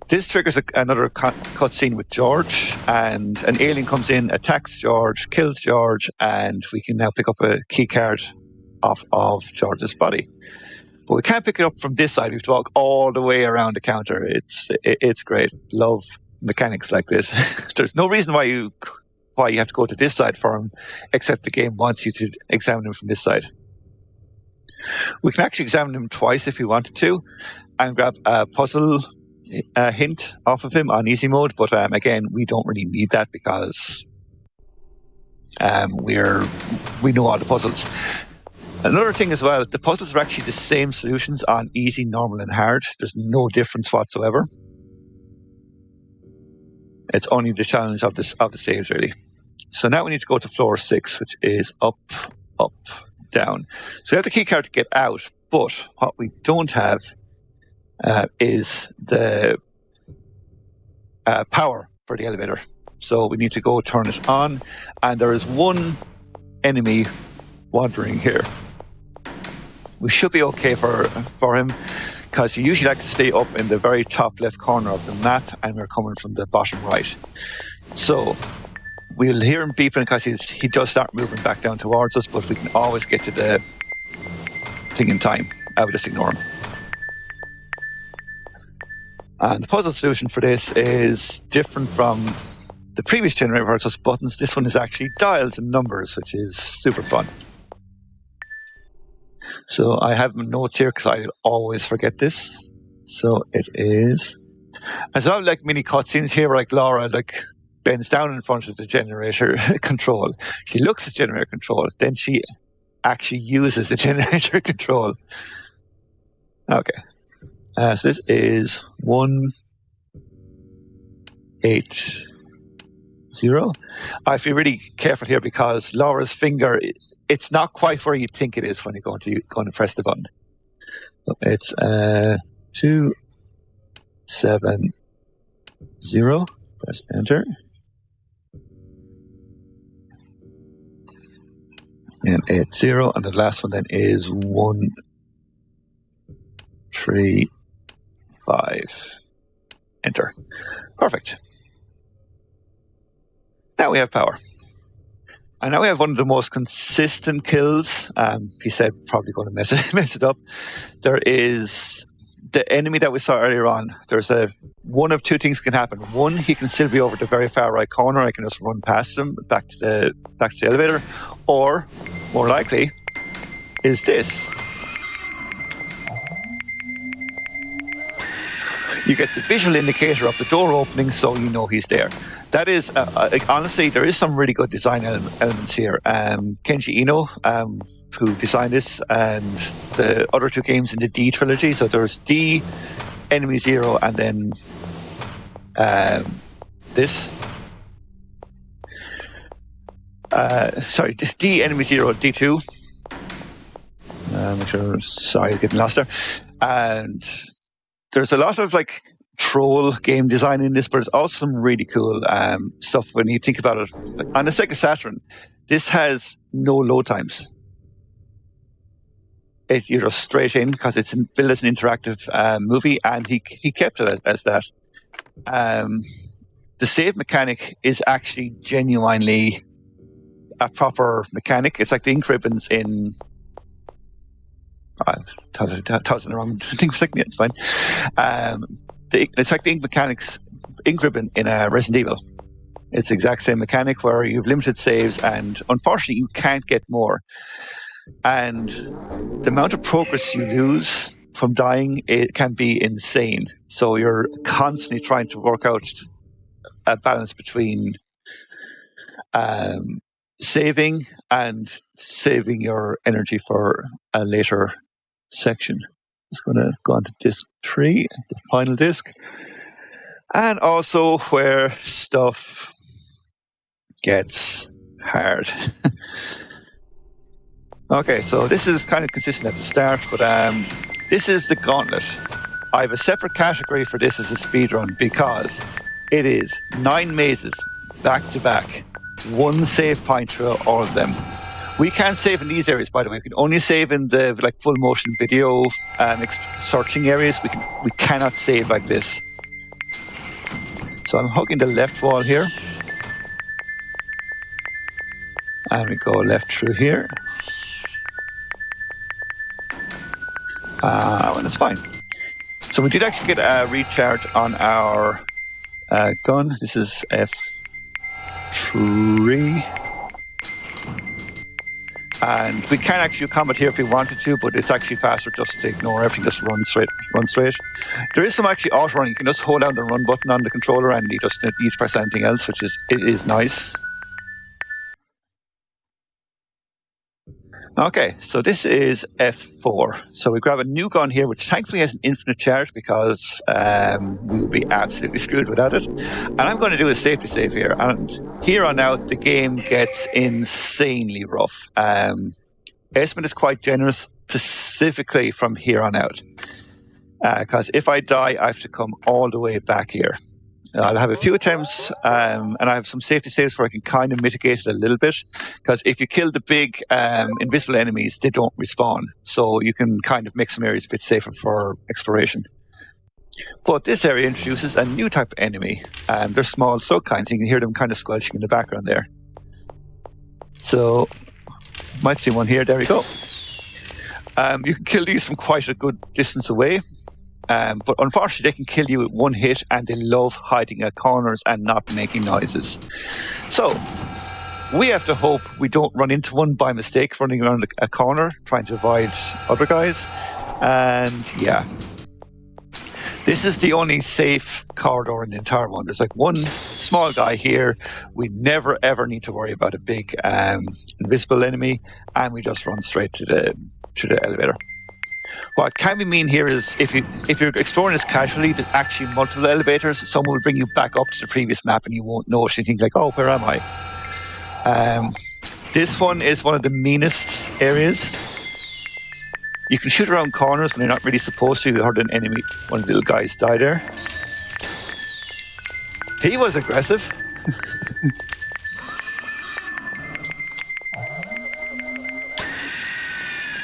Speaker 11: this triggers another cutscene with George, and an alien comes in, attacks George, kills George, and we can now pick up a key card off of George's body. But we can't pick it up from this side. We have to walk all the way around the counter. It's great. Love mechanics like this. There's no reason why you have to go to this side for him, except the game wants you to examine him from this side. We can actually examine him twice if we wanted to, and grab a puzzle hint off of him on easy mode, but again, we don't really need that because we know all the puzzles. Another thing as well, the puzzles are actually the same solutions on easy, normal, and hard. There's no difference whatsoever. It's only the challenge of the saves, really. So now we need to go to floor 6, which is up, up, down. So we have the key card to get out, but what we don't have is the power for the elevator. So we need to go turn it on, and there is one enemy wandering here. We should be okay for him, because he usually likes to stay up in the very top left corner of the map, and we're coming from the bottom right. So we'll hear him beeping because he does start moving back down towards us, but we can always get to the thing in time. I would just ignore him. And the puzzle solution for this is different from the previous generator where it's just buttons. This one is actually dials and numbers, which is super fun. So I have my notes here because I always forget this. So it is... There's a lot of like mini cutscenes here where like Laura bends down in front of the generator control. She looks at generator control, then she actually uses the generator control. Okay. So this is 180. I have to be really careful here because Laura's finger, it's not quite where you think it is when you're going to press the button. So it's 270. Press enter. And 80, and the last one then is 135. Enter. Perfect. Now we have power. And now we have one of the most consistent kills. He said probably going to mess it up. There is the enemy that we saw earlier on. There's one of two things can happen. One, he can still be over the very far right corner. I can just run past him back to the elevator. Or, more likely, is this. You get the visual indicator of the door opening, so you know he's there. That is, honestly, there is some really good design elements here. Kenji Ino, who designed this, and the other two games in the D trilogy. So there's D, Enemy Zero, and then this. sorry, D enemy 0, D2. Make sure, sorry, getting lost there. And there's a lot of like troll game design in this, but it's also some really cool stuff when you think about it. On the Sega Saturn, this has no load times. You're just straight in because it's built as an interactive movie, and he kept it as that. The save mechanic is actually genuinely a proper mechanic. It's like the ink ribbons in. I was in the wrong thing for a second. Yeah, it's fine. It's like the ink ribbon in a Resident Evil. It's the exact same mechanic where you have limited saves, and unfortunately, you can't get more. And the amount of progress you lose from dying, it can be insane. So you're constantly trying to work out a balance between saving and saving your energy for a later section. Just going to go on to disc 3, the final disc. And also where stuff gets hard. Okay, so this is kind of consistent at the start, but this is the gauntlet. I have a separate category for this as a speedrun because it is 9 mazes back to back, 1 save point through all of them. We can't save in these areas, by the way. We can only save in the like full motion video searching areas. We cannot save like this. So I'm hugging the left wall here. And we go left through here. And it's fine. So we did actually get a recharge on our gun. This is F3. And we can actually combat here if we wanted to, but it's actually faster just to ignore everything, just run straight. There is some actually auto run. You can just hold down the run button on the controller and you just need to press anything else, which is nice. Okay, so this is F4. So we grab a new gun here, which thankfully has an infinite charge because we would be absolutely screwed without it. And I'm going to do a safety save here. And here on out, the game gets insanely rough. Esmond is quite generous, specifically from here on out. Because if I die, I have to come all the way back here. I'll have a few attempts, and I have some safety saves where I can kind of mitigate it a little bit. Because if you kill the big invisible enemies, they don't respawn. So you can kind of make some areas a bit safer for exploration. But this area introduces a new type of enemy. They're small slug kinds. You can hear them kind of squelching in the background there. So, might see one here. There we go. You can kill these from quite a good distance away. But unfortunately, they can kill you with 1 hit, and they love hiding at corners and not making noises. So, we have to hope we don't run into one by mistake running around a corner trying to avoid other guys. And yeah, this is the only safe corridor in the entire one. There's like one small guy here. We never ever need to worry about a big invisible enemy, and we just run straight to the elevator. What can be mean here is if you're exploring this casually, there's actually multiple elevators. Someone will bring you back up to the previous map and you won't notice anything like, oh, where am I? This one is one of the meanest areas. You can shoot around corners when you're not really supposed to. You heard an enemy, one of the little guys die there. He was aggressive.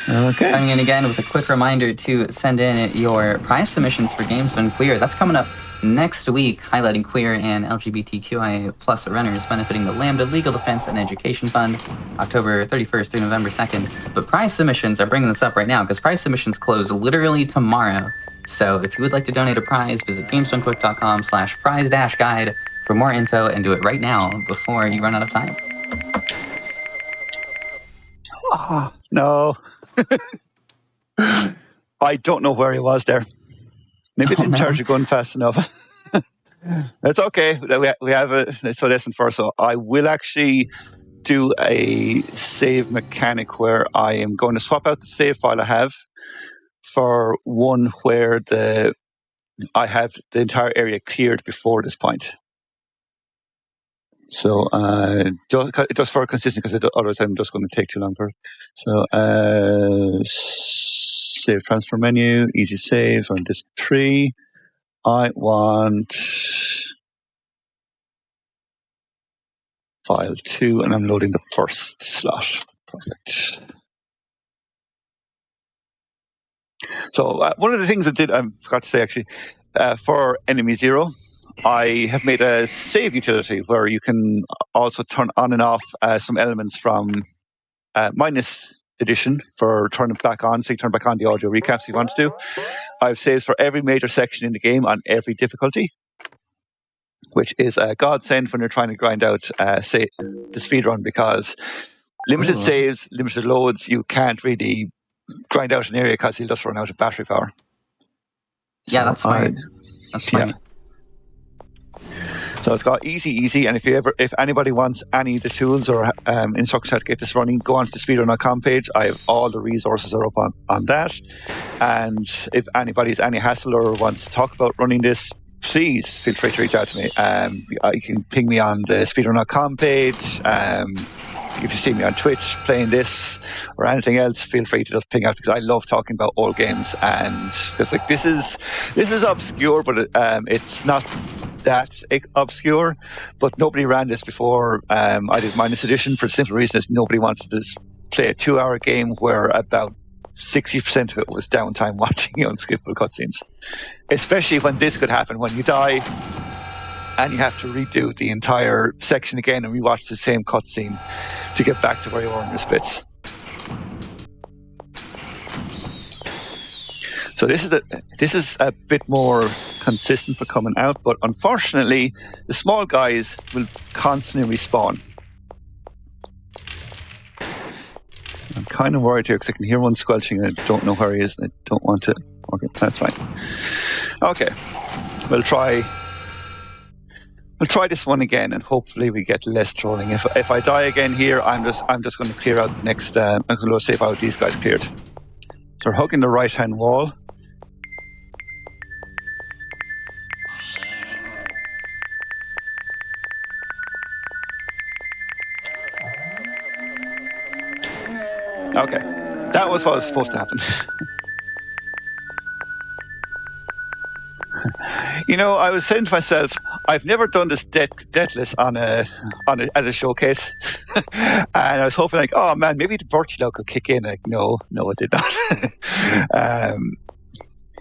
Speaker 11: Okay.
Speaker 1: Coming in again with a quick reminder to send in your prize submissions for Games Done Queer. That's coming up next week, highlighting queer and LGBTQIA plus runners benefiting the Lambda Legal Defense and Education Fund, October 31st through November 2nd. But prize submissions are bringing this up right now because prize submissions close literally tomorrow. So if you would like to donate a prize, visit gamesdonequick.com/prize-guide for more info and do it right now before you run out of time.
Speaker 11: No. I don't know where he was there. Maybe I didn't charge a gun fast enough. That's okay. We have a lesson first. So I will actually do a save mechanic where I am going to swap out the save file I have for one where I have the entire area cleared before this point. So just for consistency, because otherwise I'm just going to take too long for it. So save transfer menu, easy save on disk 3. I want file 2, and I'm loading the first slot. Perfect. So one of the things I forgot to say actually, for Enemy Zero, I have made a save utility where you can also turn on and off some elements from Minus Edition for turning it back on. So you turn back on the audio recaps if you want to do. I have saves for every major section in the game on every difficulty, which is a godsend when you're trying to grind out, say, the speedrun, because limited saves, limited loads, you can't really grind out an area because you'll just run out of battery power.
Speaker 1: Yeah, that's smart. That's smart.
Speaker 11: Yeah. So it's got easy, and if anybody wants any of the tools or instructions how to get this running, go onto the speedrun.com page. I have all the resources are up on that. And if anybody's any hassle or wants to talk about running this, please feel free to reach out to me. You can ping me on the speedrun.com page. If you see me on Twitch playing this or anything else, feel free to just ping out, because I love talking about old games, and because like this is obscure, but it's not that obscure. But nobody ran this before I did Minus Edition, for the simple reason is nobody wanted to play a 2-hour game where about 60% of it was downtime watching unskippable cutscenes. Especially when this could happen when you die and you have to redo the entire section again and rewatch the same cutscene to get back to where you were in your splits. So this is a bit more consistent for coming out, but unfortunately, the small guys will constantly respawn. I'm kind of worried here because I can hear one squelching and I don't know where he is, and I don't want to. Okay, that's fine. Okay, we'll try this one again, and hopefully we get less trolling. If I die again here, I'm just going to clear out the next. I'm going to save out these guys cleared. So we're hugging the right hand wall. Okay, that was what was supposed to happen. I was saying to myself, I've never done this deathless at a showcase, and I was hoping like, oh man, maybe the virtue lock will kick in. Like, no, it did not.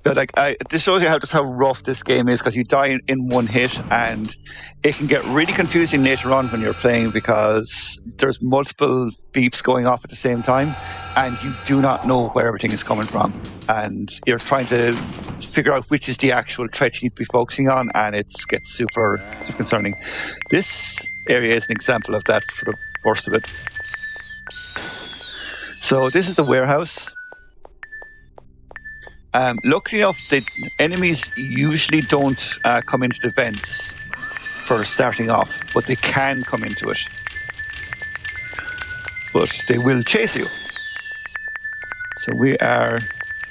Speaker 11: But like, this shows you how rough this game is, because you die in one hit, and it can get really confusing later on when you're playing, because there's multiple beeps going off at the same time, and you do not know where everything is coming from, and you're trying to figure out which is the actual threat you need to be focusing on, and it gets super concerning. This area is an example of that for the worst of it. So this is the warehouse. Luckily enough, the enemies usually don't come into the vents for starting off, but they can come into it. But they will chase you. So we are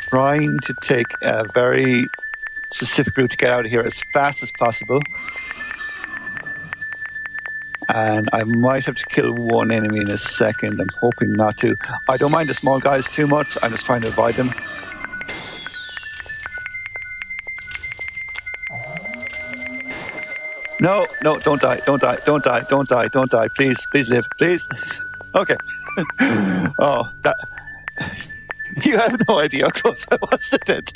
Speaker 11: trying to take a very specific route to get out of here as fast as possible. And I might have to kill one enemy in a second. I'm hoping not to. I don't mind the small guys too much. I'm just trying to avoid them. No, don't die, please live, please. Okay. Oh, that... You have no idea how close I was to death.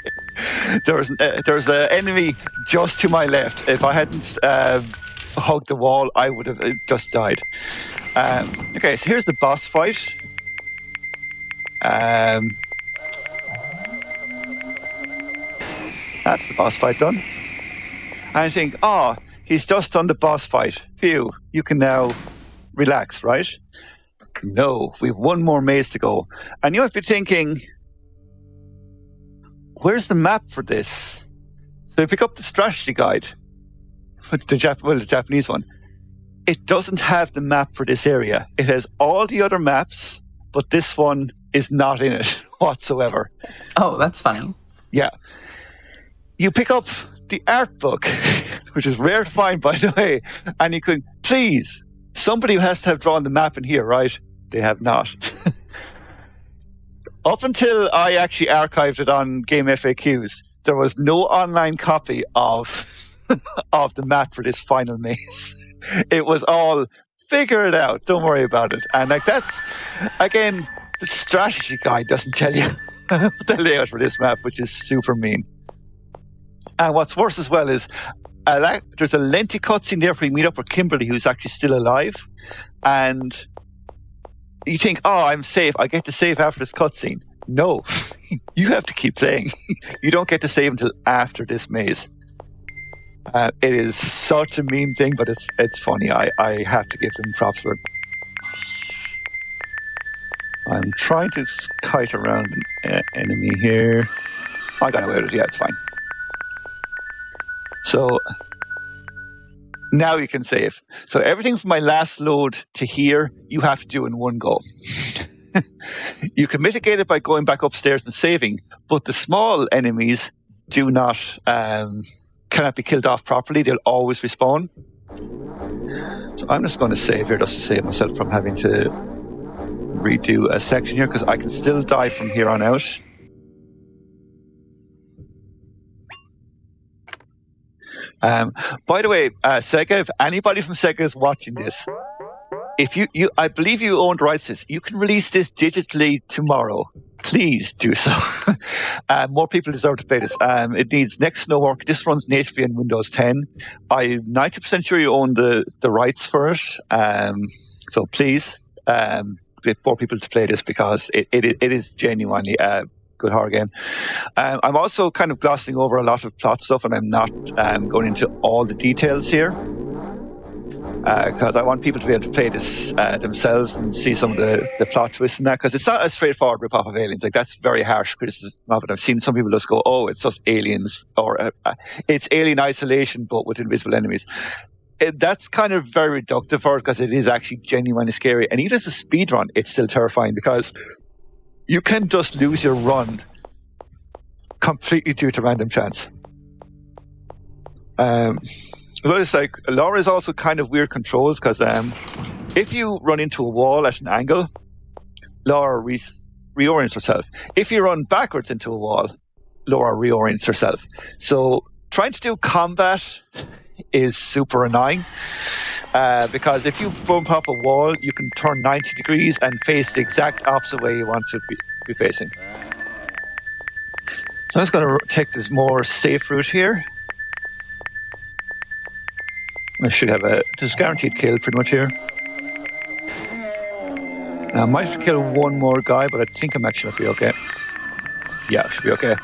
Speaker 11: There's an enemy just to my left. If I hadn't hugged the wall, I would have just died. Okay, so here's the boss fight. That's the boss fight done. And I think, he's just done the boss fight. Phew, you can now relax, right? No, we've one more maze to go. And you have to be thinking, where's the map for this? So you pick up the strategy guide, the Japanese one. It doesn't have the map for this area. It has all the other maps, but this one is not in it whatsoever.
Speaker 1: Oh, that's funny.
Speaker 11: Yeah. You pick up the art book, which is rare to find, by the way, and you can, please, somebody who has to have drawn the map in here, right? They have not. Up until I actually archived it on Game FAQs, there was no online copy of of the map for this final maze. It was all figure it out, don't worry about it. And like that's again, the strategy guide doesn't tell you the layout for this map, which is super mean. And what's worse as well is there's a lengthy cutscene there for you to meet up with Kimberly, who's actually still alive, and you think, oh, I'm safe. I get to save after this cutscene. No, you have to keep playing. You don't get to save until after this maze. It is such a mean thing, but it's funny. I have to give them props for it. I'm trying to kite around an enemy here. I got away with it. Yeah, it's fine. So now you can save. So everything from my last load to here, you have to do in one go. You can mitigate it by going back upstairs and saving, but the small enemies do not cannot be killed off properly. They'll always respawn. So I'm just going to save here just to save myself from having to redo a section here, because I can still die from here on out. By the way, Sega, if anybody from Sega is watching this, if you I believe you owned rights to this, you can release this digitally tomorrow. Please do so. More people deserve to play this. It needs next to no work. This runs natively in Windows 10. I'm 90% sure you own the rights for it. So please get more people to play this, because it is genuinely a good horror game. I'm also kind of glossing over a lot of plot stuff, and I'm not going into all the details here, because I want people to be able to play this themselves and see some of the plot twists and that, because it's not a straightforward rip-off of Aliens. Like, that's very harsh criticism of it. I've seen some people just go, oh, it's just Aliens, or it's Alien Isolation but with invisible enemies. That's kind of very reductive for it, because it is actually genuinely scary. And even as a speedrun, it's still terrifying, because you can just lose your run completely due to random chance. But it's like, Laura is also kind of weird controls, because if you run into a wall at an angle, Laura reorients herself. If you run backwards into a wall, Laura reorients herself. So trying to do combat is super annoying, because if you bump off a wall, you can turn 90 degrees and face the exact opposite way you want to be facing. So I'm just going to take this more safe route here. I should have just guaranteed kill pretty much here. Now, I might have to kill one more guy, but I think I'm actually going to be okay. Yeah, I should be okay.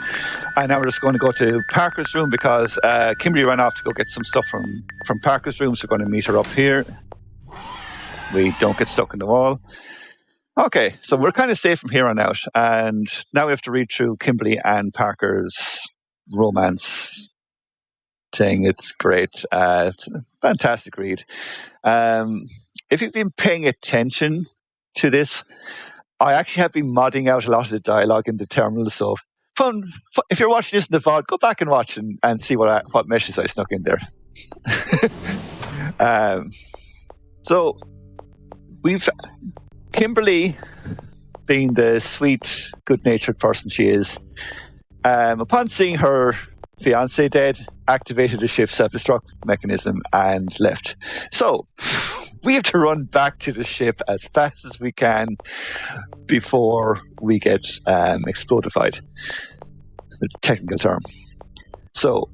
Speaker 11: And now we're just going to go to Parker's room, because Kimberly ran off to go get some stuff from Parker's room, so we're going to meet her up here. We don't get stuck in the wall. Okay, so we're kind of safe from here on out. And now we have to read through Kimberly and Parker's romance thing. It's great. It's a fantastic read. If you've been paying attention to this, I actually have been modding out a lot of the dialogue in the terminal, so fun. If you're watching this in the VOD, go back and watch and see what meshes I snuck in there. So we've Kimberly, being the sweet, good-natured person she is, upon seeing her fiance dead, activated the ship's self-destruct mechanism and left. So we have to run back to the ship as fast as we can before we get explodified. The technical term. So,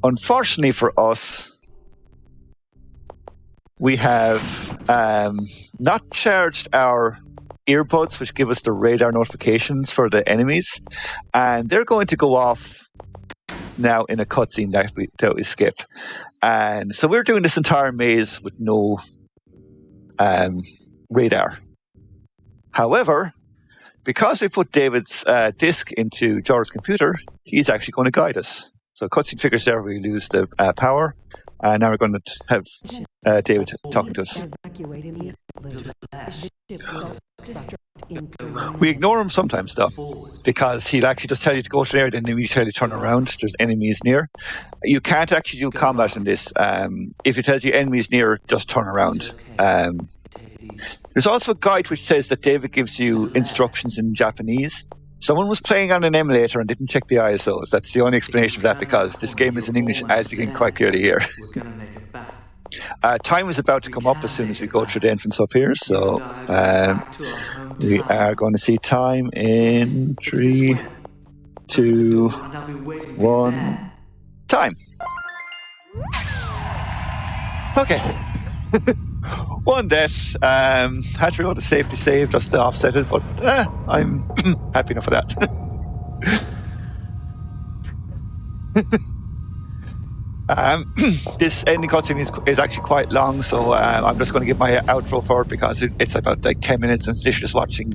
Speaker 11: unfortunately for us, we have not charged our earbuds, which give us the radar notifications for the enemies, and they're going to go off now in a cutscene that we skip. And so we're doing this entire maze with no radar. However, because we put David's disk into George's computer, he's actually going to guide us. So cutscene figures there, we lose the power, and now we're going to have David talking to us. We ignore him sometimes, though, because he'll actually just tell you to go to there, then immediately turn around. There's enemies near. You can't actually do combat in this. If it tells you enemies near, just turn around. There's also a guide which says that David gives you instructions in Japanese. Someone was playing on an emulator and didn't check the ISOs. That's the only explanation for that, because this game is in English, as you can quite clearly hear. Time is about to come up as soon as we go through the entrance up here, so we are going to see time in 3, 2, 1, time. Okay. One death. Had to roll the safety save just to offset it, but I'm happy enough for that. This ending cutscene is actually quite long, so I'm just going to give my outro for it because it's about like 10 minutes and it's literally just watching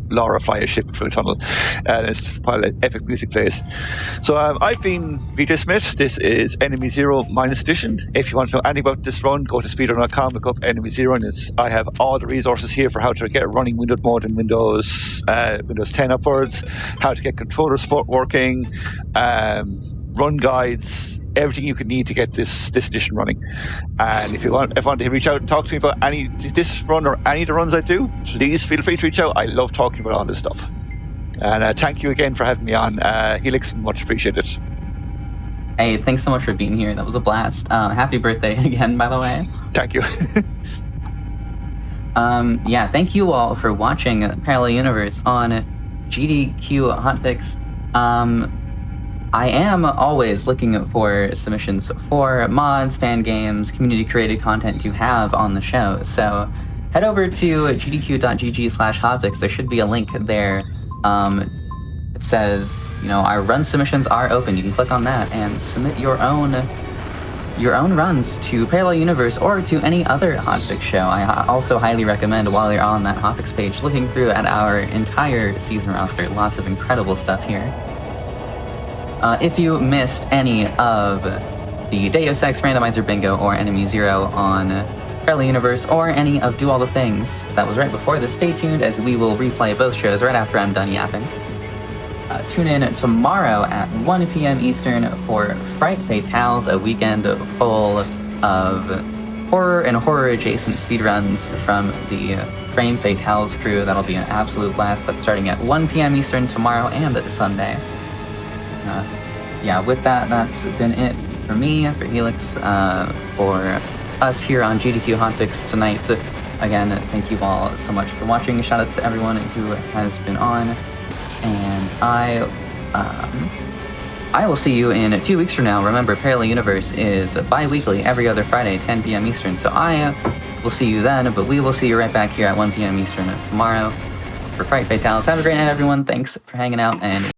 Speaker 11: Laura fly a ship through a tunnel, and it's while epic music plays. So I've been VJ Smith. This is Enemy Zero Minus Edition. If you want to know anything about this run, go to speedrun.com, look up Enemy Zero, and I have all the resources here for how to get running windowed mode in Windows 10 upwards, how to get controller support working, run guides, everything you could need to get this edition running. And if you want to reach out and talk to me about this run or any of the runs I do, please feel free to reach out. I love talking about all this stuff. And thank you again for having me on. Helix, much appreciated.
Speaker 1: Hey, thanks so much for being here. That was a blast. Happy birthday again, by the way.
Speaker 11: Thank you.
Speaker 1: Yeah, thank you all for watching Parallel Universe on GDQ Hotfix. I am always looking for submissions for mods, fan games, community-created content to have on the show. So head over to gdq.gg/hotfix. There should be a link there. It says, our run submissions are open. You can click on that and submit your own runs to Parallel Universe or to any other Hotfix show. I also highly recommend, while you're on that Hotfix page, looking through at our entire season roster. Lots of incredible stuff here. If you missed any of the Deus Ex Randomizer Bingo or Enemy Zero on Parallel Universe or any of Do All the Things that was right before this, stay tuned as we will replay both shows right after I'm done yapping. Tune in tomorrow at 1 p.m. Eastern for Fright Fatales, a weekend full of horror and horror-adjacent speedruns from the Frame Fatales crew. That'll be an absolute blast. That's starting at 1 p.m. Eastern tomorrow and Sunday. Yeah, with that, that's been it for me, for Helix, for us here on GDQ Hotfix tonight. So, again, thank you all so much for watching. Shoutouts to everyone who has been on. And I will see you in 2 weeks from now. Remember, Parallel Universe is bi-weekly, every other Friday, 10 p.m. Eastern. So I will see you then, but we will see you right back here at 1 p.m. Eastern tomorrow for Fright Fatales. Have a great night, everyone. Thanks for hanging out, and